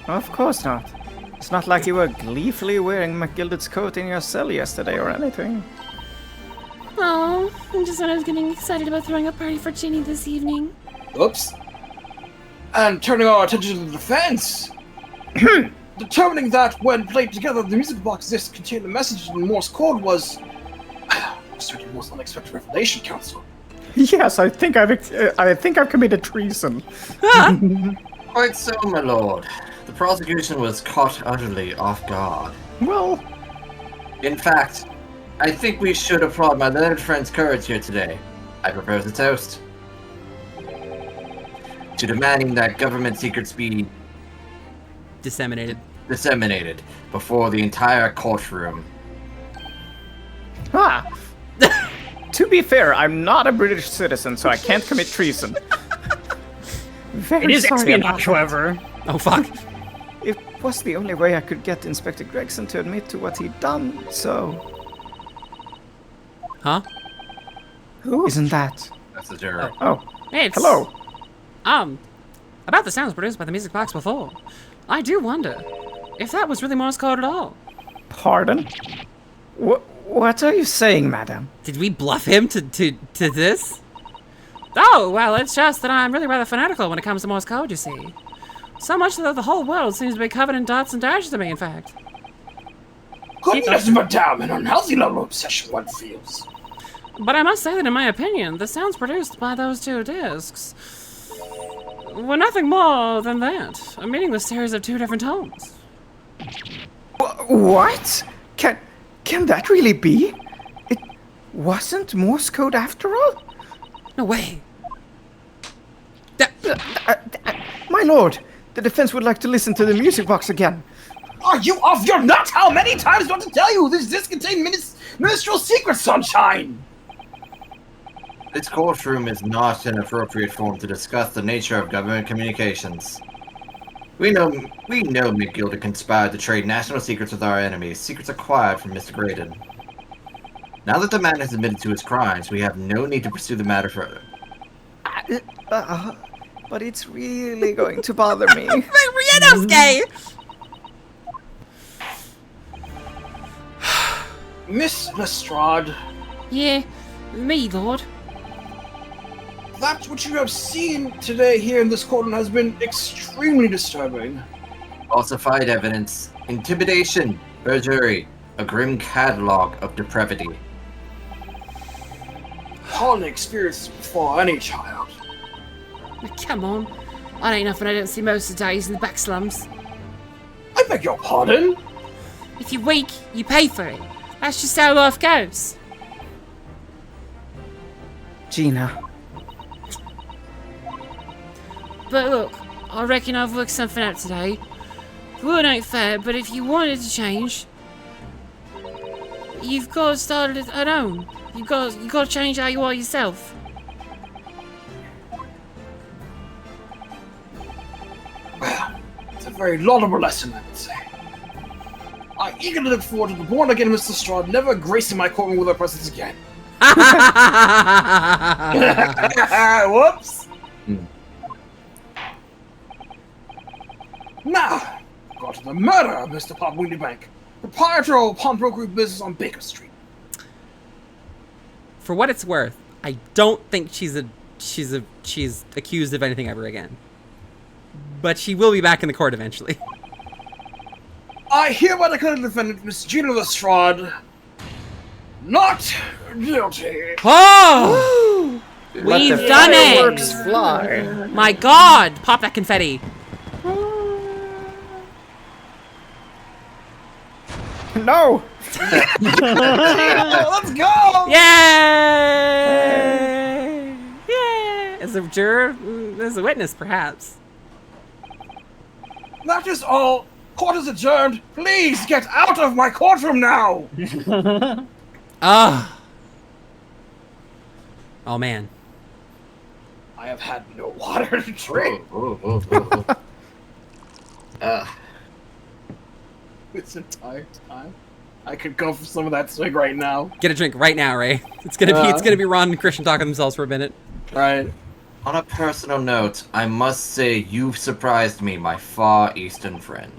S3: Of course not. It's not like you were gleefully wearing McGilded's coat in your cell yesterday or anything.
S6: Oh, I just when I was getting excited about throwing a party for Ginny this evening.
S5: Oops. And turning our attention to the defense. Determining that when played together, the music box disc contained the message in Morse code was certainly the most unexpected revelation, Counsel.
S3: Yes, I think I've committed treason.
S4: Quite so, my lord. The prosecution was caught utterly off guard.
S3: Well,
S4: In fact, I think we should applaud my learned friend's courage here today. I propose a toast to demanding that government secrets be
S1: Disseminated.
S4: disseminated before the entire courtroom.
S3: to be fair, I'm not a British citizen, so I can't commit treason. Very
S2: It is
S3: sorry about
S2: espionage,
S3: that.
S2: however.
S1: Oh fuck.
S3: It was the only way I could get Inspector Gregson to admit to what he'd done, so...
S1: Huh?
S3: Who isn't that?
S4: That's the juror.
S3: Oh,
S6: It's
S3: hello.
S6: About the sounds produced by the music box before. I do wonder if that was really Morse code at all.
S3: Pardon? What are you saying, madam?
S1: Did we bluff him to this?
S6: Oh, well, it's just that I'm really rather fanatical when it comes to Morse code, you see. So much that the whole world seems to be covered in dots and dashes to me, in fact.
S5: Goodness, madame, an unhealthy level of obsession one feels.
S6: But I must say that in my opinion, the sounds produced by those two discs were nothing more than that. A meaningless series of two different tones.
S3: What? Can that really be? It wasn't Morse code after all?
S1: No way.
S3: My lord, the defense would like to listen to the music box again.
S5: Are you off your nut? How many times do I have to tell you this disc contains ministerial secrets, sunshine?
S4: This courtroom is not an appropriate forum to discuss the nature of government communications. We know McGilda conspired to trade national secrets with our enemies, secrets acquired from Mr. Graydon. Now that the man has admitted to his crimes, we have no need to pursue the matter further.
S3: But it's really going to bother me.
S1: Rianovsky!
S5: Miss Lestrade,
S6: Yeah, me, Lord.
S5: that which you have seen today here in this courtroom has been extremely disturbing.
S4: Falsified evidence, intimidation, perjury, a grim catalog of depravity.
S5: Hardly experienced before any child.
S6: Come on. That ain't nothing I don't see most of the days in the back slums.
S5: I beg your pardon?
S6: If you're weak, you pay for it. That's just how life goes.
S3: Gina.
S6: But look, I reckon I've worked something out today. The world ain't fair, but if you wanted to change, you've got to start it at home. You've got to change how you are yourself.
S5: Well, it's a very laudable lesson, I would say. I eagerly look forward to the born-again Mr. Lestrade never gracing my courtroom with her presence again. Whoops! Now, got to the murder of Mr. Pop Windybank, proprietor of a pawnbrokery business on Baker Street.
S1: For what it's worth, I don't think she's accused of anything ever again. But she will be back in the court eventually.
S5: I hereby declare the defendant, Miss Gina Lestrade, not guilty.
S1: Oh! We've done it!
S3: Fireworks fly.
S1: My God! Pop that confetti.
S3: No!
S5: Let's go!
S1: Yay! Yay! As a juror, as a witness, perhaps.
S5: That is all. Court is adjourned. Please get out of my courtroom now.
S1: Ah. Oh man.
S5: I have had no water to drink this entire time. I could go for some of that swig right now.
S1: Get a drink right now, Ray. It's gonna be Ron and Christian talking themselves for a minute.
S5: Right.
S4: On a personal note, I must say you've surprised me, my far eastern friend.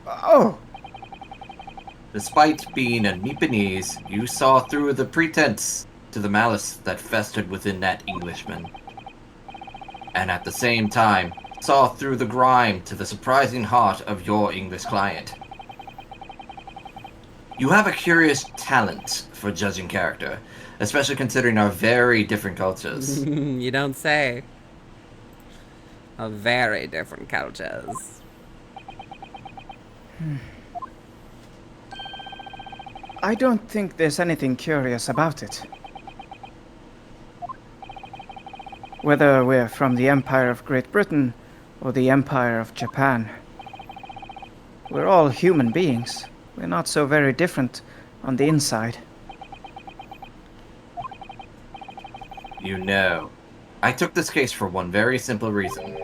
S3: Oh,
S4: Despite being a Nipponese, you saw through the pretense to the malice that festered within that Englishman. And at the same time, saw through the grime to the surprising heart of your English client. You have a curious talent for judging character, especially considering our very different cultures.
S1: You don't say. A very different cultures.
S3: I don't think there's anything curious about it. Whether we're from the Empire of Great Britain or the Empire of Japan, we're all human beings. We're not so very different on the inside.
S4: You know, I took this case for one very simple reason.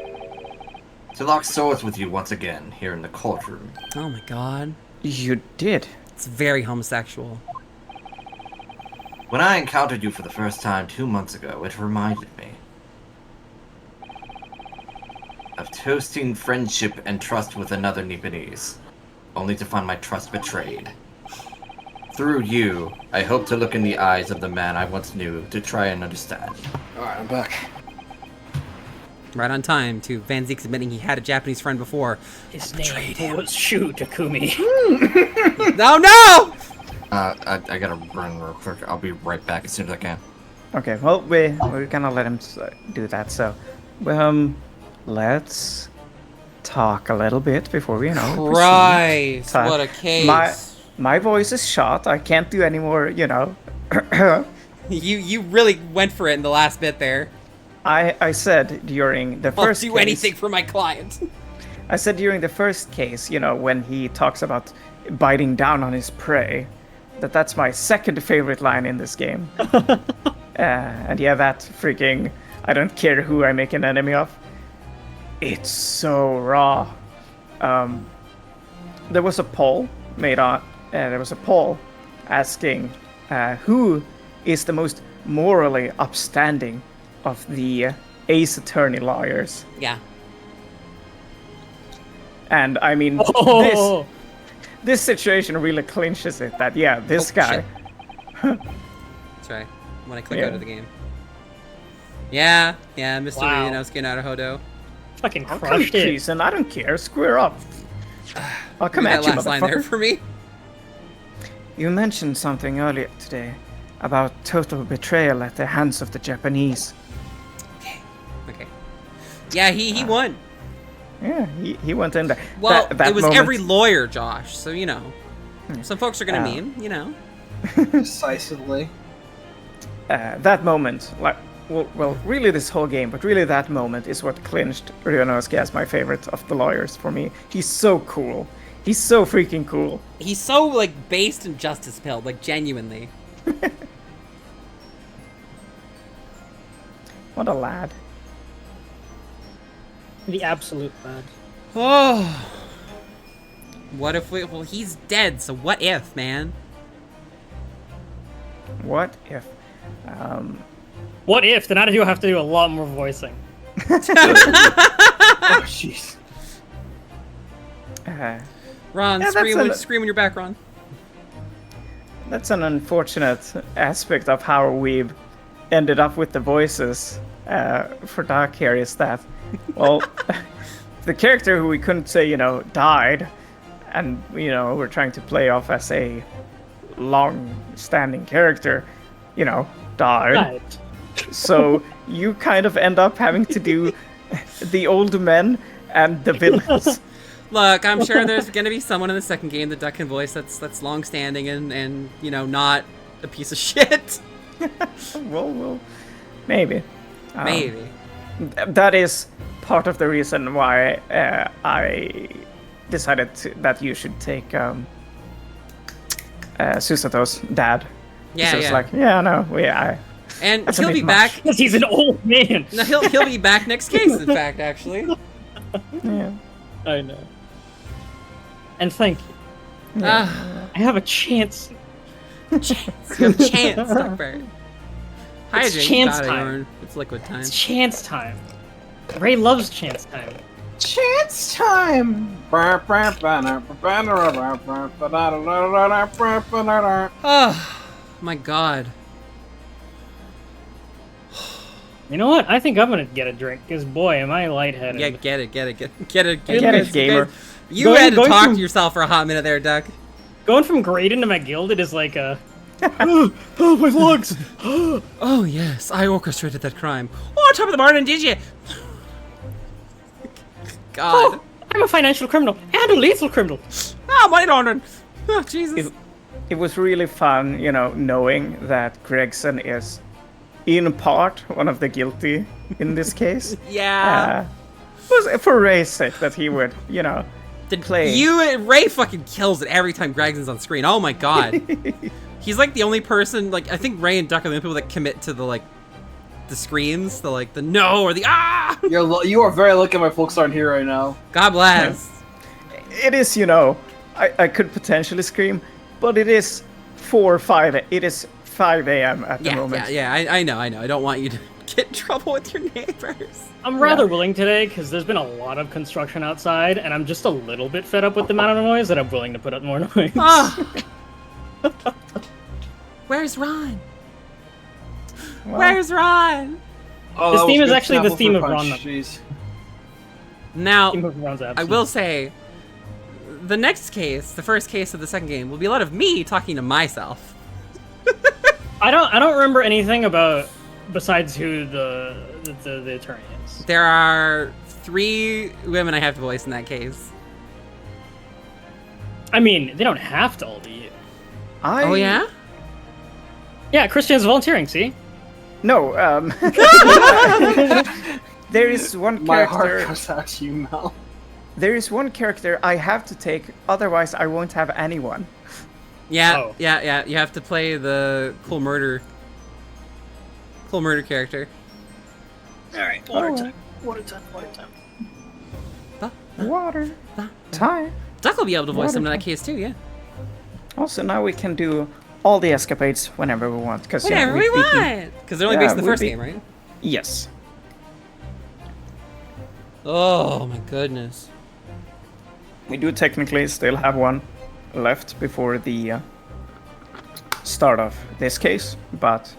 S4: To lock swords with you once again here in the courtroom.
S1: Oh my God.
S3: You did?
S1: It's very homosexual.
S4: When I encountered you for the first time 2 months ago, it reminded me of toasting friendship and trust with another Nipponese, only to find my trust betrayed. Through you, I hope to look in the eyes of the man I once knew to try and understand.
S5: Alright, I'm back.
S1: Right on time to Van Zeek's admitting he had a Japanese friend before.
S2: His name was Shu Takumi.
S1: No, no!
S4: I gotta run real quick. I'll be right back as soon as I can.
S3: Okay, well, we're gonna let him do that, so... let's talk a little bit before we, proceed.
S1: Christ,
S3: So,
S1: what a case.
S3: My voice is shot. I can't do any more,
S1: You really went for it in the last bit there.
S3: I said during the
S1: I'll
S3: first
S1: do
S3: case,
S1: anything for my client.
S3: I said during the first case, when he talks about biting down on his prey, that's my second favorite line in this game. And yeah, that freaking, I don't care who I make an enemy of. It's so raw. There was a poll made on, there was a poll asking who is the most morally upstanding of the Ace Attorney lawyers.
S1: Yeah.
S3: And I mean, this situation really clinches it that, yeah, this guy.
S1: That's right. When I click out of the game. Yeah, Mr.
S2: Wow.
S1: Ryunosuke Naruhodo.
S2: Fucking
S3: I'm
S2: crushed it.
S3: Jason, I don't care. Square up. I'll come
S1: That
S3: at you,
S1: last line there
S3: motherfucker.
S1: for me.
S3: You mentioned something earlier today about total betrayal at the hands of the Japanese.
S1: Okay. Yeah, he won.
S3: Yeah, he went in there.
S1: Well,
S3: that
S1: it was
S3: moment,
S1: every lawyer, Josh, so some folks are gonna meme,
S5: Decisively.
S3: that moment, well, really this whole game, but really that moment is what clinched Ryunosuke as my favorite of the lawyers for me. He's so cool. He's so freaking cool.
S1: He's so, based and justice-pilled, genuinely.
S3: What a lad.
S2: The absolute bad.
S1: Oh. What if well, he's dead, so what if, man?
S3: What if?
S2: What if? Then I do have to do a lot more voicing.
S5: Oh, jeez.
S1: Ron,
S3: Yeah,
S1: scream in your back, Ron.
S3: That's an unfortunate aspect of how we've ended up with the voices for Doc here is that, well, the character who we couldn't say, died, and, we're trying to play off as a long-standing character, died.
S2: Right.
S3: So you kind of end up having to do the old men and the villains.
S1: Look, I'm sure there's gonna be someone in the second game that Duck can voice that's long-standing and not a piece of shit.
S3: well, maybe.
S1: Maybe.
S3: That is part of the reason why I decided that you should take Susato's dad.
S1: Yeah,
S3: So it's
S1: yeah.
S3: like, no,
S1: And
S3: That's a
S1: he'll
S3: bit
S1: be
S3: much.
S1: back.
S2: Because he's an old man.
S1: No, he'll be back next case. In fact, actually.
S3: yeah.
S2: I know. And thank you. I have a chance.
S1: You have a chance, Duckbird.
S2: It's
S1: Hydrate,
S2: chance
S1: God,
S2: time.
S1: Yorn. It's liquid time.
S2: It's chance time. Ray loves chance time.
S5: Chance time!
S1: Oh, my God.
S2: You know what? I think I'm gonna get a drink, because boy, am I lightheaded.
S1: Yeah, get it.
S3: Get it,
S1: guys,
S3: gamer.
S1: You
S2: Going-
S1: had to
S2: going
S1: talk
S2: from-
S1: to yourself for a hot minute there, Duck.
S2: Going from Graydon to my guild, it is like a... oh, my legs!
S1: Oh, yes, I orchestrated that crime. Oh, top of the morning, did you? God.
S2: Oh, I'm a financial criminal, and a lethal criminal.
S1: Oh, money laundering. Oh, Jesus.
S3: It was really fun, knowing that Gregson is, in part, one of the guilty in this case.
S1: Yeah.
S3: It was for Ray's sake that he would, play.
S1: Ray fucking kills it every time Gregson's on screen. Oh my God. He's like the only person, I think Ray and Duck are the only people that commit to the screams, the no or the ah!
S5: You are very lucky my folks aren't here right now.
S1: God bless.
S3: It is, I could potentially scream, but it is 5 a.m. at the moment.
S1: Yeah, I know. I don't want you to get in trouble with your neighbors.
S2: I'm rather willing today, because there's been a lot of construction outside, and I'm just a little bit fed up with the amount of noise that I'm willing to put up more noise.
S1: Ah. Where's Ron?
S3: Well,
S1: Where's Ron?
S5: Oh,
S2: This
S5: that
S2: theme
S5: was
S2: is
S5: good
S2: actually the
S5: snapple
S2: theme
S5: for
S2: of
S5: a punch,
S2: Ron.
S5: Jeez.
S1: Now,
S2: Theme of Ron's
S1: I
S2: absence.
S1: will say, the next case, the first case of the second game, will be a lot of me talking to myself.
S2: I don't remember anything about besides who the attorney is.
S1: There are 3 women I have to voice in that case.
S2: I mean, they don't have to all be you.
S1: Oh yeah?
S2: Yeah, Christian's volunteering. See?
S3: No, there is one
S5: My heart
S3: character.
S5: goes out to you, Mel.
S3: There is one character I have to take, otherwise I won't have anyone.
S1: Yeah,
S2: Oh.
S1: yeah. You have to play the cool murder character.
S2: Alright, water time. Water time.
S3: Water time.
S1: Duck will be able to voice
S3: Water
S1: him in that
S3: time.
S1: case too, yeah.
S3: Also, now we can do all the escapades whenever we want. Cause,
S1: Whatever we
S3: we've beaten-
S1: want! Because they're only
S3: Yeah,
S1: based on the
S3: we've
S1: first
S3: beat-
S1: game, right?
S3: Yes.
S1: Oh my goodness.
S3: We do technically still have one left before the start of this case, but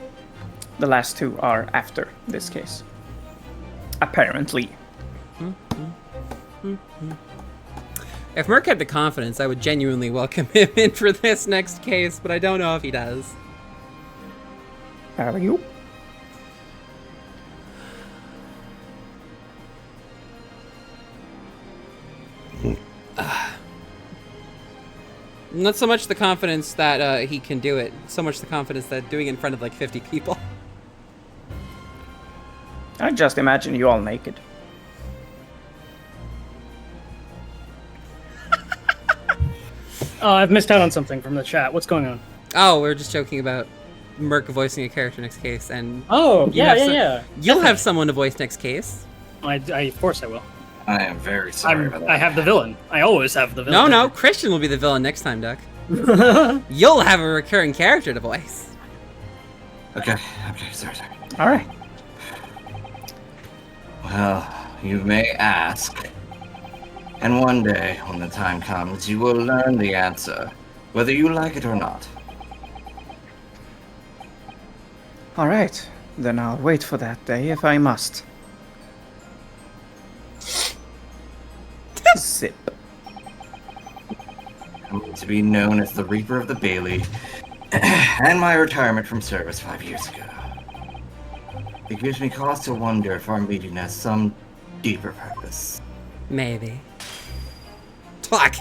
S3: the last 2 are after this case. Apparently.
S1: If Merc had the confidence, I would genuinely welcome him in for this next case, but I don't know if he does.
S3: Alley-oop.
S1: Not so much the confidence that he can do it, so much the confidence that doing it in front of 50 people.
S3: I just imagine you all naked.
S2: Oh, I've missed out on something from the chat. What's going on?
S1: Oh, we were just joking about Merc voicing a character next case, and
S2: Oh,
S1: You have
S2: yeah.
S1: you'll have someone to voice next case.
S2: Of course I will.
S4: I am very sorry about that.
S2: I have the villain. I always have the villain.
S1: No, Christian will be the villain next time, Duck. You'll have a recurring character to voice.
S4: Okay, sorry.
S3: All right.
S4: Well, you may ask, And one day, when the time comes, you will learn the answer, whether you like it or not.
S3: All right, then I'll wait for that day if I must. Sip.
S4: I'm to be known as the Reaper of the Bailey, and my retirement from service 5 years ago. It gives me cause to wonder if our meeting has some deeper purpose.
S1: Maybe. Talk!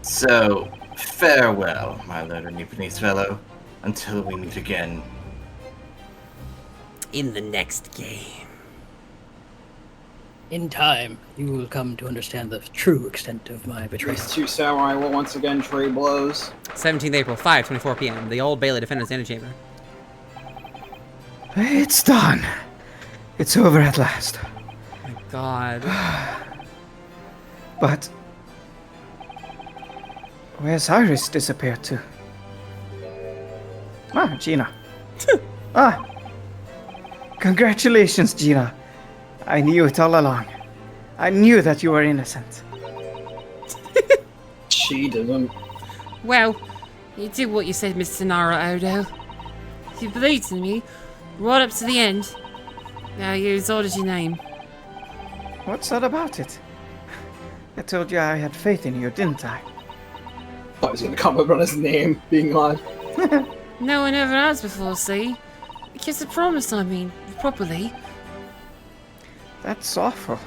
S4: So, farewell, my little Nipponese fellow, until we meet again.
S1: In the next game.
S10: In time, you will come to understand the true extent of my betrayal.
S5: These two samurai will once again trade blows.
S1: 17th April, 5:24 p.m. The Old Bailey Defendant's Antechamber.
S3: It's done. It's over at last.
S1: Oh my god.
S3: But where's Iris disappeared to? Ah, Gina. Ah. Congratulations, Gina. I knew it all along. I knew that you were innocent.
S5: She didn't.
S6: Well, you did what you said, Mr. Naruto. You believed in me, right up to the end. Now you exalted your name.
S3: What's that about it? I told you I had faith in you, didn't I?
S5: I was gonna comment on his name being odd.
S6: No one ever has before, see? Because I promised, I mean, properly.
S3: That's awful.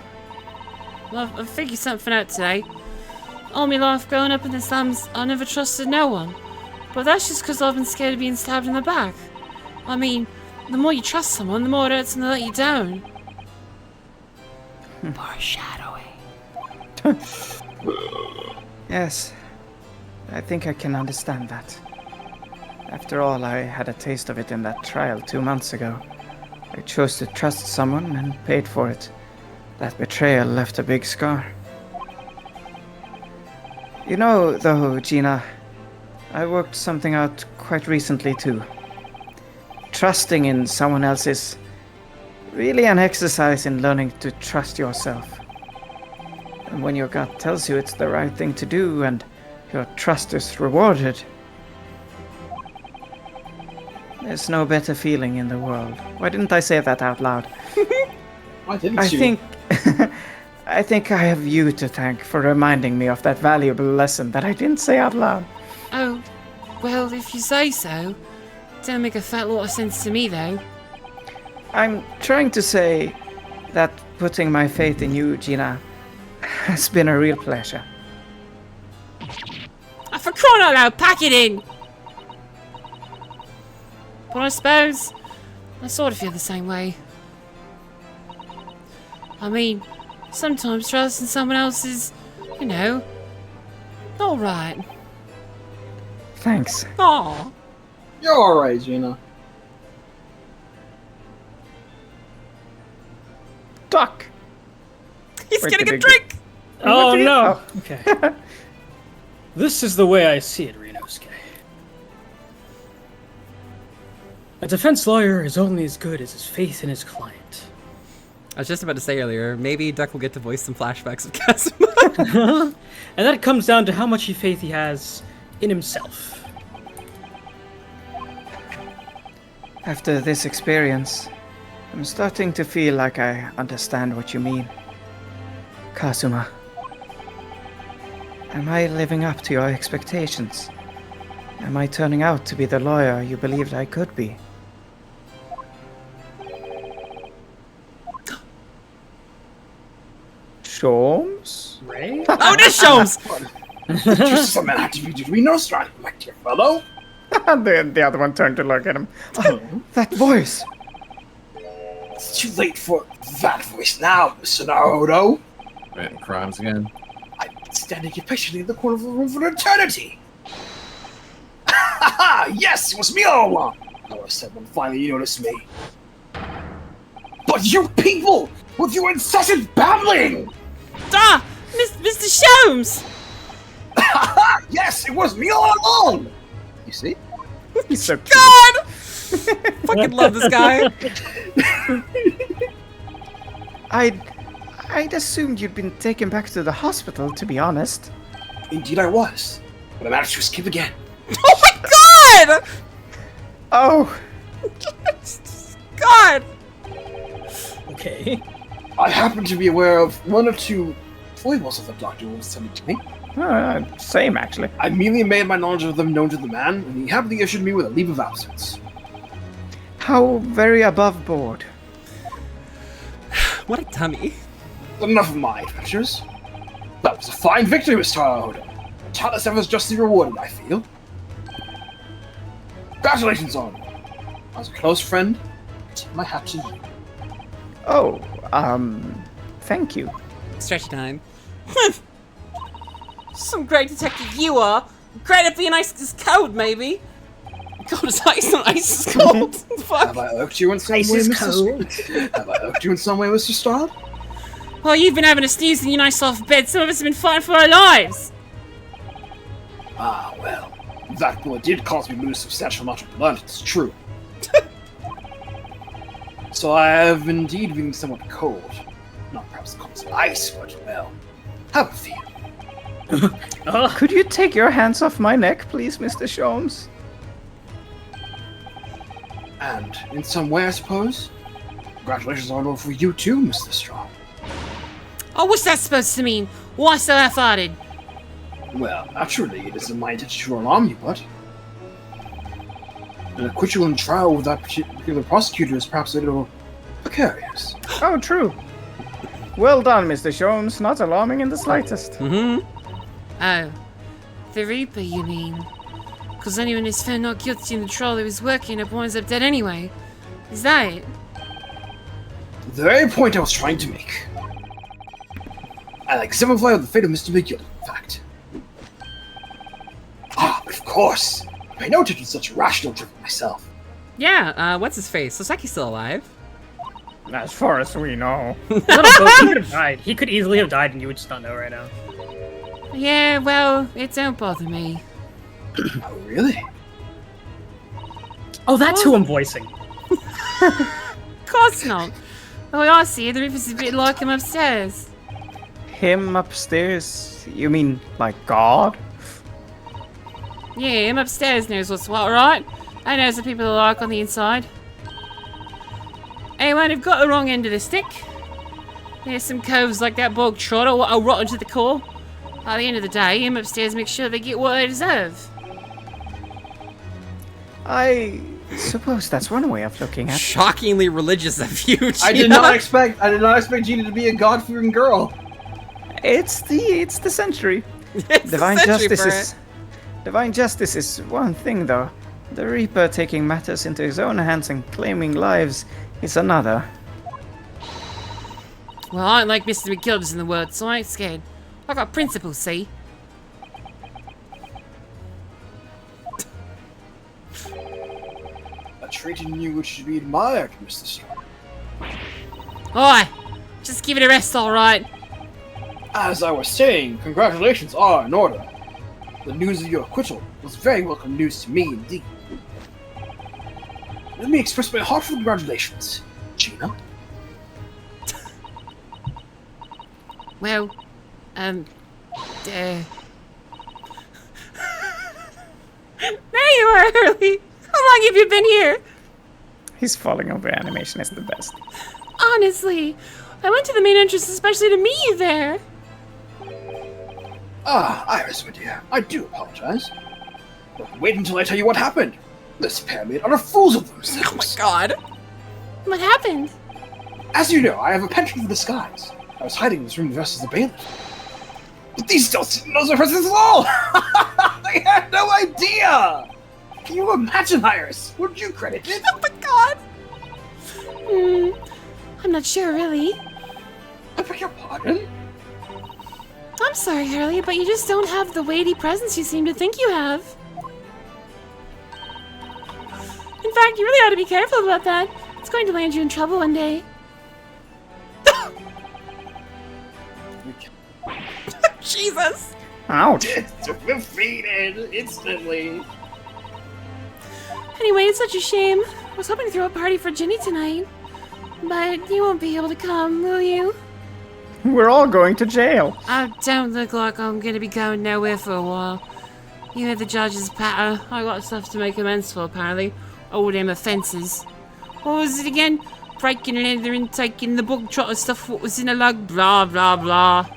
S6: Well, I figured something out today. All my life growing up in the slums, I never trusted no one. But that's just because I've been scared of being stabbed in the back. I mean, the more you trust someone, the more it hurts them to let you down.
S1: Foreshadowing.
S3: Yes, I think I can understand that. After all, I had a taste of it in that trial 2 months ago. I chose to trust someone and paid for it. That betrayal left a big scar. You know, though, Gina, I worked something out quite recently too. Trusting in someone else is really an exercise in learning to trust yourself. And when your gut tells you it's the right thing to do and your trust is rewarded, there's no better feeling in the world. Why didn't I say that out loud?
S5: Why didn't
S3: I
S5: you?
S3: think I think I have you to thank for reminding me of that valuable lesson that I didn't say out loud.
S6: Oh, well, if you say so. Don't make a fat lot of sense to me, though.
S3: I'm trying to say that putting my faith in you, Gina, has been a real pleasure.
S6: Oh, for crying out loud, pack it in! But I suppose I sort of feel the same way. I mean, sometimes trusting someone else is, you know, alright.
S3: Thanks.
S6: Aww.
S5: You're alright, Gina.
S3: Duck!
S1: He's
S3: Wait,
S1: getting
S3: did
S1: a
S3: he-
S1: drink!
S2: Oh
S3: did you-
S2: no! Okay. This is the way I see it, Rinosuke. A defense lawyer is only as good as his faith in his client.
S1: I was just about to say earlier, maybe Duck will get to voice some flashbacks of Kazuma.
S2: And that comes down to how much faith he has in himself.
S3: After this experience, I'm starting to feel like I understand what you mean. Kazuma, am I living up to your expectations? Am I turning out to be the lawyer you believed I could be? Sholmes?
S2: Ray?
S1: Oh, it is Sholmes!
S5: Just some activity we know, strike, my dear fellow.
S3: The other one turned to look at him. Oh, that voice!
S5: It's too late for that voice now, Mr. Naruto.
S4: Committing crimes again?
S5: I've been standing here patiently in the corner of the room for eternity. Ha ha! Yes, it was me all along. I said when finally you noticed me. But you people, with your incessant babbling!
S6: Ah! Mr. Sholmes!
S5: Ha ha! Yes, it was me all along. You see?
S3: He's so cute.
S1: God! Fucking love this guy.
S3: I I'd assumed you'd been taken back to the hospital, to be honest.
S5: Indeed I was. But I managed to escape again.
S1: Oh my god!
S3: Oh,
S1: God!
S2: Okay.
S5: I happen to be aware of one or two foibles of the doctor was telling to me.
S3: same actually.
S5: I immediately made my knowledge of them known to the man, and he happily issued me with a leave of absence.
S3: How very above board.
S1: What a dummy.
S5: But enough of my adventures. That was a fine victory, Mr. Hoda. Talus was justly rewarded, I feel. Congratulations on it. As a close friend, I tip my hat to you.
S3: Oh, thank you.
S1: Stretchy time. Some great detective you are. Great at being ice is cold, maybe. Cold as ice, not ice is cold. Fuck.
S5: Have I irked you in some
S2: Ice
S5: way,
S2: is
S5: Mr. Have I irked you in some way, Mr. Strahd?
S1: Well, you've been having a sneeze in your nice soft bed. Some of us have been fighting for our lives.
S5: Ah, well. That bullet did cause me to lose a substantial amount of blood, it's true. So I have indeed been somewhat cold. Not perhaps cold as ice, but, well, have a feel.
S3: Could you take your hands off my neck, please, Mr. Sholmes?
S5: And in some way, I suppose. Congratulations on over for you too, Mr. Strahd.
S1: Oh, what's that supposed to mean? Why so half-hearted?
S5: Well, naturally, it isn't my intention to alarm you, but an acquittal in trial with that particular prosecutor is perhaps a little precarious.
S3: Oh, true. Well done, Mr. Sholmes. Not alarming in the slightest.
S1: Mm-hmm. Oh. The Reaper, you mean? Because anyone who's found not guilty in the trial he was working up winds up dead anyway. Is that it?
S5: The very point I was trying to make. I exemplify the fate of Mr. McGill, in fact. Ah, but of course! I know to such rational driven myself.
S1: Yeah, what's his face? Looks like he's still alive.
S3: As far as we know.
S2: He could have died. He could easily have died and you would just not know right now.
S1: Yeah, well, it don't bother me.
S5: Oh, really?
S2: Oh, that's who I'm voicing.
S1: Of course not. The way I see it, the Reaper's a bit like him upstairs.
S3: Him upstairs? You mean like God?
S1: Yeah, him upstairs knows what's what, right? I knows what people are like on the inside. Anyone who've got the wrong end of the stick. There's some coves like that bog trotter what are rotten to the core. At the end of the day, him upstairs makes sure they get what they deserve.
S3: I suppose that's one way of looking at it.
S1: Shockingly religious of you, Gina.
S5: I did not expect Gina to be a God-fearing girl.
S3: It's the century.
S1: It's
S3: Divine
S1: the century
S3: justice is divine justice is one thing, though. The Reaper taking matters into his own hands and claiming lives is another.
S1: Well, I ain't like Mr. McGillis in the world, so I ain't scared. I got principles, see?
S5: A trait in you which should be admired, Mr. Strong.
S1: Oi! Just give it a rest, alright?
S5: As I was saying, congratulations are in order. The news of your acquittal was very welcome news to me indeed. Let me express my heartfelt congratulations, Gina.
S1: Well, there you are, Hurley! How long have you been here?
S3: His falling over animation is the best.
S6: Honestly, I went to the main entrance especially to meet you there.
S5: Ah, Iris, my dear, I do apologize. But wait until I tell you what happened. This pair made utter fools of themselves.
S1: Oh my god!
S6: What happened?
S5: As you know, I have a penchant for disguise. I was hiding in this room dressed as a bailiff. But these don't know their presence at all! They had no idea! Can you imagine, Iris? Would you credit it?
S1: Oh my god!
S6: I'm not sure, really.
S5: I beg your pardon?
S6: I'm sorry, Hurley, but you just don't have the weighty presence you seem to think you have. In fact, you really ought to be careful about that. It's going to land you in trouble one day.
S1: Jesus!
S3: Ouch!
S5: Defeated instantly.
S6: Anyway, it's such a shame. I was hoping to throw a party for Ginny tonight. But you won't be able to come, will you?
S3: We're all going to jail.
S6: I don't look like I'm gonna be going nowhere for a while. You know the judge's patter. I got stuff to make amends for, apparently. All them offences. What was it again? Breaking and entering, taking the bog trotter stuff, what was in the lug, blah, blah, blah.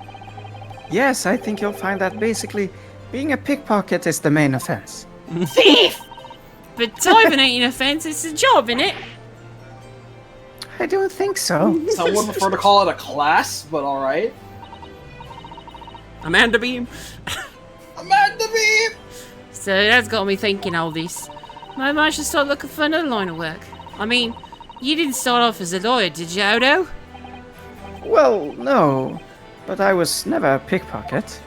S3: Yes, I think you'll find that basically being a pickpocket is the main offense.
S6: Thief! But tithing ain't an offence, it's a job, innit?
S3: I don't think so.
S5: Some would prefer to call it a class, but alright.
S1: Amanda Beam.
S5: Amanda Beam!
S6: So that's got me thinking all this. Maybe I should start looking for another line of work. I mean, you didn't start off as a lawyer, did you, Odo?
S3: Well, no. But I was never a pickpocket.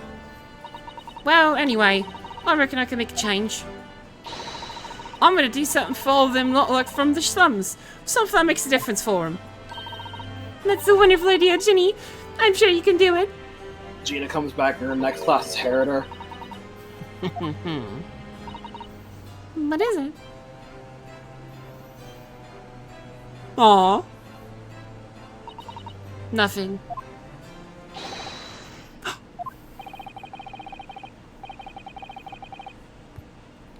S6: Well, anyway, I reckon I can make a change. I'm gonna do something for all of them lot like from the slums. Something that makes a difference for them. That's a wonderful idea, Ginny. I'm sure you can do it.
S5: Gina comes back in her next class hair at her.
S6: What is it?
S1: Aw.
S6: Nothing.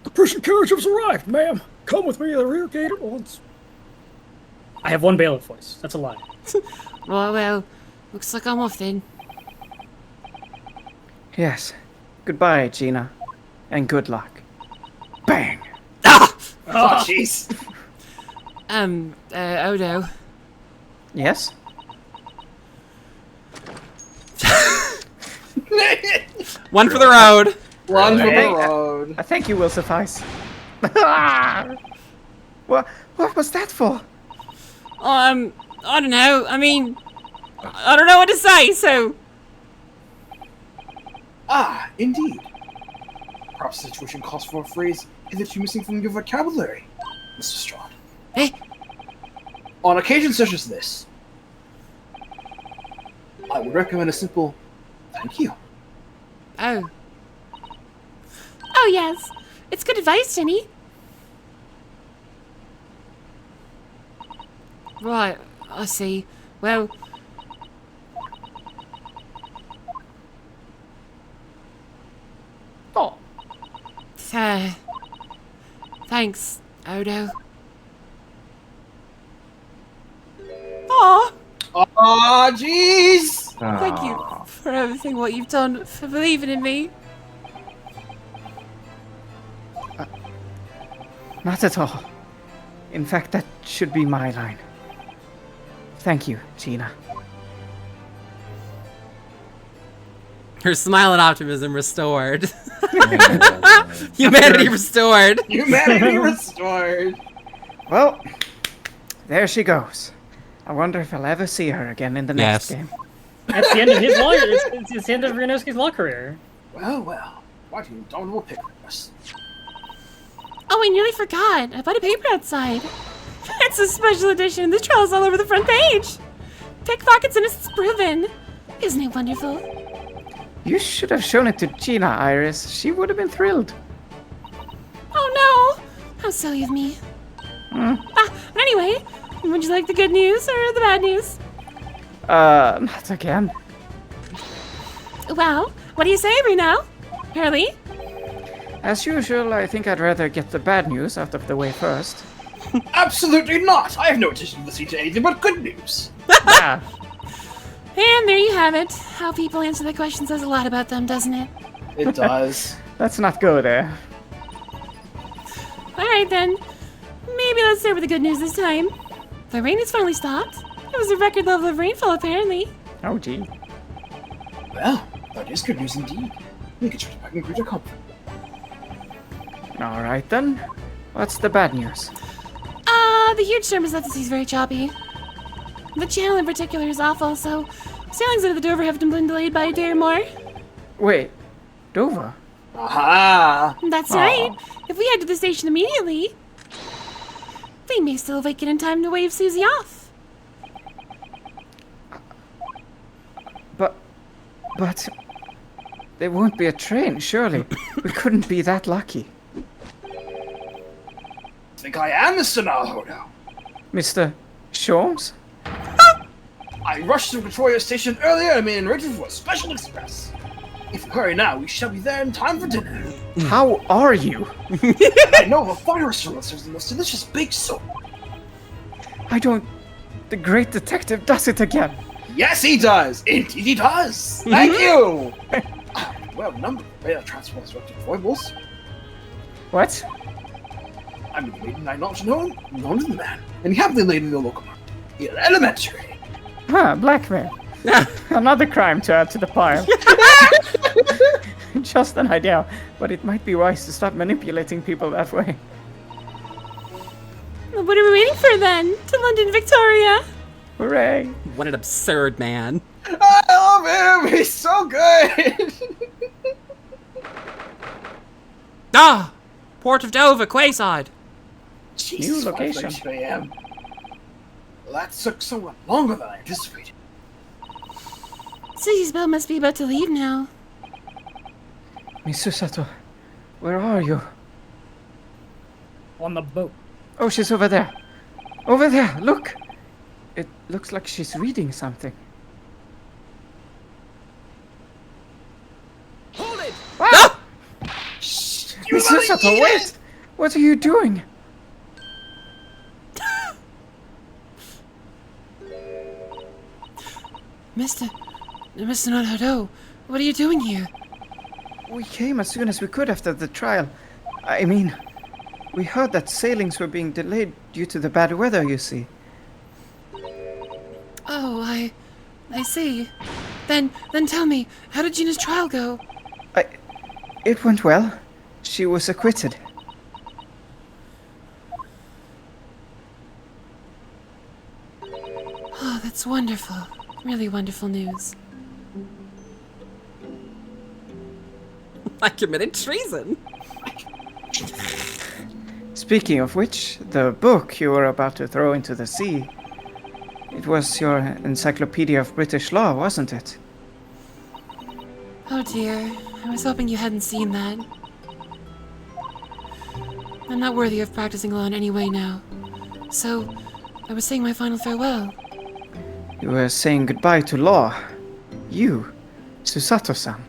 S2: The prison carriage has arrived, ma'am. Come with me to the rear gate at once. I have one bailiff voice. That's a lie.
S6: Well, looks like I'm off then.
S3: Yes. Goodbye, Gina. And good luck. Bang!
S1: Ah!
S5: Oh, jeez.
S6: Odo.
S3: Yes?
S1: One for the road.
S5: One for the
S3: Hey,
S5: road.
S3: I think you will suffice. What was that for?
S6: I don't know. I mean, I don't know what to say, so...
S5: Ah, indeed. Perhaps the situation calls for a phrase hitherto missing from your vocabulary, Mr. Strahd.
S6: Eh?
S5: On occasions such as this, I would recommend a simple thank you.
S6: Oh. Oh, yes. It's good advice, Jenny. Right, I see. Well...
S3: Oh.
S6: Thanks, Odo.
S1: Aw.
S5: Ah, jeez!
S6: Thank you for everything what you've done, for believing in me.
S3: Not at all. In fact, that should be my line. Thank you, Gina.
S1: Her smile and optimism restored. Humanity restored.
S5: Humanity restored.
S3: Well, there she goes. I wonder if I'll ever see her again in the next
S1: Yes.
S3: game.
S2: That's the end of his law. It's the end of Renoski's law career.
S5: Well, what an indomitable pick us.
S6: Oh, I nearly forgot. I bought a paper outside. It's a special edition. The trial's all over the front page. Pickpockets innocence proven. Isn't it wonderful?
S3: You should have shown it to Gina, Iris. She would have been thrilled.
S6: Oh no! How silly of me. But anyway, would you like the good news or the bad news?
S3: Not again.
S6: Well, what do you say, Reno? Hurley?
S3: As usual, I think I'd rather get the bad news out of the way first.
S5: Absolutely not! I have no intention of listening to anything but good news.
S3: Ah,
S6: And there you have it. How people answer the question says a lot about them, doesn't it?
S5: It does.
S3: let's not go there.
S6: Alright then. Maybe let's start with the good news this time. The rain has finally stopped. It was a record level of rainfall, apparently.
S3: Oh, gee.
S5: Well, that is good news indeed. We can try to back in greater comfort.
S3: All right, then. What's the bad news?
S6: The huge storm has left the seas very choppy. The channel in particular is awful, so sailings out of the Dover have been delayed by a day or more.
S3: Wait, Dover?
S5: Aha!
S6: That's
S3: Aw.
S6: right. If we head to the station immediately, we may still make it in time to wave Susie off.
S3: But there won't be a train, surely. We couldn't be that lucky.
S5: I think I am Mr. Naruto.
S3: Mr. Sholmes?
S5: I rushed to Victoria Station earlier and made an arrangement for a special express. If we hurry now, we shall be there in time for dinner.
S3: How are you?
S5: I know of a fine restaurant that serves the most delicious baked soup.
S3: I don't... The great detective does it again.
S5: Yes, he does. Indeed, he does. Thank you. Well, number of radar transports directed foibles.
S3: What?
S5: I'm the maiden I not known to the man, and he happily laid in the local market. He had elementary.
S3: Huh, blackmail. Another crime to add to the pile. Just an idea, but it might be wise to stop manipulating people that way.
S6: What are we waiting for then? To London, Victoria.
S3: Hooray!
S1: What an absurd man.
S5: I love him. He's so good.
S1: Ah! Port of Dover, quayside.
S5: Jesus,
S3: New location.
S5: what a place I am. Well, that took somewhat longer than I anticipated.
S6: Susie's boat must be about to leave now.
S3: Miss Susato, where are you?
S2: On the boat.
S3: Oh, she's over there. Over there, look! It looks like she's reading something.
S5: Hold it!
S3: Ah!
S5: Shh,
S3: Miss Susato, wait! What are you doing?
S6: Mr. Naruto, what are you doing here?
S3: We came as soon as we could after the trial. I mean, we heard that sailings were being delayed due to the bad weather, you see.
S6: Oh, I see. Then tell me, how did Gina's trial go?
S3: It went well. She was acquitted.
S6: Oh, that's wonderful. Really wonderful news.
S1: I committed treason.
S3: Speaking of which, the book you were about to throw into the sea, it was your Encyclopedia of British Law, wasn't it?
S6: Oh dear, I was hoping you hadn't seen that. I'm not worthy of practicing law in any way now. So, I was saying my final farewell.
S3: You were saying goodbye to law. You, Susato-san.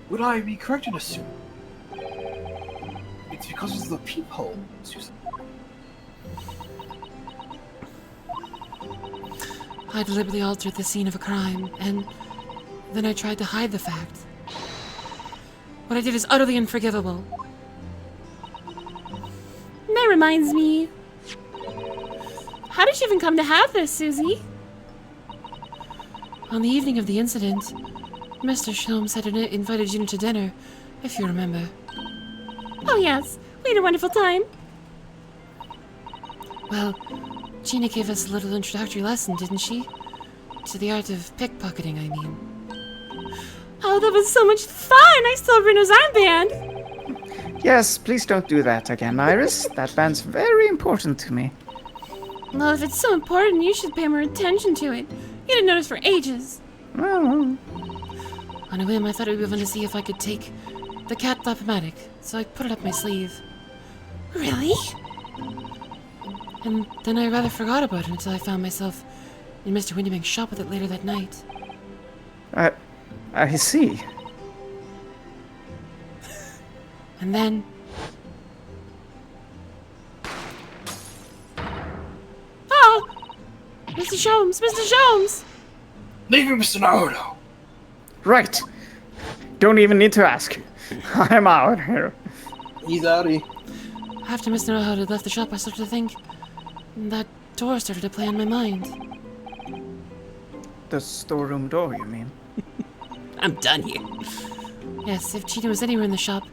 S5: Would I be correct in assuming it's because of the peephole, Susan?
S6: I deliberately altered the scene of a crime, and then I tried to hide the fact. What I did is utterly unforgivable. That reminds me. How did you even come to have this, Susie? On the evening of the incident, Mr. Sholmes had invited Gina to dinner, if you remember. Oh yes, we had a wonderful time. Well, Gina gave us a little introductory lesson, didn't she? To the art of pickpocketing, I mean. Oh, that was so much fun! I still have Bruno's armband!
S3: Yes, please don't do that again, Iris. That band's very important to me.
S6: Well, if it's so important, you should pay more attention to it. You didn't notice for ages.
S3: Oh.
S6: On a whim, I thought it would be fun to see if I could take the cat Flap-O-Matic, so I put it up my sleeve. Really? And then I rather forgot about it until I found myself in Mr. Windybank's shop with it later that night.
S3: I see.
S6: And then... Oh! Mr. Sholmes! Mr. Sholmes!
S5: Leave me, Mr. Naruto.
S3: Right. Don't even need to ask. I'm out here.
S5: He's outie.
S6: After Mr. Naruto had left the shop, I started to think... That door started to play on my mind.
S3: The storeroom door, you mean?
S1: I'm done here.
S6: Yes, if Gina was anywhere in the shop,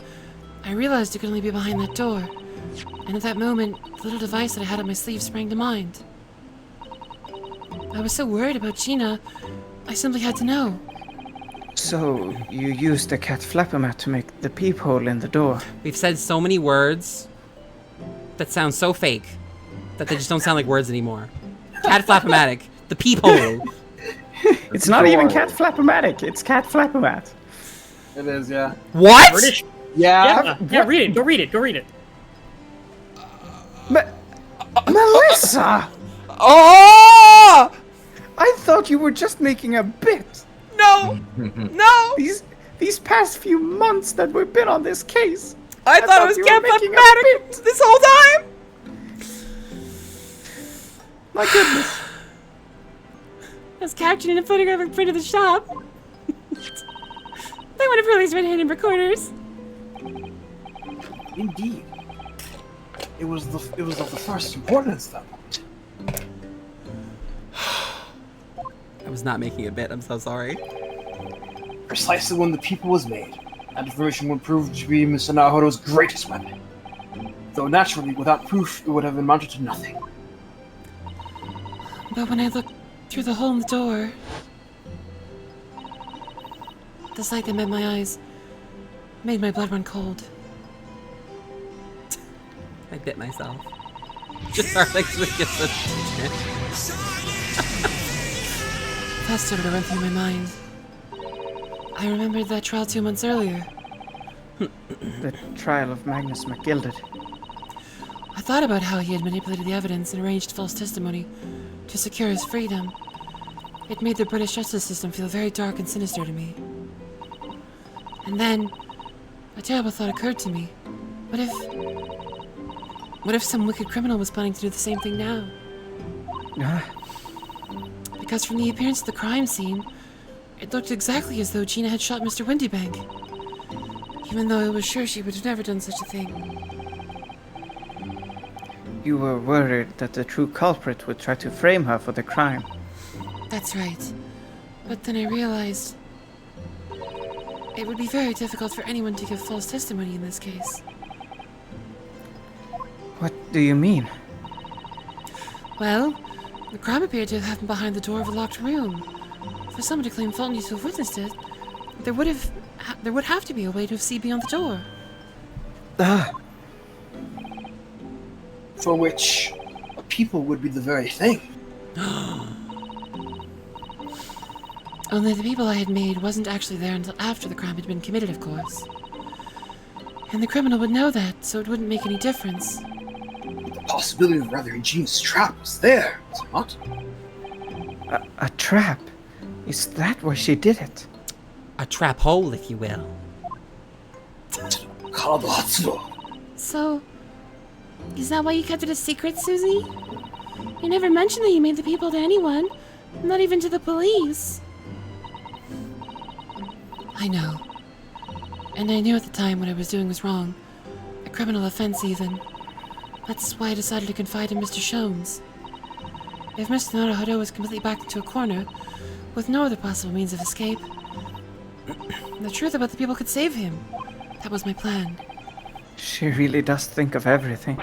S6: I realized it could only be behind that door. And at that moment, the little device that I had up my sleeve sprang to mind. I was so worried about Gina, I simply had to know.
S3: So, you used the cat Flap-O-Mat to make the peephole in the door.
S1: We've said so many words that sound so fake that they just don't sound like words anymore. Cat Flap-O-Matic, the peephole.
S3: It's not even cat Flap-O-Matic, it's cat Flap-O-Mat.
S5: It is, yeah.
S1: What?
S5: Yeah.
S2: Yeah, read it. Go read it.
S3: But... Melissa!
S1: Oh!
S3: I thought you were just making a bit.
S1: No! No!
S3: These past few months that we've been on this case.
S1: I thought it was
S3: you were
S1: Camp
S3: making a
S1: Mathematic
S3: bit.
S1: this whole time!
S3: My goodness.
S6: I was captured in a photograph in front of the shop. They would have released red-handed recorders.
S5: Indeed. It was of the first importance, though.
S1: I was not making a bit, I'm so sorry.
S5: Precisely when the people was made, that information would prove to be Mr. Naruto's greatest weapon. Though naturally, without proof, it would have amounted to nothing.
S6: But when I looked through the hole in the door, the sight that met my eyes made my blood run cold.
S1: I bit myself. Just our legs would get so
S6: That started to run through my mind. I remembered that trial 2 months earlier.
S3: The trial of Magnus McGilded.
S6: I thought about how he had manipulated the evidence and arranged false testimony to secure his freedom. It made the British justice system feel very dark and sinister to me. And then, a terrible thought occurred to me. What if some wicked criminal was planning to do the same thing now? Because from the appearance of the crime scene, it looked exactly as though Gina had shot Mr. Windybank. Even though I was sure she would have never done such a thing.
S3: You were worried that the true culprit would try to frame her for the crime.
S6: That's right. But then I realized it would be very difficult for anyone to give false testimony in this case.
S3: What do you mean?
S6: Well, the crime appeared to have happened behind the door of a locked room. For someone to claim fault and to have witnessed it, there would have to be a way to have seen beyond the door.
S5: For which, a people would be the very thing.
S6: Only the people I had made wasn't actually there until after the crime had been committed, of course. And the criminal would know that, so it wouldn't make any difference.
S5: The possibility of a rather ingenious trap was there, was it not?
S3: A trap? Is that why she did it?
S1: A trap hole, if you will.
S6: So, is that why you kept it a secret, Susie? You never mentioned that you made the people to anyone, not even to the police. I know. And I knew at the time what I was doing was wrong. A criminal offense, even. That's why I decided to confide in Mr. Shones. If Mr. Naruto was completely backed into a corner, with no other possible means of escape, the truth about the people could save him. That was my plan.
S3: She really does think of everything.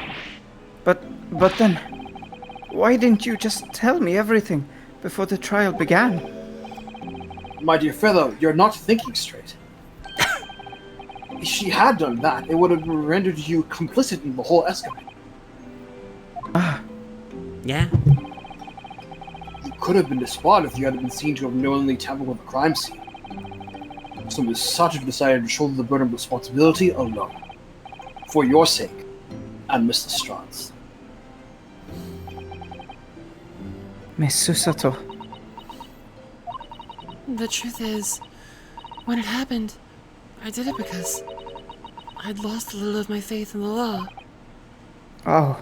S3: But then, why didn't you just tell me everything before the trial began?
S5: My dear fellow, you're not thinking straight. If she had done that, it would have rendered you complicit in the whole escapade.
S1: Yeah.
S5: You could have been disbarred if you had been seen to have knowingly tampered with the crime scene. So Miss Sutter decided to shoulder the burden of responsibility alone. For your sake, and Miss Lestrade's.
S3: Miss Susato.
S6: The truth is, when it happened, I did it because I'd lost a little of my faith in the law.
S3: Oh.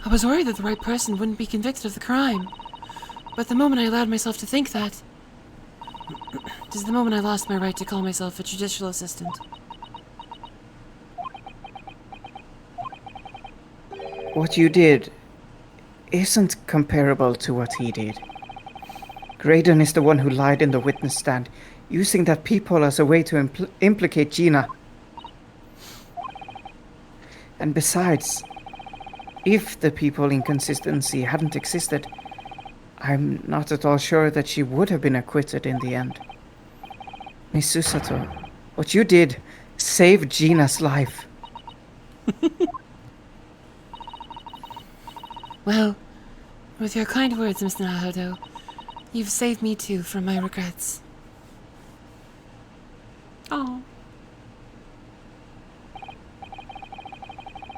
S6: I was worried that the right person wouldn't be convicted of the crime. But the moment I allowed myself to think that, is the moment I lost my right to call myself a judicial assistant.
S3: What you did isn't comparable to what he did. Graydon is the one who lied in the witness stand, using that peephole as a way to implicate Gina. And besides, if the peephole inconsistency hadn't existed, I'm not at all sure that she would have been acquitted in the end. Miss Susato, what you did saved Gina's life.
S6: Well, with your kind words, Miss Naruto, you've saved me too from my regrets. Oh.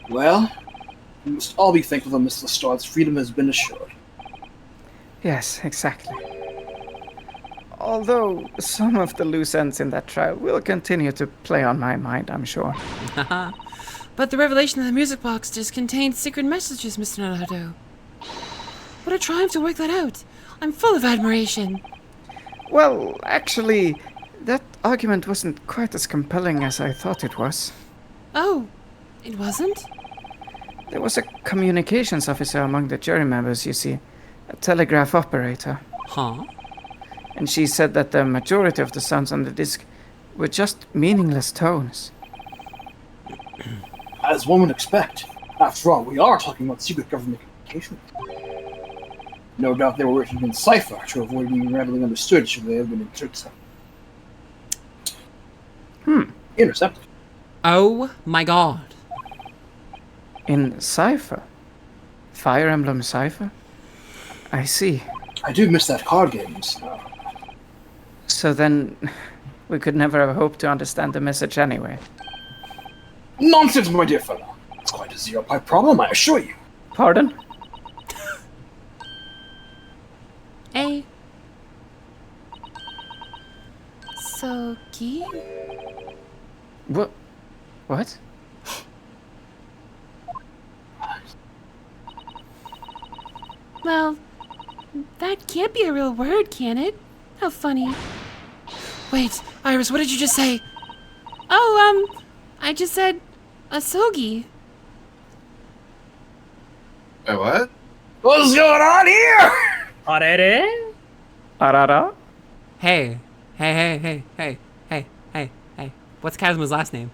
S5: Well, We must all be thankful that Miss Lestrade's freedom has been assured.
S3: Yes, exactly. Although some of the loose ends in that trial will continue to play on my mind, I'm sure.
S6: But the revelation of the music box just contained secret messages, Mr. Naruto. What a triumph to work that out. I'm full of admiration.
S3: Well, actually, that argument wasn't quite as compelling as I thought it was.
S6: Oh, it wasn't?
S3: There was a communications officer among the jury members, you see, a telegraph operator.
S1: Huh?
S3: And she said that the majority of the sounds on the disc were just meaningless tones.
S5: As one would expect. After all, we are talking about secret government communications. No doubt they were written in cipher to avoid being readily understood should they have been intercepted.
S1: Oh my god.
S3: In cipher? Fire Emblem cipher? I see.
S5: I do miss that card game.
S3: So then, we could never have hoped to understand the message anyway.
S5: Nonsense, my dear fellow. It's quite a zero-pi problem, I assure you.
S3: Pardon?
S6: A. Soki?
S3: What? What?
S6: Well, that can't be a real word, can it? How funny. Wait, Iris, what did you just say? Oh, I just said asogi.
S4: Wait, what?
S5: What's going on here?
S2: Arere?
S3: Arara?
S1: Hey. What's Kazma's last name?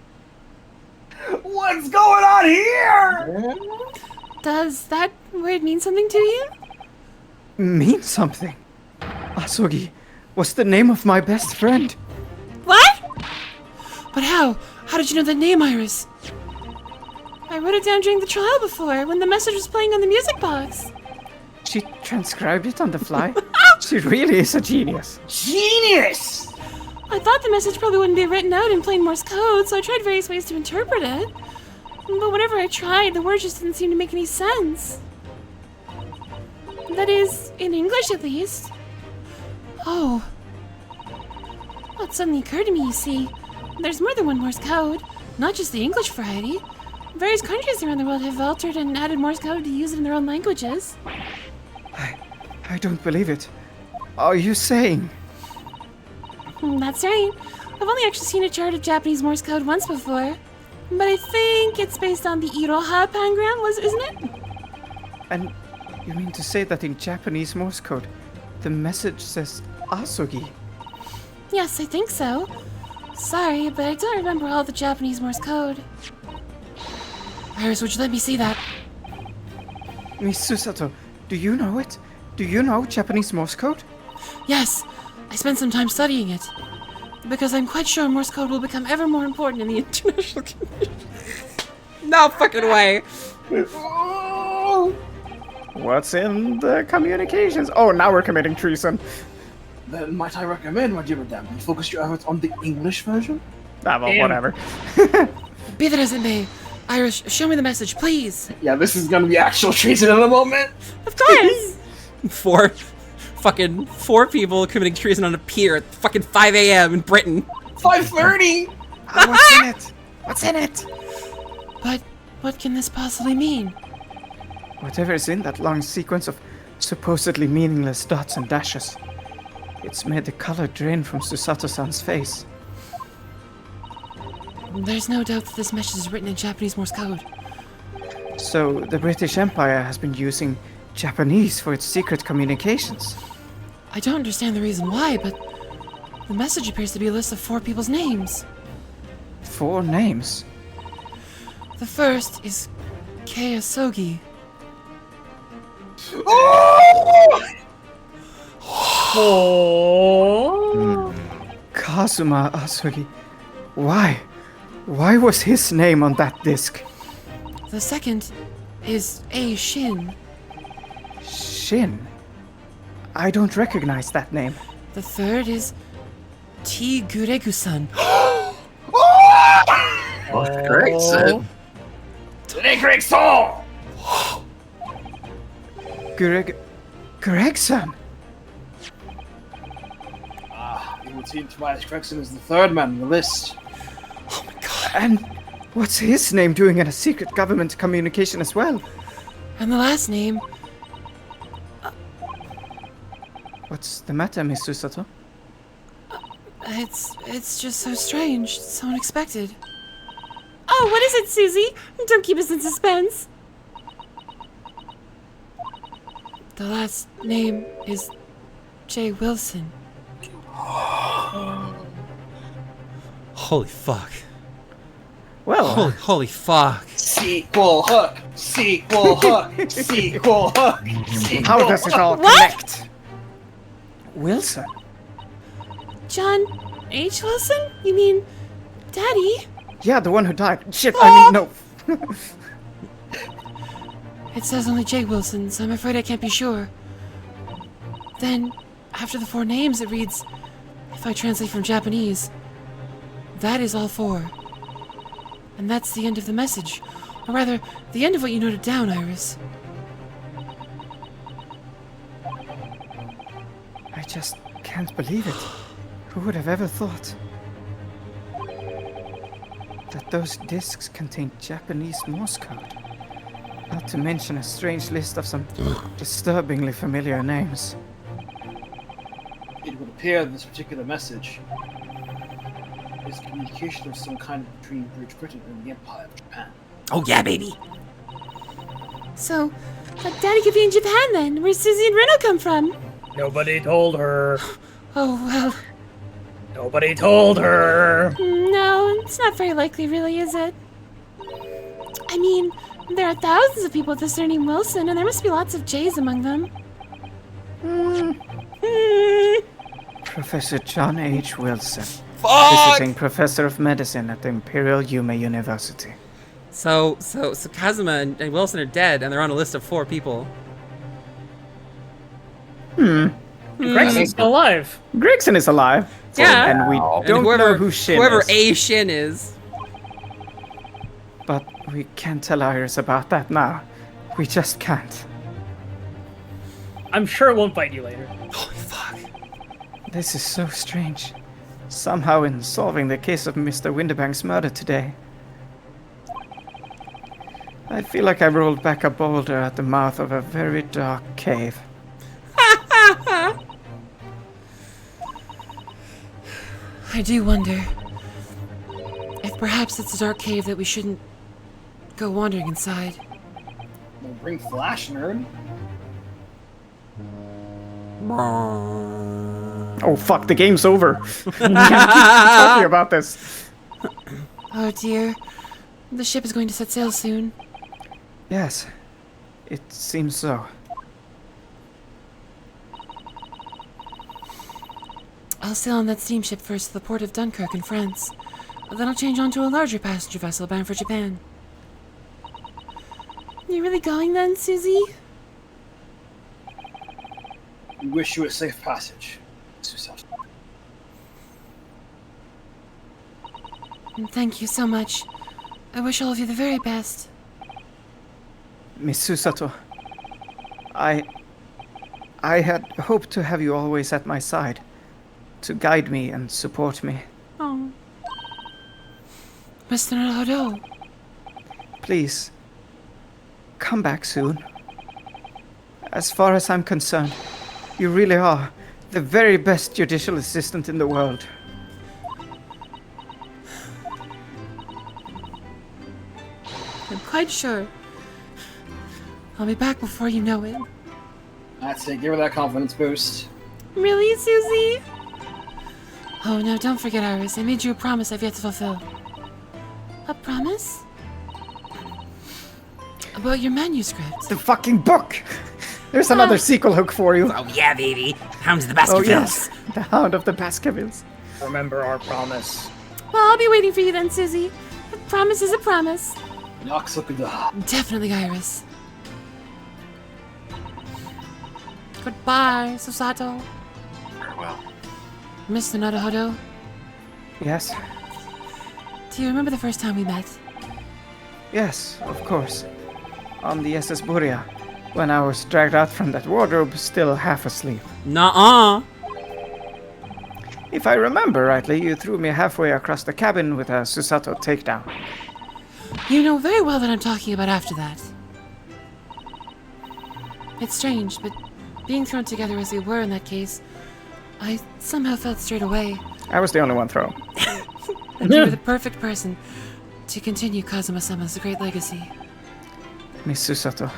S5: What's going on here?
S6: Does that word mean something to you?
S3: Mean something. Asugi was the name of my best friend.
S6: What? But how? How did you know the name, Iris? I wrote it down during the trial before, when the message was playing on the music box.
S3: She transcribed it on the fly. She really is a genius.
S5: Genius!
S6: I thought the message probably wouldn't be written out in plain Morse code, so I tried various ways to interpret it. But whenever I tried, the words just didn't seem to make any sense. That is, in English at least. Oh. Well, it suddenly occurred to me, you see. There's more than one Morse code, not just the English variety. Various countries around the world have altered and added Morse code to use it in their own languages.
S3: I don't believe it. Are you saying?
S6: That's right. I've only actually seen a chart of Japanese Morse code once before. But I think it's based on the Iroha pangram, isn't it?
S3: And you mean to say that in Japanese Morse code, the message says Asugi?
S6: Yes, I think so. Sorry, but I don't remember all the Japanese Morse code. Iris, would you let me see that?
S3: Miss Susato, do you know it? Do you know Japanese Morse code?
S6: Yes, I spent some time studying it. Because I'm quite sure Morse code will become ever more important in the international community.
S1: No fucking way.
S3: What's in the communications? Oh, now we're committing treason.
S5: Then might I recommend, my dear madame, you focus your efforts on the English version?
S3: Ah, well,
S2: Damn.
S3: whatever.
S6: Be that as it may, Iris, show me the message, please.
S5: Yeah, this is gonna be actual treason in a moment.
S6: Of course.
S1: Four people committing treason on a pier at fucking 5 a.m. in Britain.
S5: 5:30.
S3: What's in it? What's in it?
S6: But what can this possibly mean?
S3: Whatever is in that long sequence of supposedly meaningless dots and dashes. It's made the color drain from Susato-san's face.
S6: There's no doubt that this message is written in Japanese Morse code.
S3: So the British Empire has been using Japanese for its secret communications.
S6: I don't understand the reason why, but the message appears to be a list of 4 people's names.
S3: 4 names.
S6: The first is Kei Asogi.
S2: Oh.
S3: Kazuma Asugi. Why? Why was his name on that disc?
S6: The second is A. Shin.
S3: Shin? I don't recognize that name.
S6: The third is T. Guregu-san.
S4: Great, Sid.
S5: Today, Greg Saul.
S3: Gregson!
S5: It would seem Tobias Gregson is the third man on the list.
S3: And what's his name doing in a secret government communication as well?
S6: And the last name.
S3: What's the matter, Miss Susato?
S6: It's just so strange. So unexpected. Oh, what is it, Susie? Don't keep us in suspense. The last name is J. Wilson.
S1: Holy fuck.
S3: Well,
S1: Holy fuck.
S5: Sequel hook! Sequel hook! Sequel hook!
S3: how does it all connect? Wilson?
S6: John H. Wilson? You mean Daddy?
S3: Yeah, the one who died. Shit, I mean, no.
S6: It says only J. Wilson, so I'm afraid I can't be sure. Then, after the 4 names, it reads, if I translate from Japanese, that is all 4. And that's the end of the message. Or rather, the end of what you noted down, Iris.
S3: I just can't believe it. Who would have ever thought that those discs contained Japanese Morse code? Not to mention a strange list of some disturbingly familiar names.
S5: It would appear that this particular message is communication of some kind between Great Britain and the Empire of Japan.
S1: Oh yeah, baby.
S6: So, Daddy could be in Japan then. Where's Susie and Reno come from?
S2: Nobody told her.
S6: Oh, well.
S2: Nobody told her.
S6: No, it's not very likely, really, is it? I mean, there are thousands of people with the surname Wilson, and there must be lots of J's among them.
S3: Professor John H. Wilson,
S1: Fuck!
S3: visiting professor of medicine at the Imperial Yume University.
S1: So Kazuma and Wilson are dead, and they're on a list of 4 people.
S2: Gregson's still alive.
S3: Gregson is alive.
S1: Yeah.
S3: And we
S4: And
S3: don't know who Shin
S1: whoever
S3: is.
S1: A Shin is.
S3: But we can't tell Iris about that now. We just can't.
S2: I'm sure it won't bite you later.
S1: Holy fuck.
S3: This is so strange. Somehow in solving the case of Mr. Winterbank's murder today, I feel like I rolled back a boulder at the mouth of a very dark cave.
S6: I do wonder if perhaps it's a dark cave that we shouldn't go wandering inside.
S5: Well, bring Flash, nerd.
S3: Oh fuck, the game's over. We can't keep talking about this.
S6: Oh dear. The ship is going to set sail soon.
S3: Yes, it seems so.
S6: I'll sail on that steamship first to the port of Dunkirk in France. Then I'll change onto a larger passenger vessel bound for Japan. You really going then, Susie?
S5: We wish you a safe passage, Susato.
S6: And thank you so much. I wish all of you the very best.
S3: Miss Susato, I had hoped to have you always at my side, to guide me and support me.
S6: Oh. Mr. Naruto.
S3: Please, come back soon. As far as I'm concerned, you really are the very best judicial assistant in the world.
S6: I'm quite sure. I'll be back before you know it.
S5: That's it. Give her that confidence boost.
S6: Really, Susie? Oh, no, don't forget, Iris. I made you a promise I've yet to fulfill. A promise? About your manuscript.
S3: The fucking book! There's another sequel hook for you.
S1: Oh yeah, baby. Hounds of the Baskervilles.
S3: Oh yes, the Hound of the Baskervilles.
S2: Remember our promise.
S6: Well, I'll be waiting for you then, Susie. A promise is a promise.
S5: Yakuza.
S6: Definitely, Iris. Goodbye, Susato.
S4: Farewell.
S6: Mr. Naruhodo,
S3: Yes,
S6: do you remember the first time we met?
S3: yes, of course. On the SS Buria, when I was dragged out from that wardrobe, still half asleep.
S1: Nuh-uh.
S3: If I remember rightly, you threw me halfway across the cabin with a Susato takedown.
S6: You know very well what I'm talking about after that. It's strange, but being thrown together as we were in that case, I somehow felt straight away
S3: I was the only one thrown.
S6: that you were the perfect person to continue Kazuma-sama's great legacy.
S3: Miss Susato.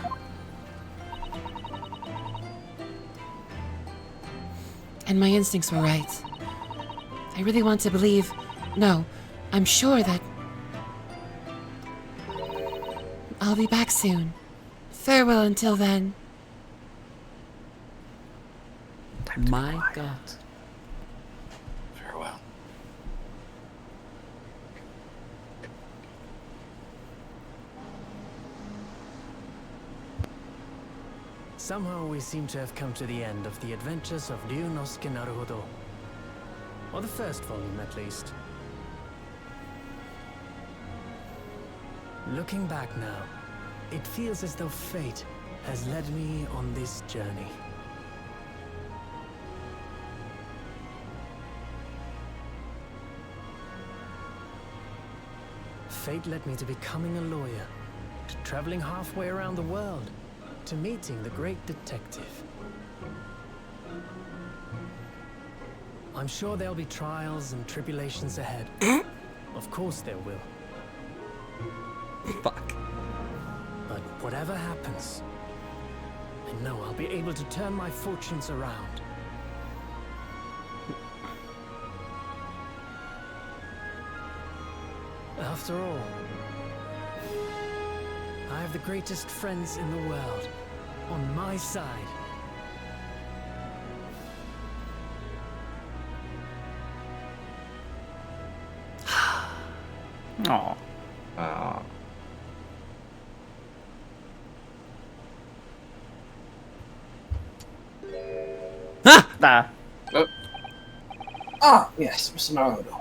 S6: And my instincts were right. I really want to believe... No, I'm sure that... I'll be back soon. Farewell until then.
S1: My God.
S4: Farewell.
S11: Somehow we seem to have come to the end of the adventures of Ryunosuke Naruhodo. Or the first volume, at least. Looking back now, it feels as though fate has led me on this journey. Fate led me to becoming a lawyer, to traveling halfway around the world, to meeting the great detective. I'm sure there'll be trials and tribulations ahead. Of course there will.
S1: Fuck.
S11: But whatever happens, I know I'll be able to turn my fortunes around. After all, I have the greatest friends in the world on my side.
S3: Aw. Ah.
S5: Ah, yes, Mr. Naruto.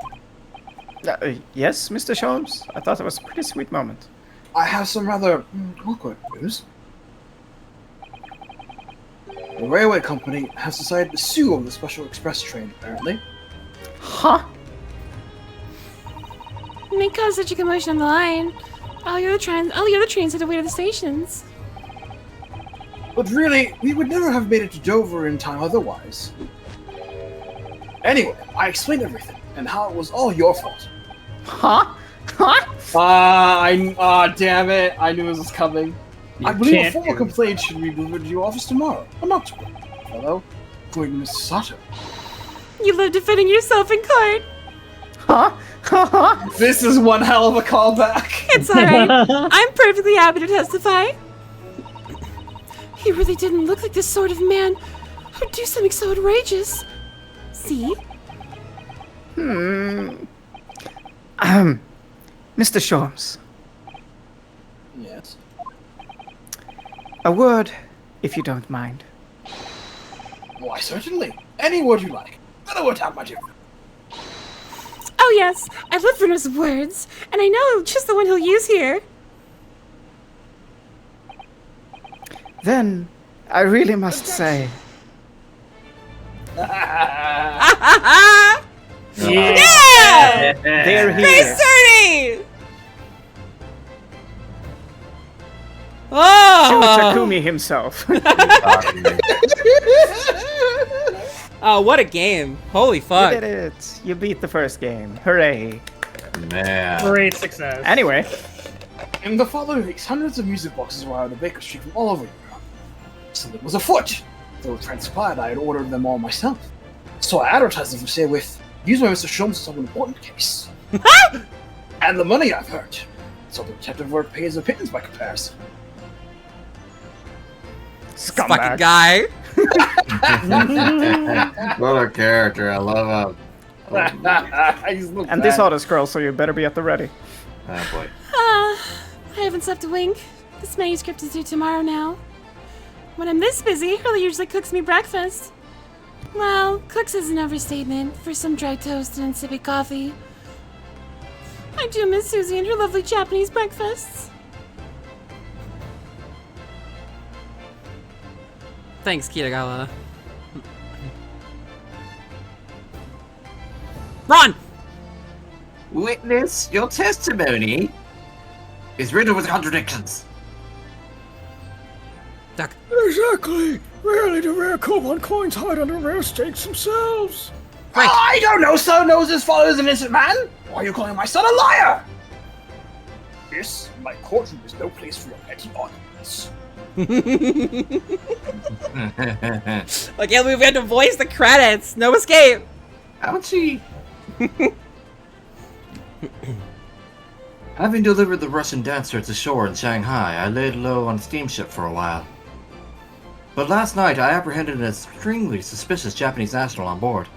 S3: Yes, Mr. Sholmes? I thought it was a pretty sweet moment.
S5: I have some rather awkward news. The railway company has decided to sue over the special express train, apparently.
S3: Huh?
S6: It may cause such a commotion on the line. All the other trains had to wait at the stations.
S5: But really, we would never have made it to Dover in time otherwise. Anyway, I explained everything, and how it was all your fault.
S3: Huh? Huh?
S5: Damn it. I knew this was coming. I believe a formal complaint should be delivered to your office tomorrow. But not tomorrow, fellow. According to Miss Sato.
S6: You love defending yourself in court.
S3: Huh?
S5: This is one hell of a callback.
S6: It's alright. I'm perfectly happy to testify. He really didn't look like the sort of man who'd do something so outrageous. See?
S3: Mr. Sholmes.
S5: Yes.
S3: A word, if you don't mind.
S5: Why, certainly. Any word you like. Better word out, my dear.
S6: Oh yes, I love Bruno's words, and I know just the one he'll use here.
S3: Then, I really must say...
S6: Yeah!
S3: There he
S6: Grace
S3: is.
S6: Sturdy!
S3: Shima
S1: Oh!
S3: Takumi himself.
S1: Oh, what a game. Holy
S3: You
S1: fuck.
S3: did it. You beat the first game. Hooray.
S4: Man.
S2: Great success.
S3: Anyway,
S5: In the following weeks, hundreds of music boxes arrived at Baker Street from all over Europe. Something was afoot. Though it transpired I had ordered them all myself. So I advertised them for sale with, use my Mr. Sholmes some important case. And the money I've heard. So the detective work pays the pittance by comparison.
S1: Fucking
S3: scumbag.
S1: guy.
S4: What a character. I love him.
S3: And this auto scroll, so you better be at the ready.
S4: Oh boy.
S6: I haven't slept a wink. This manuscript is due tomorrow now. When I'm this busy, Hurley usually cooks me breakfast. Well, cooks is an overstatement for some dry toast and insipid coffee. I do miss Susie and her lovely Japanese breakfasts.
S1: Thanks, Kitagawa. Run!
S4: Witness, your testimony is riddled with contradictions.
S1: Duck.
S2: Exactly. Rarely do rare Koban coins hide under rare stakes themselves.
S1: Right.
S5: I don't know, son knows his father is an innocent man. Why are you calling my son a liar? This, my courtroom, is no place for your petty arguments.
S1: Okay, we had to voice the credits. No escape.
S4: Ouchie. Having delivered the Russian dancer to shore in Shanghai, I laid low on a steamship for a while. But last night, I apprehended an extremely suspicious Japanese national on board.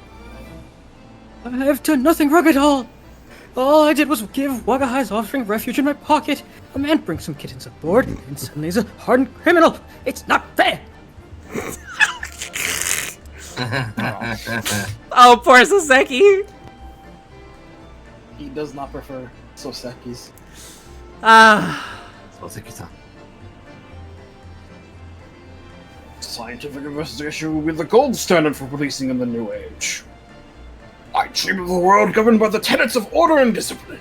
S2: I have done nothing wrong at all. All I did was give Wagahai's offspring refuge in my pocket. A man brings some kittens aboard, and suddenly he's a hardened criminal. It's not fair.
S1: Oh, poor Soseki.
S5: He does not prefer Soseki's.
S4: Soseki-san.
S5: Scientific investigation will be the gold standard for policing in the new age. I dream of a world governed by the tenets of order and discipline.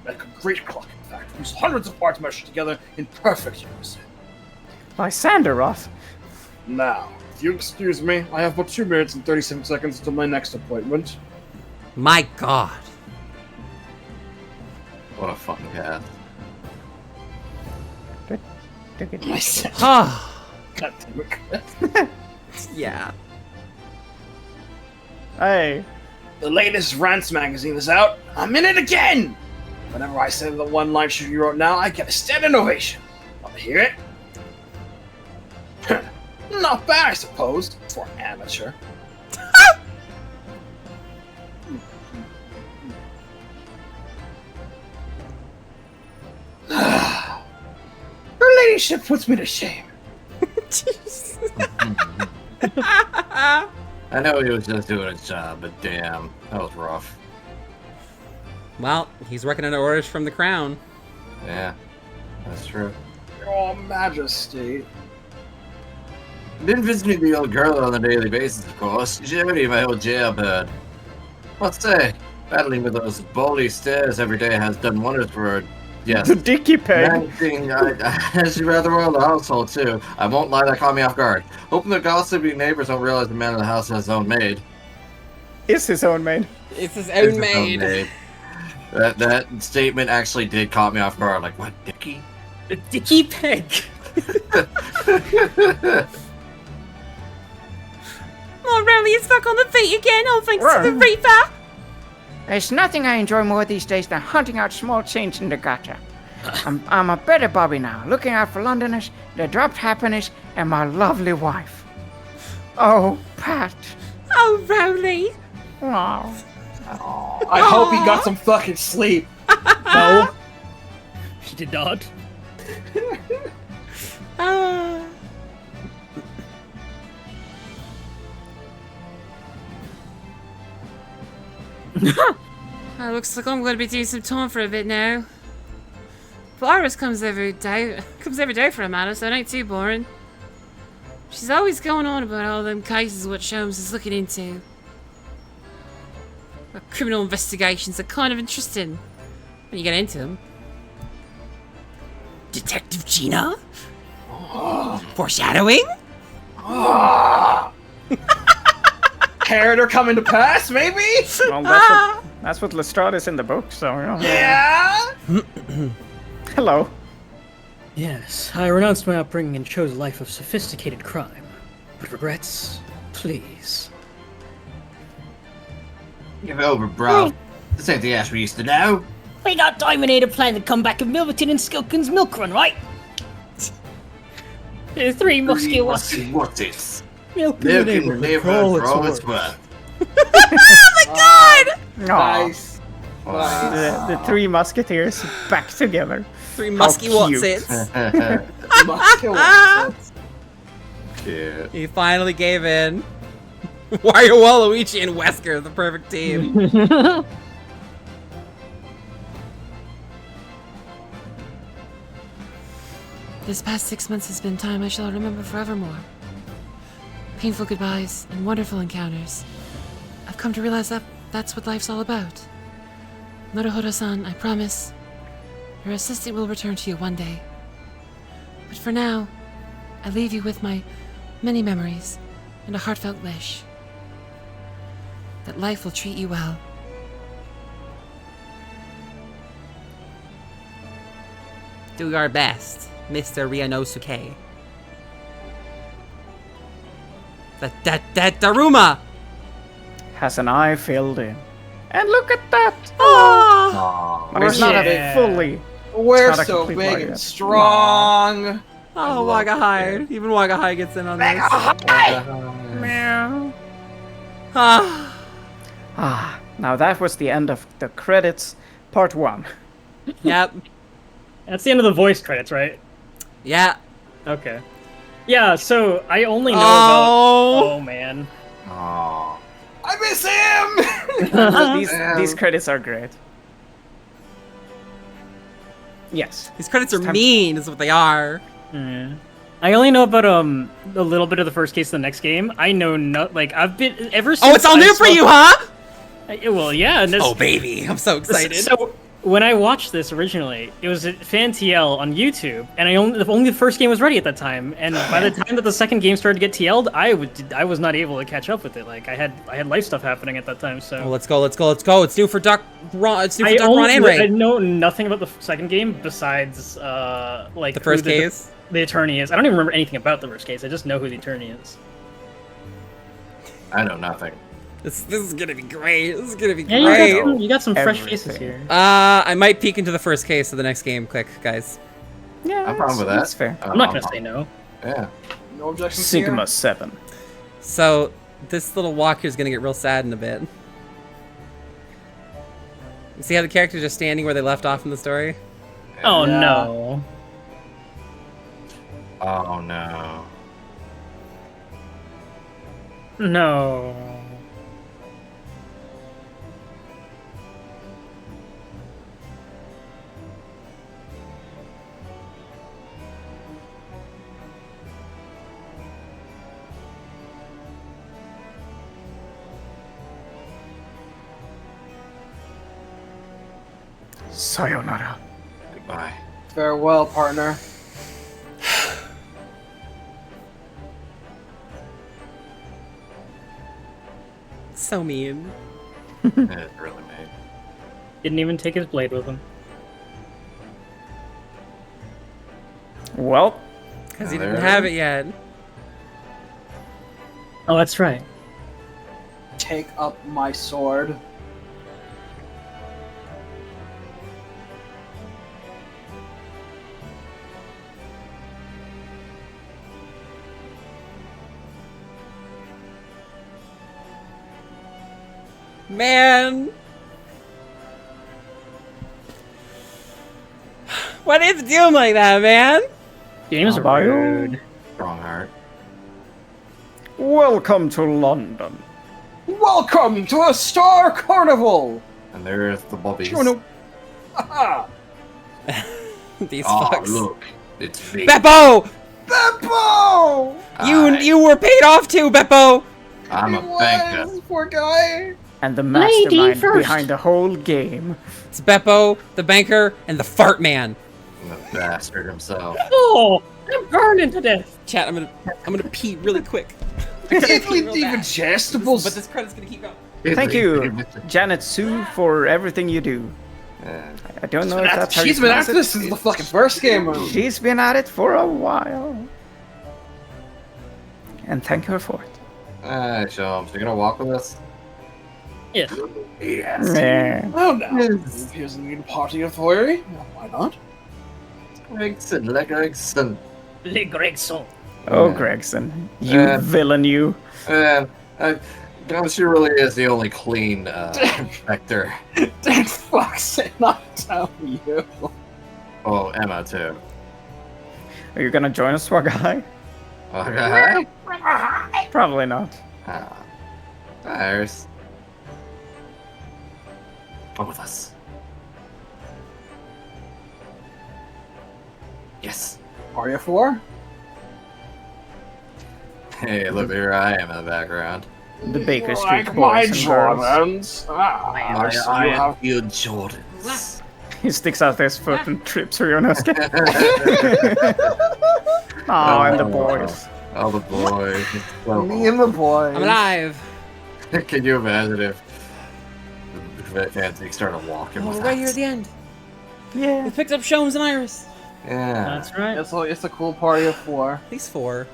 S5: Like a great clock, in fact, whose hundreds of parts mesh together in perfect unison.
S3: Like Sandaroth.
S5: Now, if you excuse me, I have but 2 minutes and 37 seconds until my next appointment.
S1: My God.
S4: What a fucking cat.
S5: My son.
S1: Ah.
S5: God damn it.
S1: Yeah.
S3: Hey.
S5: The latest Rants magazine is out. I'm in it again! Whenever I say the one line shoot you wrote now, I get a standing ovation. Want to hear it? Not bad, I suppose, for an amateur. Her ladyship puts me to shame.
S4: I know he was just doing his job, but damn, that was rough.
S1: Well, he's working under orders from the crown.
S4: Yeah, that's true.
S5: Your Majesty.
S4: Been visiting the old girl on a daily basis, of course. She's already my old jailbird. Must say, battling with those baldy stairs every day has done wonders for her. Yes.
S3: The dicky peg.
S4: She's rather well in the household, too. I won't lie, that caught me off guard. Hoping the gossiping neighbors don't realize the man in the house has his own maid.
S3: It's his own maid.
S1: It's his
S4: It's
S1: own
S4: his
S1: maid.
S4: That statement actually did caught me off guard. Like, what, Dickie?
S2: The dicky peg.
S6: Oh, Rowley is back on the feet again. Oh, thanks to the Reaper.
S3: There's nothing I enjoy more these days than hunting out small change in the gutter. I'm a better Bobby now, looking out for Londoners, their dropped happiness, and my lovely wife. Oh, Pat.
S6: Oh, Rowley.
S3: Oh.
S5: I hope he got some fucking sleep.
S2: No. He did not.
S6: Looks like I'm going to be doing some time for a bit now. But Iris comes every day for a matter, so it ain't too boring. She's always going on about all them cases what Sholmes is looking into. Criminal investigations are kind of interesting when you get into them. Detective Gina? Foreshadowing?
S5: Character coming to pass, maybe?
S3: Well, that's what Lestrade is in the book, so you know.
S5: Yeah?
S3: Hello.
S2: Yes, I renounced my upbringing and chose a life of sophisticated crime. But regrets? Please.
S4: Give it over, bro. This ain't the Ash we used to know.
S10: We got Diamond to plan to come back of Milverton and Skilkin's milk run, right? The three musky
S4: What's it?
S10: Milk
S4: Milk in the neighborhood for all it's worth.
S6: Oh my god!
S5: Nice.
S3: The three musketeers back together.
S1: Three musky
S3: How cute.
S1: Watsits.
S4: Cute.
S1: He finally gave in. Wario, Waluigi, and Wesker, the perfect team.
S6: This past 6 months has been time I shall remember forevermore. painful goodbyes, and wonderful encounters, I've come to realize that that's what life's all about. Naruhodo-san, I promise, your assistant will return to you one day. But for now, I leave you with my many memories and a heartfelt wish that life will treat you well.
S1: Do your best, Mr. Ryanosuke. That Daruma!
S3: Has an eye filled in. And look at that!
S1: Oh,
S3: But it's not
S2: Yeah.
S3: a fully.
S5: We're
S3: not a
S5: so
S3: complete
S5: big
S3: body
S5: and
S3: yet.
S5: strong.
S1: oh Wagahide. Even Wagahide gets in on this.
S3: Meow.
S1: Ah.
S3: Ah, now that was the end of the credits, part 1.
S1: Yep.
S2: That's the end of the voice credits, right?
S1: Yeah.
S2: Okay. Yeah, so I only know
S1: Oh.
S2: about... Oh, man.
S4: Aw.
S5: I miss him.
S3: These credits are great. Yes.
S1: These credits are
S3: It's time-
S1: mean, is what they are.
S2: Yeah. I only know about a little bit of the first case of the next game. I know I've been ever since.
S1: Oh, it's all
S2: I
S1: new for
S2: saw-
S1: you, huh?
S2: Well, yeah. And
S1: Oh, baby. I'm so excited.
S2: So when I watched this originally, it was at FanTL on YouTube, and only the first game was ready at that time. And by the time that the second game started to get TL'd, I was not able to catch up with it. Like I had life stuff happening at that time. So
S1: Oh, let's go. It's new for Duck Ron. It's new for
S2: I
S1: Duck Ron and
S2: I
S1: Ray.
S2: know nothing about the second game besides like
S1: The first
S2: who
S1: case?
S2: the attorney is. I don't even remember anything about the first case. I just know who the attorney is.
S4: I know nothing.
S1: This is gonna be great. This is gonna be
S2: Yeah,
S1: great.
S2: you got some fresh
S3: Everything.
S2: faces here.
S1: I might peek into the first case of the next game quick, guys.
S3: Yeah,
S4: I'm fine with that.
S3: That's fair.
S2: I'm not gonna say no.
S4: Yeah.
S5: No objections
S3: Sigma
S5: here.
S3: 7.
S1: So, this little walker is gonna get real sad in a bit. You see how the characters are standing where they left off in the story?
S2: Oh
S5: Yeah.
S2: no.
S4: Oh no.
S2: No.
S3: Sayonara.
S4: Goodbye.
S5: Farewell, partner.
S1: So mean.
S4: It really made.
S2: Didn't even take his blade with him.
S3: Well,
S1: Because he
S4: There
S1: didn't
S4: it
S1: have
S4: is.
S1: it yet.
S2: Oh, that's right.
S5: Take up my sword.
S1: Man! Why do you have to do him like that, man?
S2: Games are
S3: Bio?
S2: rude.
S4: Strong heart.
S3: welcome to London.
S5: Welcome to a Star Carnival.
S4: And there's the bobbies.
S5: You know, haha,
S1: These
S4: Oh,
S1: fucks.
S4: look. It's me.
S1: Beppo!
S5: Beppo!
S1: You were paid off too, Beppo!
S4: I'm a
S5: He
S4: banker.
S5: was, poor guy.
S3: And the
S10: Lady
S3: mastermind
S10: first.
S3: behind the whole game.
S1: It's Beppo, the banker, and the fart man.
S4: The bastard himself.
S2: Oh, I'm burning to death.
S1: Chat, I'm gonna pee really quick.
S5: Diddly
S1: real
S5: even
S1: bad.
S5: digestibles.
S1: But this credit's gonna keep going.
S3: Thank you, Janet Sue, for everything you do. I don't know if that's how
S5: She's
S3: you
S5: been
S3: pronounce
S5: after
S3: it.
S5: this since the fucking first game.
S3: She's been at it for a while. And thank her for it.
S4: Alright, so you're gonna walk with us?
S2: Yes.
S4: Yes.
S3: Yeah.
S5: Oh no. Here's a new party authority. Why not?
S4: Gregson, like Gregson.
S2: Le Gregson.
S3: Oh,
S4: Yeah.
S3: Gregson. You villain, you.
S4: She really is the only clean vector.
S5: Fuck's sake, not tell you.
S4: Oh, Emma too.
S3: Are you gonna join us, Swagai?
S4: Okay.
S3: Probably not.
S4: Tires. Come with us. Yes.
S5: Are you for?
S4: Hey, look, here I am in the background.
S3: The Baker Street
S5: Like
S3: boys
S5: my
S3: and girls.
S5: Jordans. Ah, I see you have
S4: Field Jordans.
S3: He sticks out his foot and trips Ryunosuke. Oh, and the boys.
S4: All the boys. So
S5: me and the boys.
S1: I'm alive.
S4: Can you imagine if Fancy started walking?
S1: Oh,
S4: with
S1: we're right here
S4: us?
S1: at the end.
S3: Yeah.
S1: We picked up Sholmes and Iris.
S4: Yeah.
S2: That's right.
S5: It's a cool party of 4.
S1: These 4.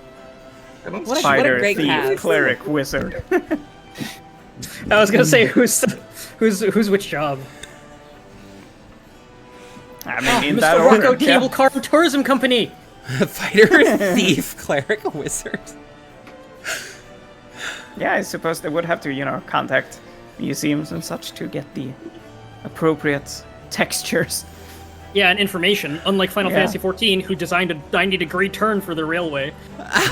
S4: What
S1: What a
S3: Fighter,
S1: great
S3: thief,
S1: cast.
S3: cleric, wizard.
S2: I was gonna say who's which job.
S3: I mean, in
S2: Mr.
S3: that
S2: Rocco
S3: order.
S2: Cable Car and Tourism Company.
S1: Fighter, thief, cleric, wizard.
S3: Yeah, I suppose they would have to, contact museums and such to get the appropriate textures.
S2: Yeah, and information. Unlike Final
S3: Yeah.
S2: Fantasy XIV, who designed a 90-degree turn for the railway.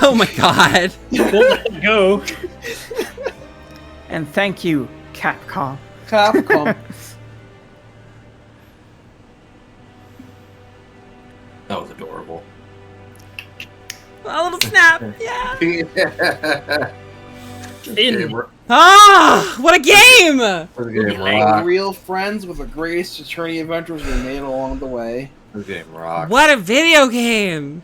S1: Oh my god.
S2: Won't let it go.
S3: And thank you, Capcom.
S5: Capcom.
S4: That was adorable.
S1: A little snap. Yeah.
S2: In.
S1: Ah, what a game!
S4: This game
S5: Like
S4: rocked.
S5: real friends with the greatest attorney adventures we made along the way.
S4: This game rocked.
S1: What a video game!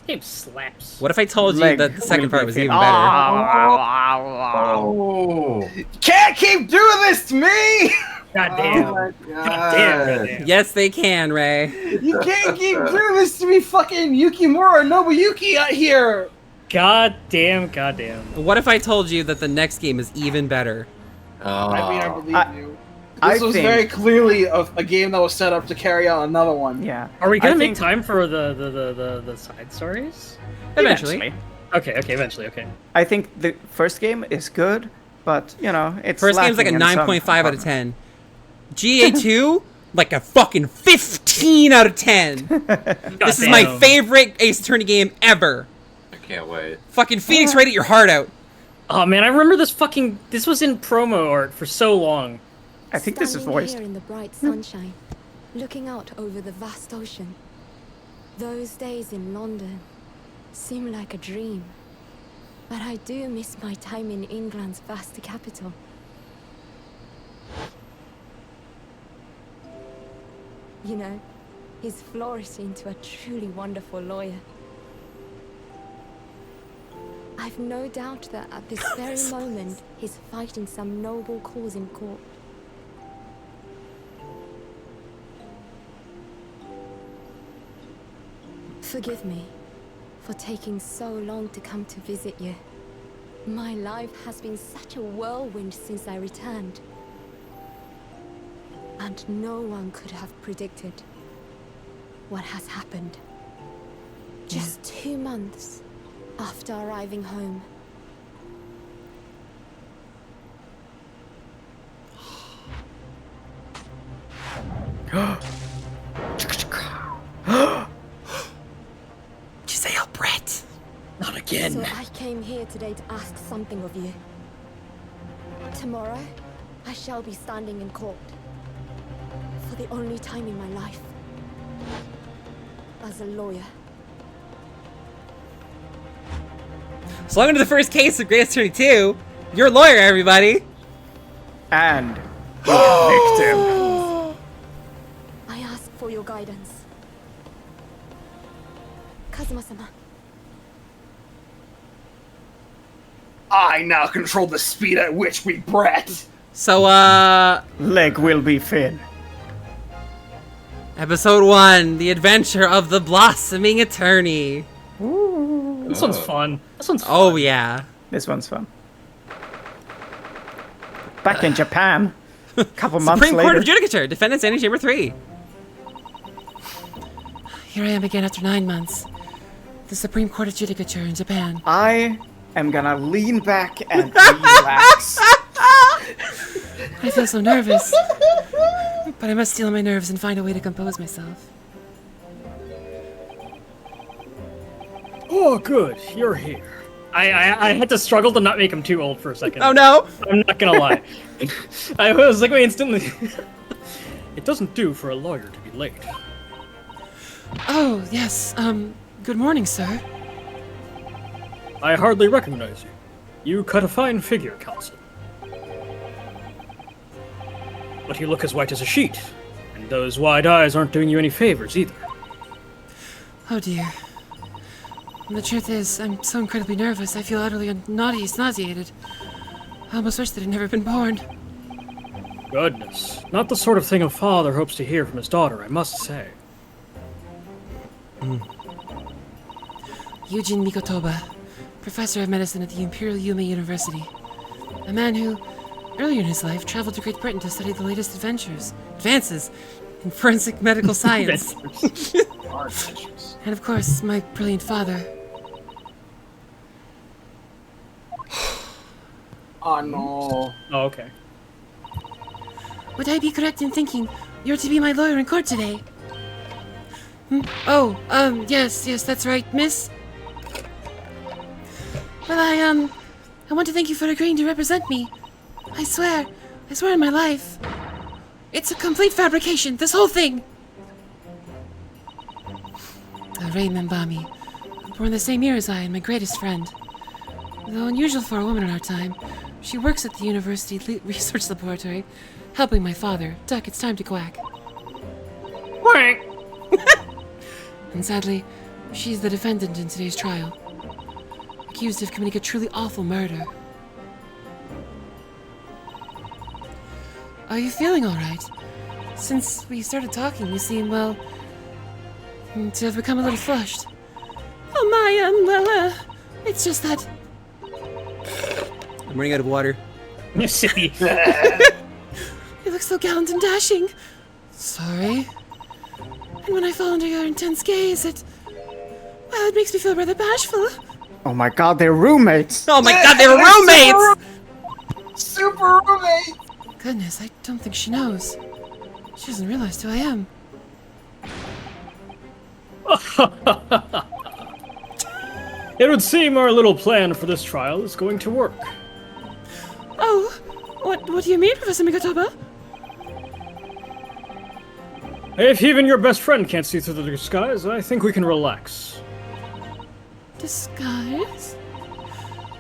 S2: Game slaps.
S1: What if I told you
S3: Leg
S1: that the second
S3: will
S1: part
S3: be
S1: was
S3: thin.
S1: even better?
S4: Oh.
S5: You can't keep doing this to me!
S2: Goddamn.
S4: Oh my
S2: Goddamn.
S1: Yes, they can, Ray.
S5: You can't keep doing this to me, fucking Yukimura Nobuyuki out here!
S2: Goddamn.
S1: What if I told you that the next game is even better?
S5: I mean, I believe you.
S3: I
S5: This was
S3: think-
S5: very clearly a game that was set up to carry out another one.
S3: Yeah.
S2: Are we gonna
S3: I
S2: make
S3: think-
S2: time for the side stories?
S1: Eventually.
S2: Okay, eventually, okay.
S3: I think the first game is good, but, it's
S1: First game's like a
S3: lacking in some
S1: 9.5 out of
S3: department.
S1: 10. GA2, like a fucking 15 out of 10. This is my
S2: Goddamn.
S1: favorite Ace Attorney game ever.
S4: I can't wait.
S1: Fucking Phoenix, right at your heart out.
S2: Oh man, I remember this was in promo art for so long.
S3: I think this is
S7: Standing
S3: voiced.
S7: here in the bright sunshine, looking out over the vast ocean. Those days in London seem like a dream. But I do miss my time in England's vast capital. You know, he's flourished into a truly wonderful lawyer. I've no doubt that at this very moment, he's fighting some noble cause in court. Forgive me for taking so long to come to visit you. My life has been such a whirlwind since I returned. And no one could have predicted what has happened. Just 2 months after arriving home.
S1: Did you say, oh, Brett?
S2: Not again.
S7: So I came here today to ask something of you. Tomorrow, I shall be standing in court. For the only time in my life. As a lawyer.
S1: So welcome to the first case of Great Attorney 2. You're a lawyer, everybody.
S3: And the victim.
S7: I ask for your guidance. Kazuma-sama.
S5: I now control the speed at which we brat.
S1: So,
S3: Leg will be thin.
S1: Episode 1, The Adventure of the Blossoming Attorney.
S2: This one's fun. This one's fun.
S1: Oh, yeah.
S3: This one's fun. Back in Japan. A couple months
S1: Supreme Court
S3: later.
S1: of Judicature, Defendant Standing Chamber 3. Here I am again after 9 months. The Supreme Court of Judicature in Japan.
S3: I am gonna lean back and relax.
S1: I feel so nervous. But I must steel my nerves and find a way to compose myself.
S2: Oh, good. You're here. I had to struggle to not make him too old for a second.
S1: Oh no!
S2: I'm not gonna lie. I was like, wait, instantly. It doesn't do for a lawyer to be late.
S1: Oh, yes, good morning, sir.
S2: I hardly recognize you. You cut a fine figure, Counsel. But you look as white as a sheet, and those wide eyes aren't doing you any favors either.
S6: Oh dear. And the truth is, I'm so incredibly nervous, I feel utterly nauseated. I almost wish that I'd never been born.
S2: Goodness. Not the sort of thing a father hopes to hear from his daughter, I must say.
S6: Eugene Mikotoba, professor of medicine at the Imperial Yume University. A man who, earlier in his life, traveled to Great Britain to study the latest advances in forensic medical science. And of course, my brilliant father.
S5: Oh no.
S2: Oh, okay.
S6: Would I be correct in thinking you're to be my lawyer in court today? Oh, yes, that's right, miss. Well, I want to thank you for agreeing to represent me. I swear on my life. It's a complete fabrication, this whole thing. Ray Membami, born the same year as I and my greatest friend. Though unusual for a woman in our time, she works at the university research laboratory, helping my father. Duck, it's time to quack.
S2: Quack!
S6: And sadly, she's the defendant in today's trial, accused of committing a truly awful murder. Are you feeling all right? Since we started talking, you seem, well, to have become a little flushed. Oh my, it's just that...
S1: I'm running out of water.
S2: Mississippi.
S6: You look so gallant and dashing. Sorry. And when I fall under your intense gaze, it makes me feel rather bashful.
S3: Oh my god, they're roommates!
S1: Oh my god, they were roommates!
S5: Super roommates!
S6: Goodness, I don't think she knows. She doesn't realize who I am.
S2: It would seem our little plan for this trial is going to work.
S6: Oh, what do you mean, Professor Mikotoba?
S2: If even your best friend can't see through the disguise, I think we can relax.
S6: Disguise?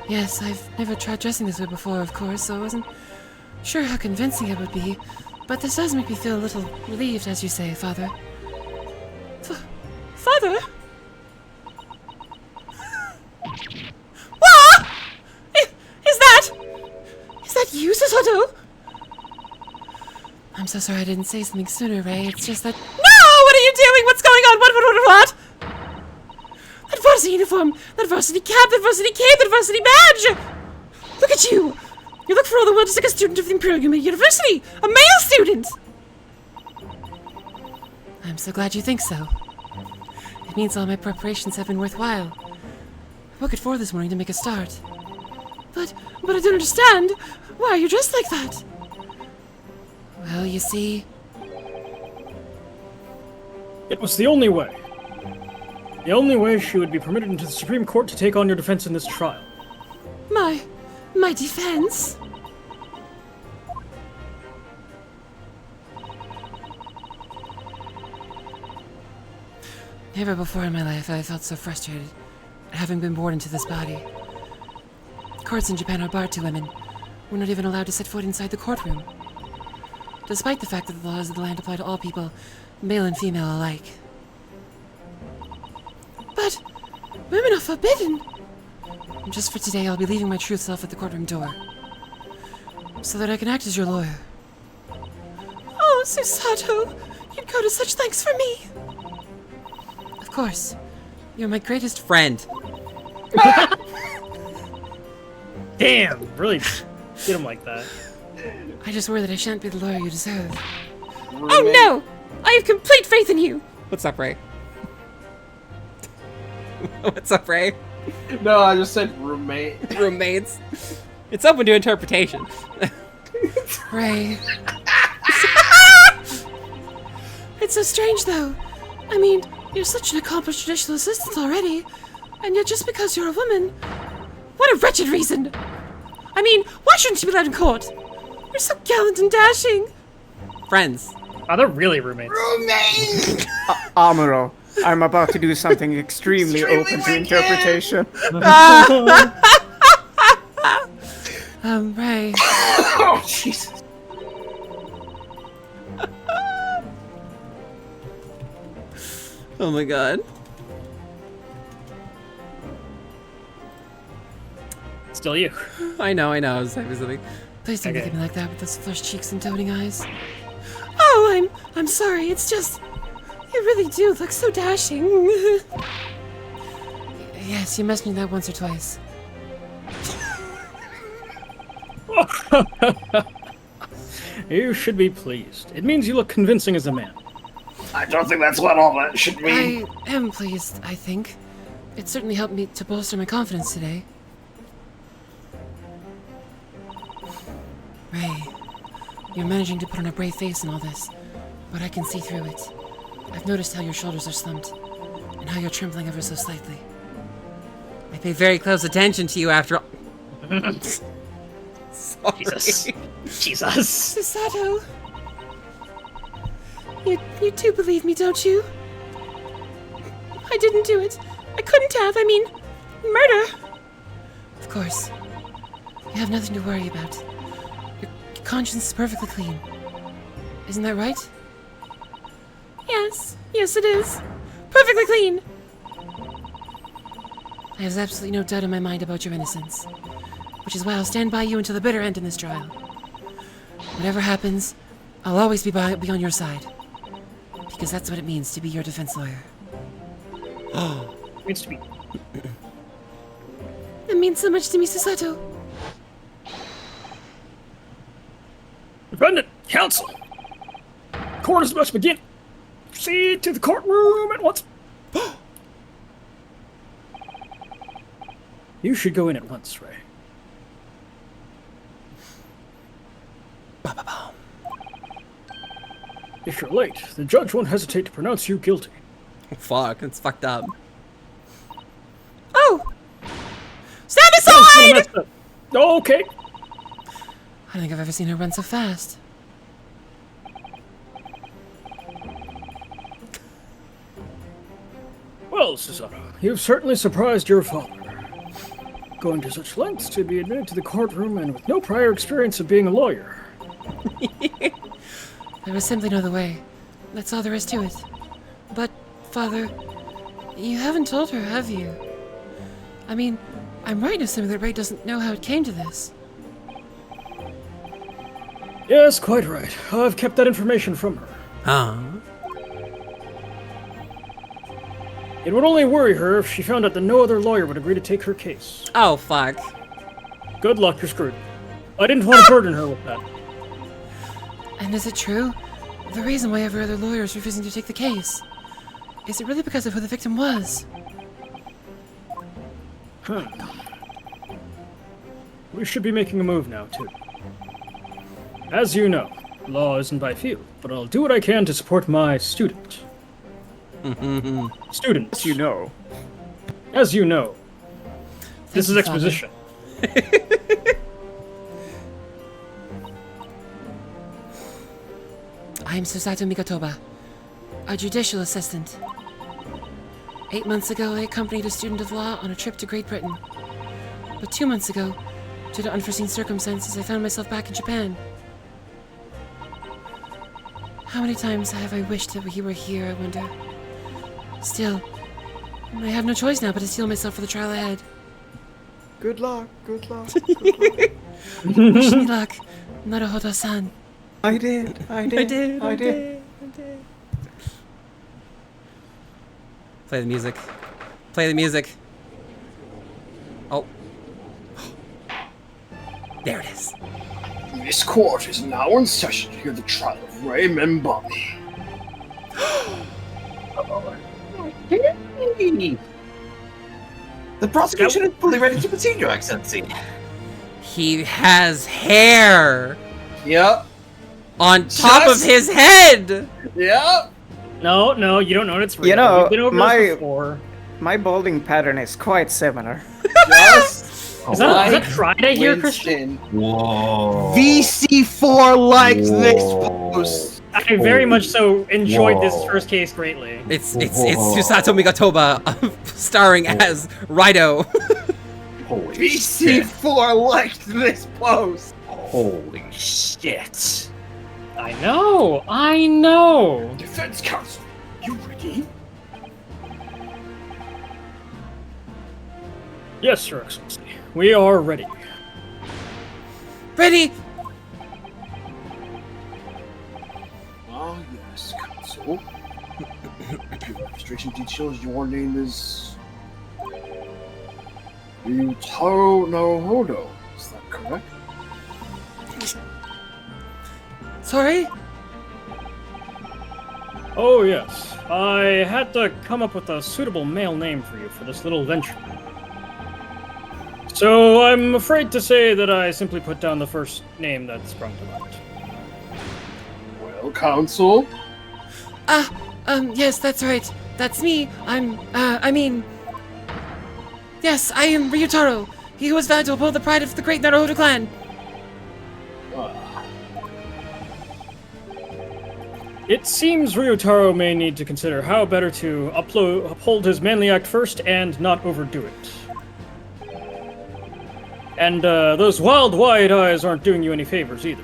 S6: Yes, I've never tried dressing this way before, of course, so I wasn't sure how convincing it would be. But this does make me feel a little relieved, as you say, Father. Father? What? Is that you, Sasado? I'm so sorry I didn't say something sooner, Ray. It's just that... No! What are you doing? What's going on? What? That varsity uniform! That varsity cap! That varsity cape! That varsity badge! Look at you! You look for all the world just like a student of the Imperial University! A male student! I'm so glad you think so. It means all my preparations have been worthwhile. I woke at 4 this morning to make a start. But I don't understand. Why are you dressed like that? Well, you see...
S2: It was the only way. The only way she would be permitted into the Supreme Court to take on your defense in this trial.
S6: My defense? Never before in my life have I felt so frustrated at having been born into this body. Courts in Japan are barred to women. We're not even allowed to set foot inside the courtroom. Despite the fact that the laws of the land apply to all people, male and female alike. But women are forbidden! Just for today, I'll be leaving my true self at the courtroom door, so that I can act as your lawyer. Oh, Susato! You'd go to such lengths for me! Of course. You're my greatest friend.
S2: Damn! Really get him like that.
S6: I just worry that I shan't be the lawyer you deserve. Oh no! I have complete faith in you!
S1: What's up, Ray? What's up, Ray?
S5: No, I just said roommate.
S1: Roommates. It's open to interpretation.
S6: Ray. It's so strange, though. I mean, you're such an accomplished judicial assistant already, and yet just because you're a woman... What a wretched reason! I mean, why shouldn't you be allowed in court? You're so gallant and dashing.
S1: Friends.
S2: Oh, they're really roommates.
S5: Roommate!
S3: Amuro, I'm about to do something extremely open to interpretation.
S6: Ray.
S5: Oh, Jesus.
S1: Oh my god.
S2: Still you.
S1: I know. I was typing something.
S6: Please don't
S2: Okay.
S6: look at me like that with those flushed cheeks and doting eyes. Oh, I'm sorry. It's just you really do look so dashing. Yes, you mentioned that once or twice.
S2: You should be pleased. It means you look convincing as a man.
S5: I don't think that's what all that should
S6: I
S5: mean.
S6: am pleased, I think. It certainly helped me to bolster my confidence today. Ray, you're managing to put on a brave face in all this, but I can see through it. I've noticed how your shoulders are slumped, and how you're trembling ever so slightly.
S1: I pay very close attention to you after all. Sorry.
S2: Jesus.
S6: Susato! You do believe me, don't you? I didn't do it. I couldn't have. I mean, murder! Of course. You have nothing to worry about. Your conscience is perfectly clean. Isn't that right? Yes. Yes, it is. Perfectly clean! I have absolutely no doubt in my mind about your innocence. Which is why I'll stand by you until the bitter end in this trial. Whatever happens, I'll always be on your side. Because that's what it means to be your defense lawyer.
S2: Means to be.
S6: That means so much to me, Susato.
S2: Defendant, counsel. Court is about to begin. Proceed to the courtroom at once. You should go in at once, Ray. If you're late, the judge won't hesitate to pronounce you guilty.
S1: Fuck, it's fucked up.
S6: Oh! Stand aside!
S2: Okay.
S6: I don't think I've ever seen her run so fast.
S2: Well, Susato, you've certainly surprised your father. Going to such lengths to be admitted to the courtroom and with no prior experience of being a lawyer.
S6: There was simply no other way. That's all there is to it. But, Father, you haven't told her, have you? I mean, I'm right in assuming that Ray doesn't know how it came to this.
S2: Yes, quite right. I've kept that information from her.
S1: Huh?
S2: It would only worry her if she found out that no other lawyer would agree to take her case.
S1: Oh, fuck.
S2: Good luck, you're screwed. I didn't want to burden her with that.
S6: And is it true? The reason why every other lawyer is refusing to take the case. Is it really because of who the victim was?
S2: We should be making a move now, too. As you know, law isn't my field, but I'll do what I can to support my student. Students.
S3: You know.
S2: As you know. This is
S6: you,
S2: exposition.
S6: I am Susato Mikotoba, a judicial assistant. 8 months ago, I accompanied a student of law on a trip to Great Britain. But 2 months ago, due to unforeseen circumstances, I found myself back in Japan. How many times have I wished that he were here, I wonder? Still, I have no choice now but to steel myself for the trial ahead.
S3: Good luck, good luck.
S6: Wish me luck, Naruhodo-san.
S3: I did.
S1: Play the music. Play the music. Oh. There it is.
S5: This court is now in session to hear the trial of Ray Membami.
S4: The prosecution is fully ready to proceed, Your Excellency.
S1: He has hair
S5: Yep.
S1: on top of his head.
S5: Yep.
S2: No, you don't know it's real.
S3: You know,
S2: We've been over this before.
S3: my balding pattern is quite similar.
S5: Yes.
S2: Is that Friday here, Christian?
S5: Winston.
S4: Whoa.
S5: VC4 liked this post.
S2: I very much so enjoyed this
S4: Whoa.
S2: first case greatly.
S1: It's Susato Migatoba, starring as Raido.
S4: Holy shit.
S5: BC4 liked this post.
S4: Holy shit.
S2: I know.
S5: Defense counsel, you ready?
S2: Yes, Your Excellency. We are ready.
S1: Ready?
S5: Ah, yes, counsel. Your registration details, your name is... Ryutaro Naruhodo. Is that correct?
S1: Sorry?
S2: Oh, yes. I had to come up with a suitable male name for you for this little venture. So I'm afraid to say that I simply put down the first name that sprung to mind.
S5: Well, counsel.
S6: Yes, that's right. That's me. Yes, I am Ryutaro. He who was vowed to uphold the pride of the great Naruhodo clan.
S2: It seems Ryutaro may need to consider how better to uphold his manly act first and not overdo it. And those wild, wide eyes aren't doing you any favors either.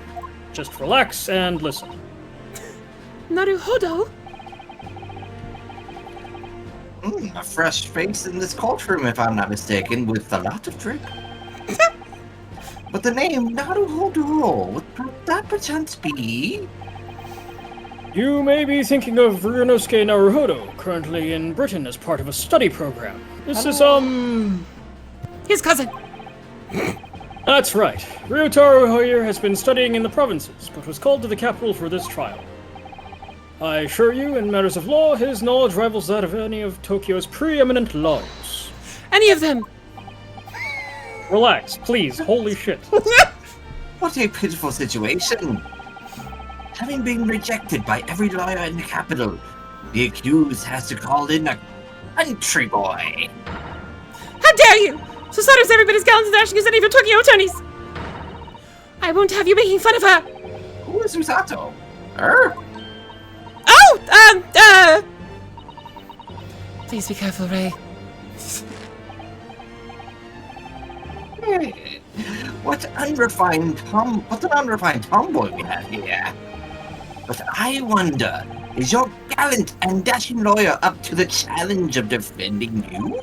S2: Just relax and listen.
S6: Naruhodo?
S4: A fresh face in this courtroom, if I'm not mistaken, with a lot of drip. But the name Naruhodo, would that perchance be?
S2: You may be thinking of Ryunosuke Naruhodo, currently in Britain as part of a study program. This is,
S6: His cousin.
S2: That's right. Ryutaro here has been studying in the provinces, but was called to the capital for this trial. I assure you, in matters of law, his knowledge rivals that of any of Tokyo's preeminent lawyers.
S6: Any of them.
S2: Relax, please. Holy shit.
S4: What a pitiful situation. Having been rejected by every lawyer in the capital, the accused has to call in a country boy.
S6: How dare you! Susato's everybody's gallons and dashing as any of your Tokyo attorneys! I won't have you making fun of her!
S4: Who is Susato? Her?
S6: Oh, Please be careful, Ray.
S4: What an unrefined tomboy we have here. But I wonder, is your gallant and dashing lawyer up to the challenge of defending you?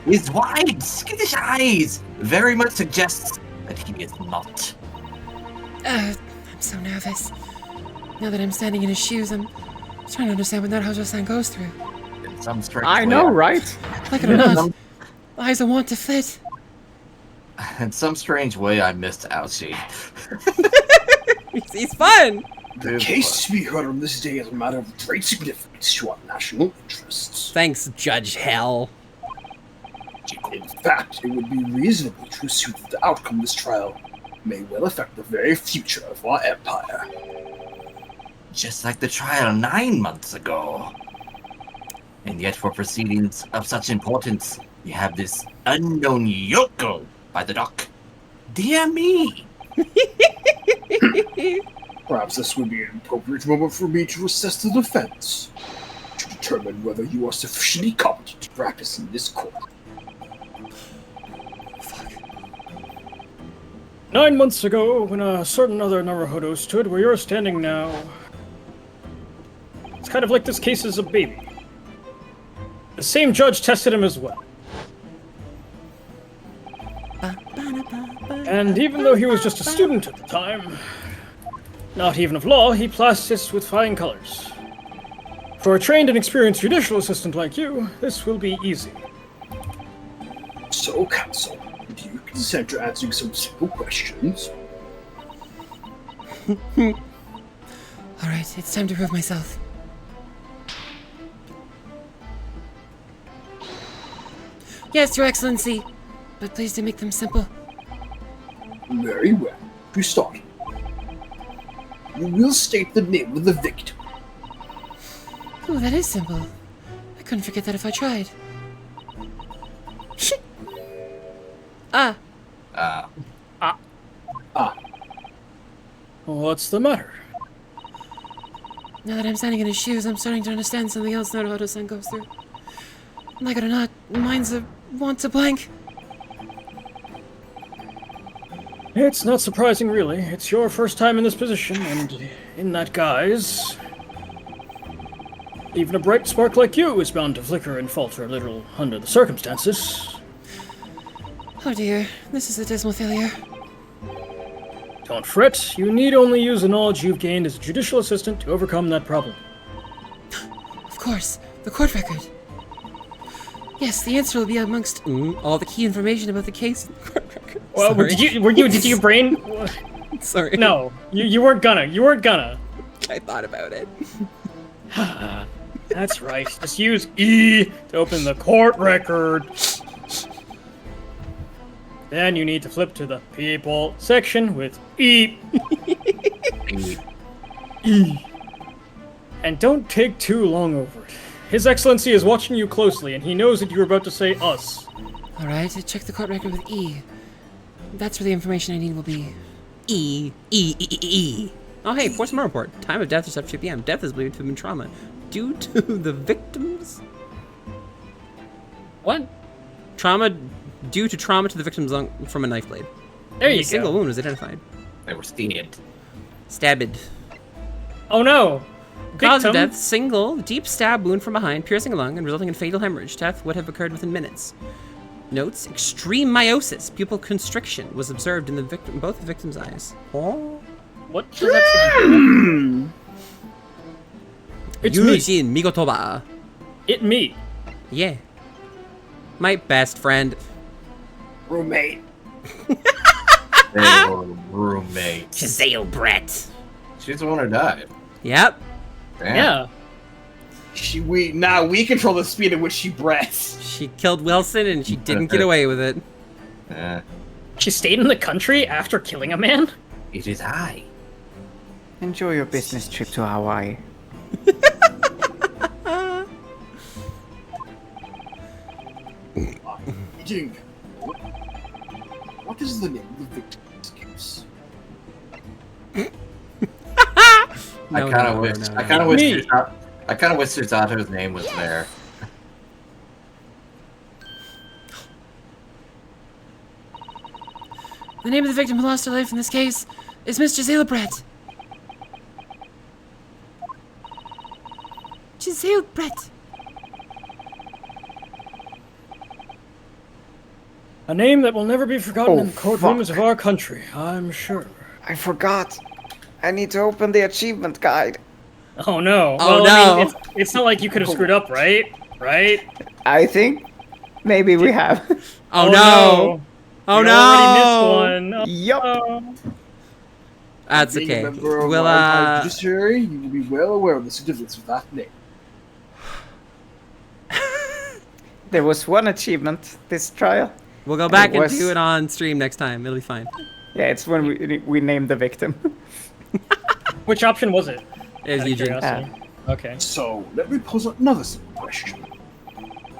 S4: His wide, skittish eyes very much suggests that he is not.
S6: I'm so nervous. Now that I'm standing in his shoes, I'm trying to understand what Naruhodo-san goes through.
S4: In some strange
S3: I
S4: way,
S3: know, right?
S6: Like it or not, eyes are want to fit.
S4: In some strange way, I missed Ouchie.
S1: He's fun!
S5: The case to be heard on this day is a matter of great significance to our national interests.
S1: Thanks, Judge Hell.
S5: In fact, it would be reasonable to assume that the outcome of this trial may well affect the very future of our empire.
S4: Just like the trial 9 months ago. And yet for proceedings of such importance, we have this unknown yokel by the dock. Dear me!
S5: Perhaps this would be an appropriate moment for me to assess the defense, to determine whether you are sufficiently competent to practice in this court.
S2: 9 months ago, when a certain other Naruhodo stood where you're standing now, it's kind of like this case is a baby. The same judge tested him as well. And even though he was just a student at the time, not even of law, he passed this with flying colors. For a trained and experienced judicial assistant like you, this will be easy.
S5: So, counsel, do you consent to answering some simple questions?
S6: Alright, it's time to prove myself. Yes, Your Excellency, but please do make them simple.
S5: Very well. To start, you will state the name of the victim.
S6: Ooh, that is simple. I couldn't forget that if I tried.
S2: What's the matter?
S6: Now that I'm standing in his shoes, I'm starting to understand something else Naruto-san goes through. Like it or not, minds want to blank.
S2: It's not surprising, really. It's your first time in this position, and in that guise... Even a bright spark like you is bound to flicker and falter a little under the circumstances.
S6: Oh dear, this is a dismal failure.
S2: Don't fret, you need only use the knowledge you've gained as a judicial assistant to overcome that problem.
S6: Of course, the court record. Yes, the answer will be amongst all the key information about the case in the court record.
S2: Well, did you brain...
S1: Sorry.
S2: No, you weren't gonna.
S1: I thought about it.
S2: That's right, just use E to open the court record. Then you need to flip to the people section with E. E. And don't take too long over it. His Excellency is watching you closely, and he knows that you're about to say us.
S6: Alright, check the court record with E. That's where the information I need will be.
S1: E. Oh, hey, Force report. Time of death is at 2 p.m. Death is believed to have been trauma due to the victims.
S2: What?
S1: Due to trauma to the victim's lung from a knife blade.
S2: There you go.
S1: A single wound was identified.
S4: They were stabbed.
S1: Stabbed.
S2: Oh no!
S1: Cause of
S2: Victim.
S1: death, single, deep stab wound from behind, piercing a lung and resulting in fatal hemorrhage. Death would have occurred within minutes. Notes, extreme meiosis, pupil constriction, was observed in both the victim's eyes. Oh.
S2: What does that say? It's me.
S1: Yujin Migotoba.
S2: It me.
S1: Yeah. My best friend.
S5: Roommate.
S4: They were roommates.
S1: Giselle Brett.
S4: She's the one who died.
S1: Yep.
S4: Damn.
S2: Yeah.
S5: We control the speed at which she breaths.
S1: She killed Wilson and she didn't get away with it.
S2: She stayed in the country after killing a man?
S4: It is I.
S3: Enjoy your business trip to Hawaii.
S5: Jing, what is the name of the victim's case?
S4: I kind of wish Susato's name was there.
S6: The name of the victim who lost her life in this case is Miss Giselle Brett. Giselle Brett.
S2: A name that will never be forgotten in the courtrooms
S3: fuck.
S2: of our country, I'm sure.
S3: I forgot. I need to open the achievement guide.
S2: Oh no.
S1: Oh,
S2: well, I
S1: no.
S2: mean, it's not like you could have screwed up, right? Right?
S3: I think maybe we have.
S1: Oh, no.
S2: No.
S1: Oh
S2: You
S1: no.
S2: already missed one.
S3: Yup.
S2: Oh.
S1: That's
S5: Being
S1: okay.
S5: a member of
S1: We'll,
S5: our judiciary, you will be well aware of the significance of that name.
S3: There was one achievement this trial.
S1: we'll go back
S3: It
S1: and
S3: was-
S1: do it on stream next time. It'll be fine.
S3: Yeah, it's when we named the victim.
S2: Which option was it?
S1: As
S2: Out of
S1: Eugene.
S2: curiosity. Okay.
S5: So, let me pose another simple question.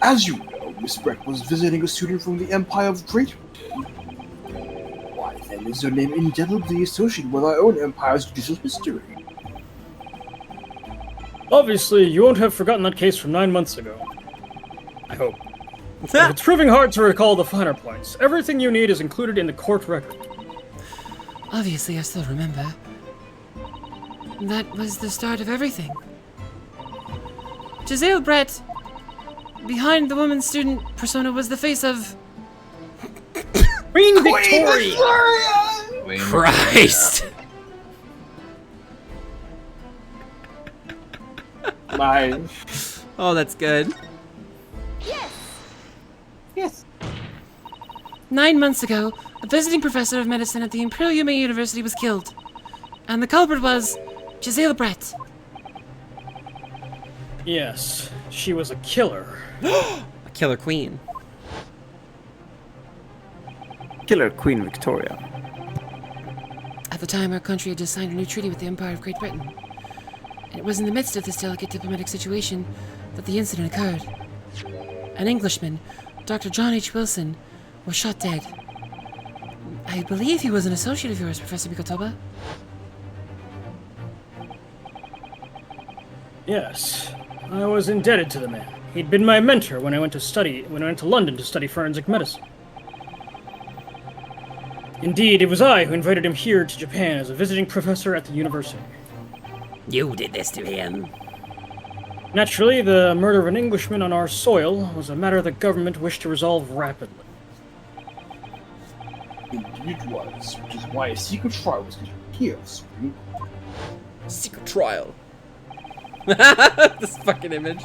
S5: As you know, Miss Brett was visiting a student from the Empire of Great Britain. Why then is her name indelibly associated with our own empire's judicial history?
S2: Obviously, you won't have forgotten that case from 9 months ago. I hope. If it's proving hard to recall the finer points, everything you need is included in the court record.
S6: Obviously, I still remember. That was the start of everything. Giselle Brett, behind the woman student persona, was the face of...
S2: Queen Victoria!
S1: Christ.
S5: Mine.
S1: Oh, that's good.
S6: 9 months ago, a visiting professor of medicine at the Imperial Yume University was killed. And the culprit was Giselle Brett.
S2: Yes, she was a killer.
S1: A killer queen.
S3: Killer Queen Victoria.
S6: At the time, our country had just signed a new treaty with the Empire of Great Britain. And it was in the midst of this delicate diplomatic situation that the incident occurred. An Englishman, Dr. John H. Wilson, was shot dead. I believe he was an associate of yours, Professor Mikotoba.
S2: Yes, I was indebted to the man. He'd been my mentor when I went to London to study forensic medicine. Indeed, it was I who invited him here to Japan as a visiting professor at the university.
S1: You did this to him.
S2: Naturally, the murder of an Englishman on our soil was a matter the government wished to resolve rapidly.
S5: Indeed it was, which is why a secret trial was conducted here, Supreme.
S1: Secret trial. This fucking image.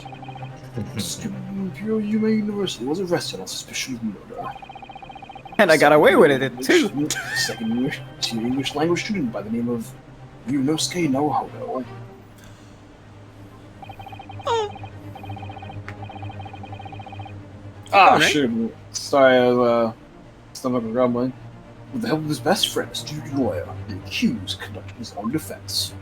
S5: Student in Imperial Yuma University was arrested on suspicion of murder.
S3: And I got away with it too.
S5: Second English language student by the name of Ryunosuke Naruhodo. Shit. Sorry, I was stomach grumbling. With the help of his best friend, a student lawyer, the accused conducted his own defense.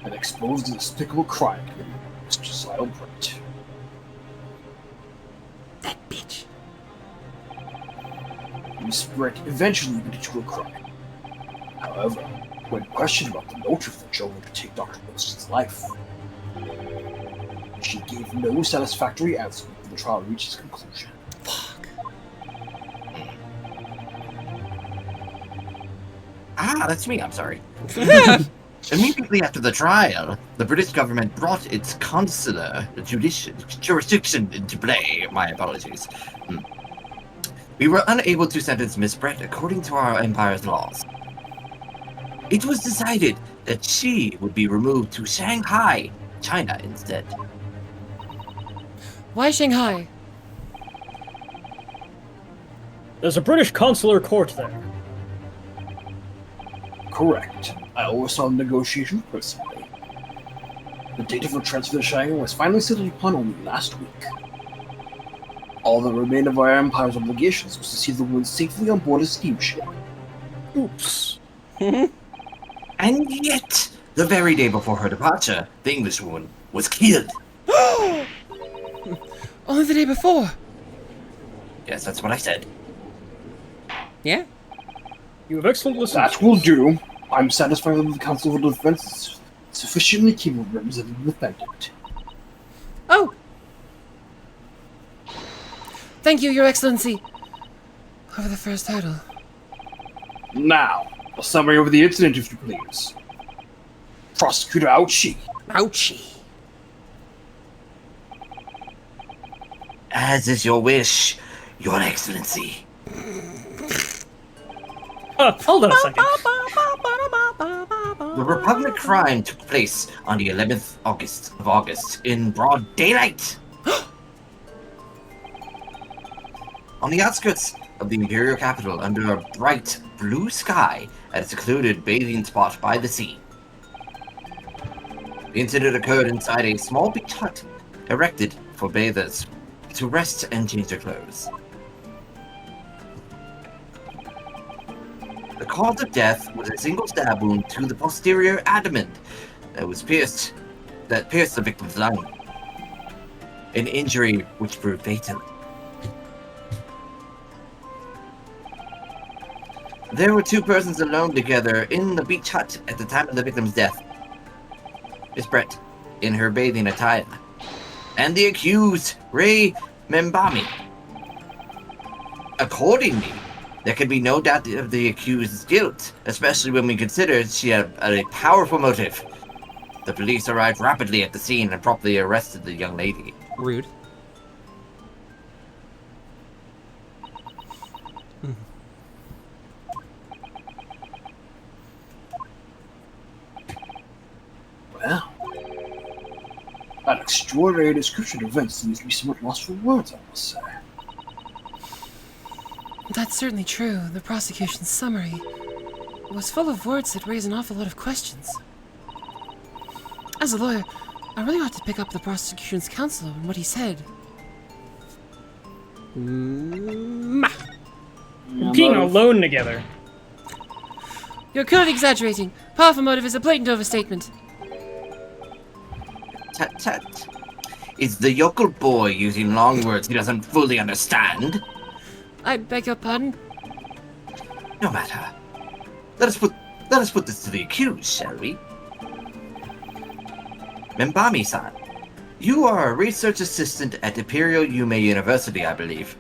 S5: And exposed the despicable crime committed by Mr. Josiah Bright.
S1: That bitch.
S5: Miss Brick eventually admitted to her crime. However, when questioned about the motive that drove her to take Dr. Wilson's life, she gave no satisfactory answer before the trial reached its conclusion.
S1: Fuck.
S4: That's me, I'm sorry. Immediately after the trial, the British government brought its consular jurisdiction into play. My apologies. We were unable to sentence Miss Brett according to our empire's laws. It was decided that she would be removed to Shanghai, China instead.
S1: Why Shanghai?
S2: There's a British consular court there.
S5: Correct. I oversaw the negotiations personally. The date of her transfer to Shanghai was finally settled upon only last week. All that remained of our empire's obligations was to see the woman safely on board a steamship.
S2: Oops.
S4: And yet, the very day before her departure, the Englishwoman was killed.
S1: Only the day before.
S4: Yes, that's what I said.
S1: Yeah?
S2: You have excellent listening.
S5: That will do. I'm satisfied that the Council of Defense is sufficiently capable of representing the defendant.
S1: Oh! Thank you, Your Excellency. Over the first hurdle.
S5: Now, a summary of the incident, if you please. Prosecutor Ouchie.
S1: Ouchie.
S4: As is your wish, Your Excellency.
S2: Hold on a second.
S4: The repugnant crime took place on the 11th of August in broad daylight. On the outskirts of the imperial capital, under a bright blue sky at a secluded bathing spot by the sea. The incident occurred inside a small beach hut erected for bathers to rest and change their clothes. The cause of death was a single stab wound to the posterior abdomen that pierced the victim's lung. An injury which proved fatal. There were two persons alone together in the beach hut at the time of the victim's death. Miss Brett, in her bathing attire, and the accused, Ray Membami. Accordingly, there can be no doubt of the accused's guilt, especially when we consider she had a powerful motive. The police arrived rapidly at the scene and promptly arrested the young lady.
S1: Rude.
S5: Well, an extraordinary description of events leaves me somewhat lost for words, I must say.
S6: That's certainly true. The prosecution's summary was full of words that raise an awful lot of questions. As a lawyer, I really ought to pick up the prosecution's counsel and what he said.
S2: Being alone together.
S6: You're clearly exaggerating. Powerful motive is a blatant overstatement.
S4: Tut tut. Is the yokel boy using long words he doesn't fully understand?
S6: I beg your pardon?
S4: No matter. Let us put this to the accused, shall we? Membami-san, you are a research assistant at Imperial Yume University, I believe.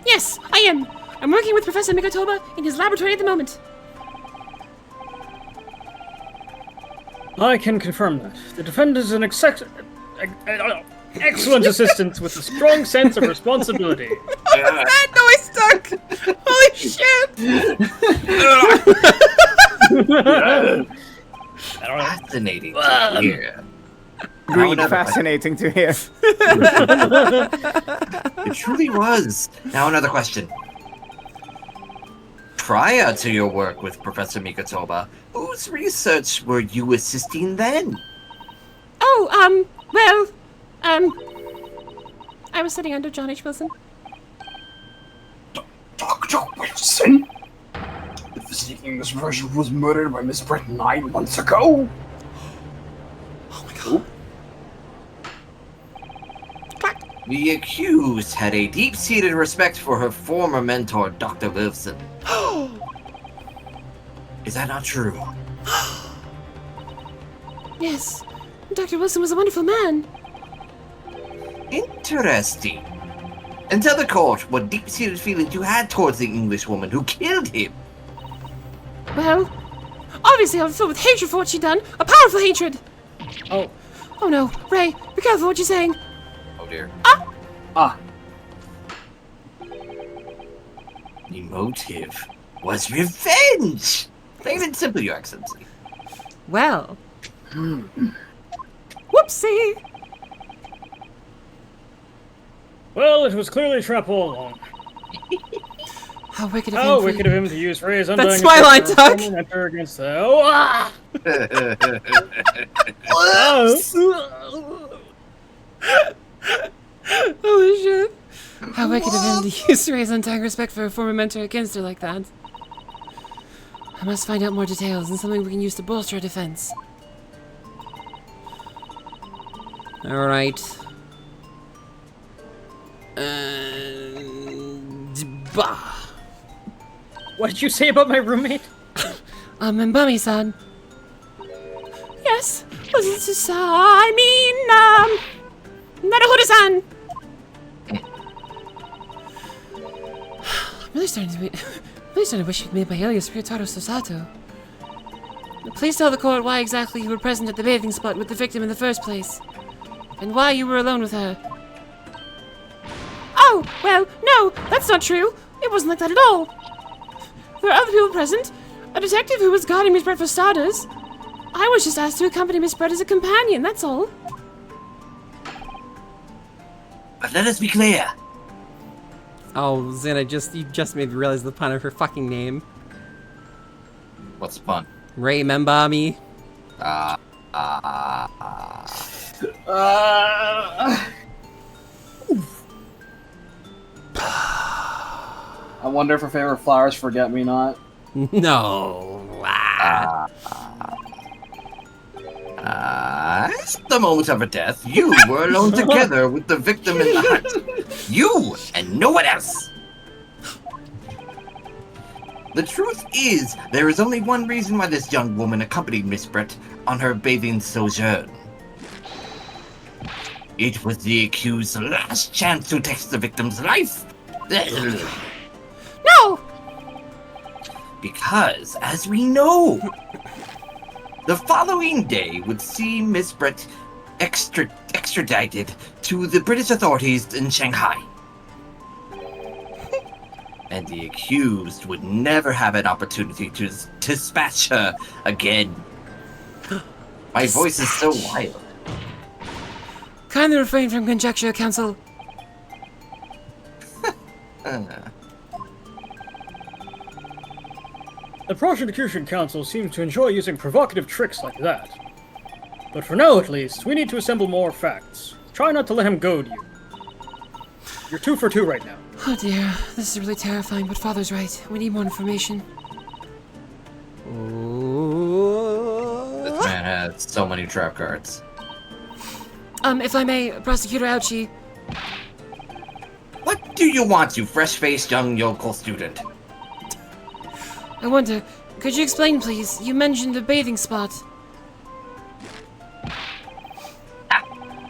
S6: Yes, I am. I'm working with Professor Mikotoba in his laboratory at the moment.
S2: I can confirm that. The defendant is an excellent assistant with a strong sense of responsibility.
S1: That noise stuck! Holy shit!
S4: Fascinating to hear.
S3: Green, fascinating to hear.
S4: It truly was. Now another question. Prior to your work with Professor Mikotoba, whose research were you assisting then?
S6: Oh, I was sitting under John H. Wilson.
S5: Dr. Wilson? The physique English version was murdered by Miss Brett 9 months ago?
S1: Oh my god.
S4: The accused had a deep-seated respect for her former mentor, Dr. Wilson. Is that not true?
S6: Yes, Dr. Wilson was a wonderful man.
S4: Interesting. And tell the court what deep-seated feelings you had towards the English woman who killed him.
S6: Well, obviously I'm filled with hatred for what she'd done. A powerful hatred.
S2: Oh.
S6: Oh no, Ray, be careful what you're saying.
S4: Oh dear.
S5: Ah.
S4: The motive was revenge! Plain and simple, Your Excellency.
S6: Well. Whoopsie!
S2: Well, it was clearly a trap all along.
S6: How wicked of him.
S2: How wicked of him to use Ray's undying
S1: That's my line, Tuck!
S2: enter against the... Oh, ah!
S6: Holy shit. How wicked of him to use Ray's undying respect for a former mentor against her like that. I must find out more details and something we can use to bolster our defense.
S1: Alright. Bah.
S2: What did you say about my roommate?
S6: Mbami-san. Yes. Naruhodo-san. I'm really starting to wish he'd made my alias Ryotaro Sosato. Please tell the court why exactly you were present at the bathing spot with the victim in the first place. And why you were alone with her. Oh, well, no, that's not true. It wasn't like that at all. There were other people present. A detective who was guarding Miss Brett for starters. I was just asked to accompany Miss Brett as a companion, that's all.
S4: But let us be clear.
S1: Oh, Zena, you just made me realize the pun of her fucking name.
S4: What's the fun?
S1: Ray Membami.
S5: I wonder if her favorite flowers forget me not.
S1: No.
S4: At the moment of her death, you were alone together with the victim in the hut. You and no one else. The truth is, there is only one reason why this young woman accompanied Miss Brett on her bathing sojourn. It was the accused's last chance to take the victim's life.
S6: No!
S4: Because, as we know, the following day would see Miss Brett extradited to the British authorities in Shanghai. And the accused would never have an opportunity to dispatch her again. My voice is so wild.
S6: Kindly refrain from conjecture, counsel.
S2: The prosecution counsel seems to enjoy using provocative tricks like that. But for now, at least, we need to assemble more facts. Try not to let him goad you. You're 2 for 2 right now.
S6: Oh dear, this is really terrifying, but Father's right. We need more information.
S4: This man has so many trap cards.
S6: If I may, Prosecutor Ouchie.
S4: What do you want, you fresh-faced young yokel student?
S6: I wonder, could you explain, please? You mentioned a bathing spot.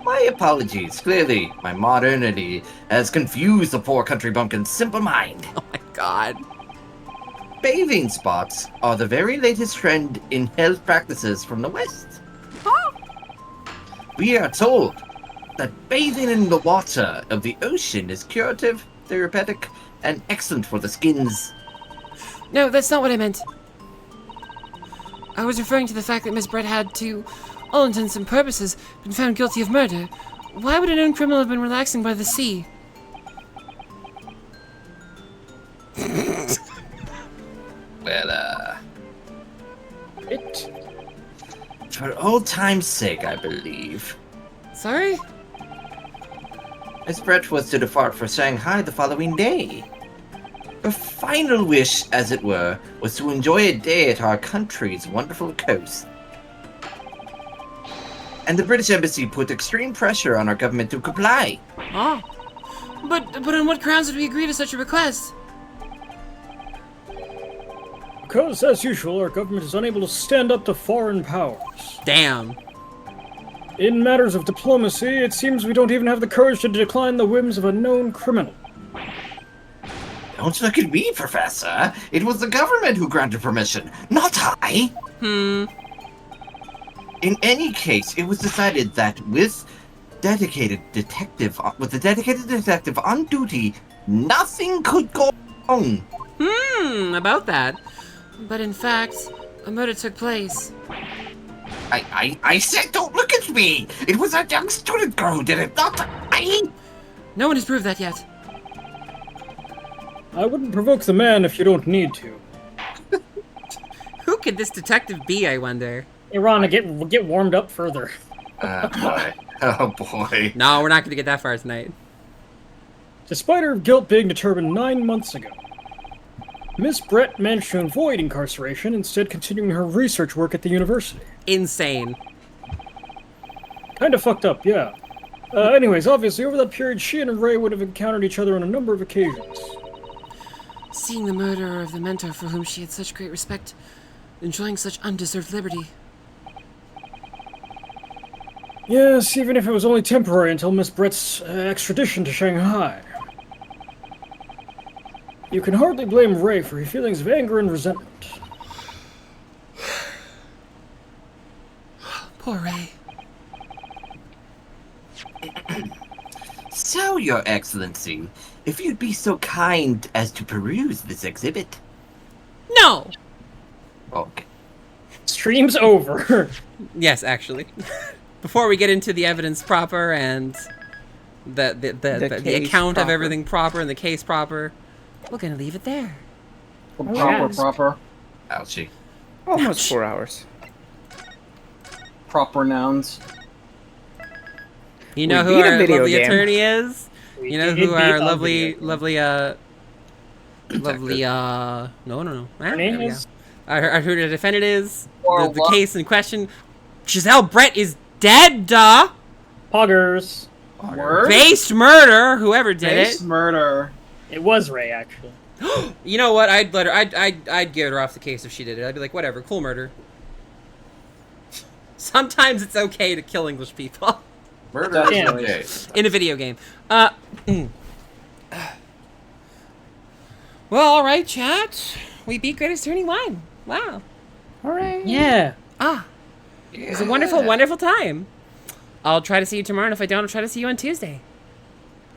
S4: My apologies. Clearly, my modernity has confused the poor country bumpkin's simple mind.
S1: Oh my god.
S4: Bathing spots are the very latest trend in health practices from the West. We are told that bathing in the water of the ocean is curative, therapeutic, and excellent for the skins.
S6: No, that's not what I meant. I was referring to the fact that Miss Brett had, to all intents and purposes, been found guilty of murder. Why would a known criminal have been relaxing by the sea?
S4: Well,
S2: It.
S4: for old time's sake, I believe.
S6: Sorry?
S4: Miss Brett was to depart for Shanghai the following day. Her final wish, as it were, was to enjoy a day at our country's wonderful coast. And the British Embassy put extreme pressure on our government to comply.
S6: Ah. But on what grounds did we agree to such a request?
S2: Because, as usual, our government is unable to stand up to foreign powers.
S1: Damn.
S2: In matters of diplomacy, it seems we don't even have the courage to decline the whims of a known criminal.
S4: Don't look at me, Professor. It was the government who granted permission, not I. In any case, it was decided that with the dedicated detective on duty, nothing could go wrong.
S1: About that.
S6: But in fact, a murder took place.
S4: I said don't look at me! It was a young student girl who did it, not I!
S6: No one has proved that yet.
S2: I wouldn't provoke the man if you don't need to.
S1: Who could this detective be, I wonder?
S2: Irana, get warmed up further.
S4: Boy. Oh, boy.
S1: No, we're not going to get that far tonight.
S2: Despite her guilt being determined 9 months ago, Miss Brett managed to avoid incarceration, instead continuing her research work at the university.
S1: Insane.
S2: Kinda fucked up, yeah. Anyways, obviously, over that period, she and Ray would have encountered each other on a number of occasions.
S6: Seeing the murderer of the mentor for whom she had such great respect, enjoying such undeserved liberty.
S2: Yes, even if it was only temporary until Miss Brett's extradition to Shanghai. You can hardly blame Ray for his feelings of anger and resentment.
S6: Poor Ray.
S4: So, Your Excellency, if you'd be so kind as to peruse this exhibit.
S1: No!
S4: Okay.
S2: Stream's over.
S1: Yes, actually. Before we get into the evidence proper and the account
S3: proper.
S1: of everything proper and the case proper, we're gonna leave it there.
S5: Proper.
S4: Ouchie.
S3: Almost 4 hours.
S5: Proper nouns.
S1: You know
S3: We
S1: who
S3: beat a
S1: our
S3: video
S1: lovely
S3: game.
S1: attorney is? You know
S2: did
S1: who
S2: beat
S1: our
S2: a
S1: lovely,
S2: video
S1: lovely, no. Ah,
S2: Name
S1: there we go.
S2: is?
S1: Who the defendant is?
S5: Or
S1: The
S5: what?
S1: case in question. Giselle Brett is dead, duh!
S2: Poggers.
S5: Word?
S1: Based murder, whoever did
S5: Base
S1: it.
S5: murder.
S2: It was Ray, actually.
S1: You know what? I'd let her. I'd get her off the case if she did it. I'd be like, whatever, cool murder. Sometimes it's okay to kill English people
S4: Murder is
S2: Damn.
S4: okay.
S1: in a video game. Well, all right, chat. We beat Greatest Attorney 1. Wow.
S3: Alright.
S2: Yeah.
S1: It was a wonderful, wonderful time. I'll try to see you tomorrow, and if I don't, I'll try to see you on Tuesday.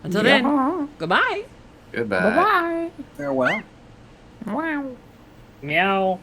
S1: Until then, goodbye.
S4: Goodbye.
S3: Bye-bye.
S5: Farewell.
S3: Wow.
S2: Meow.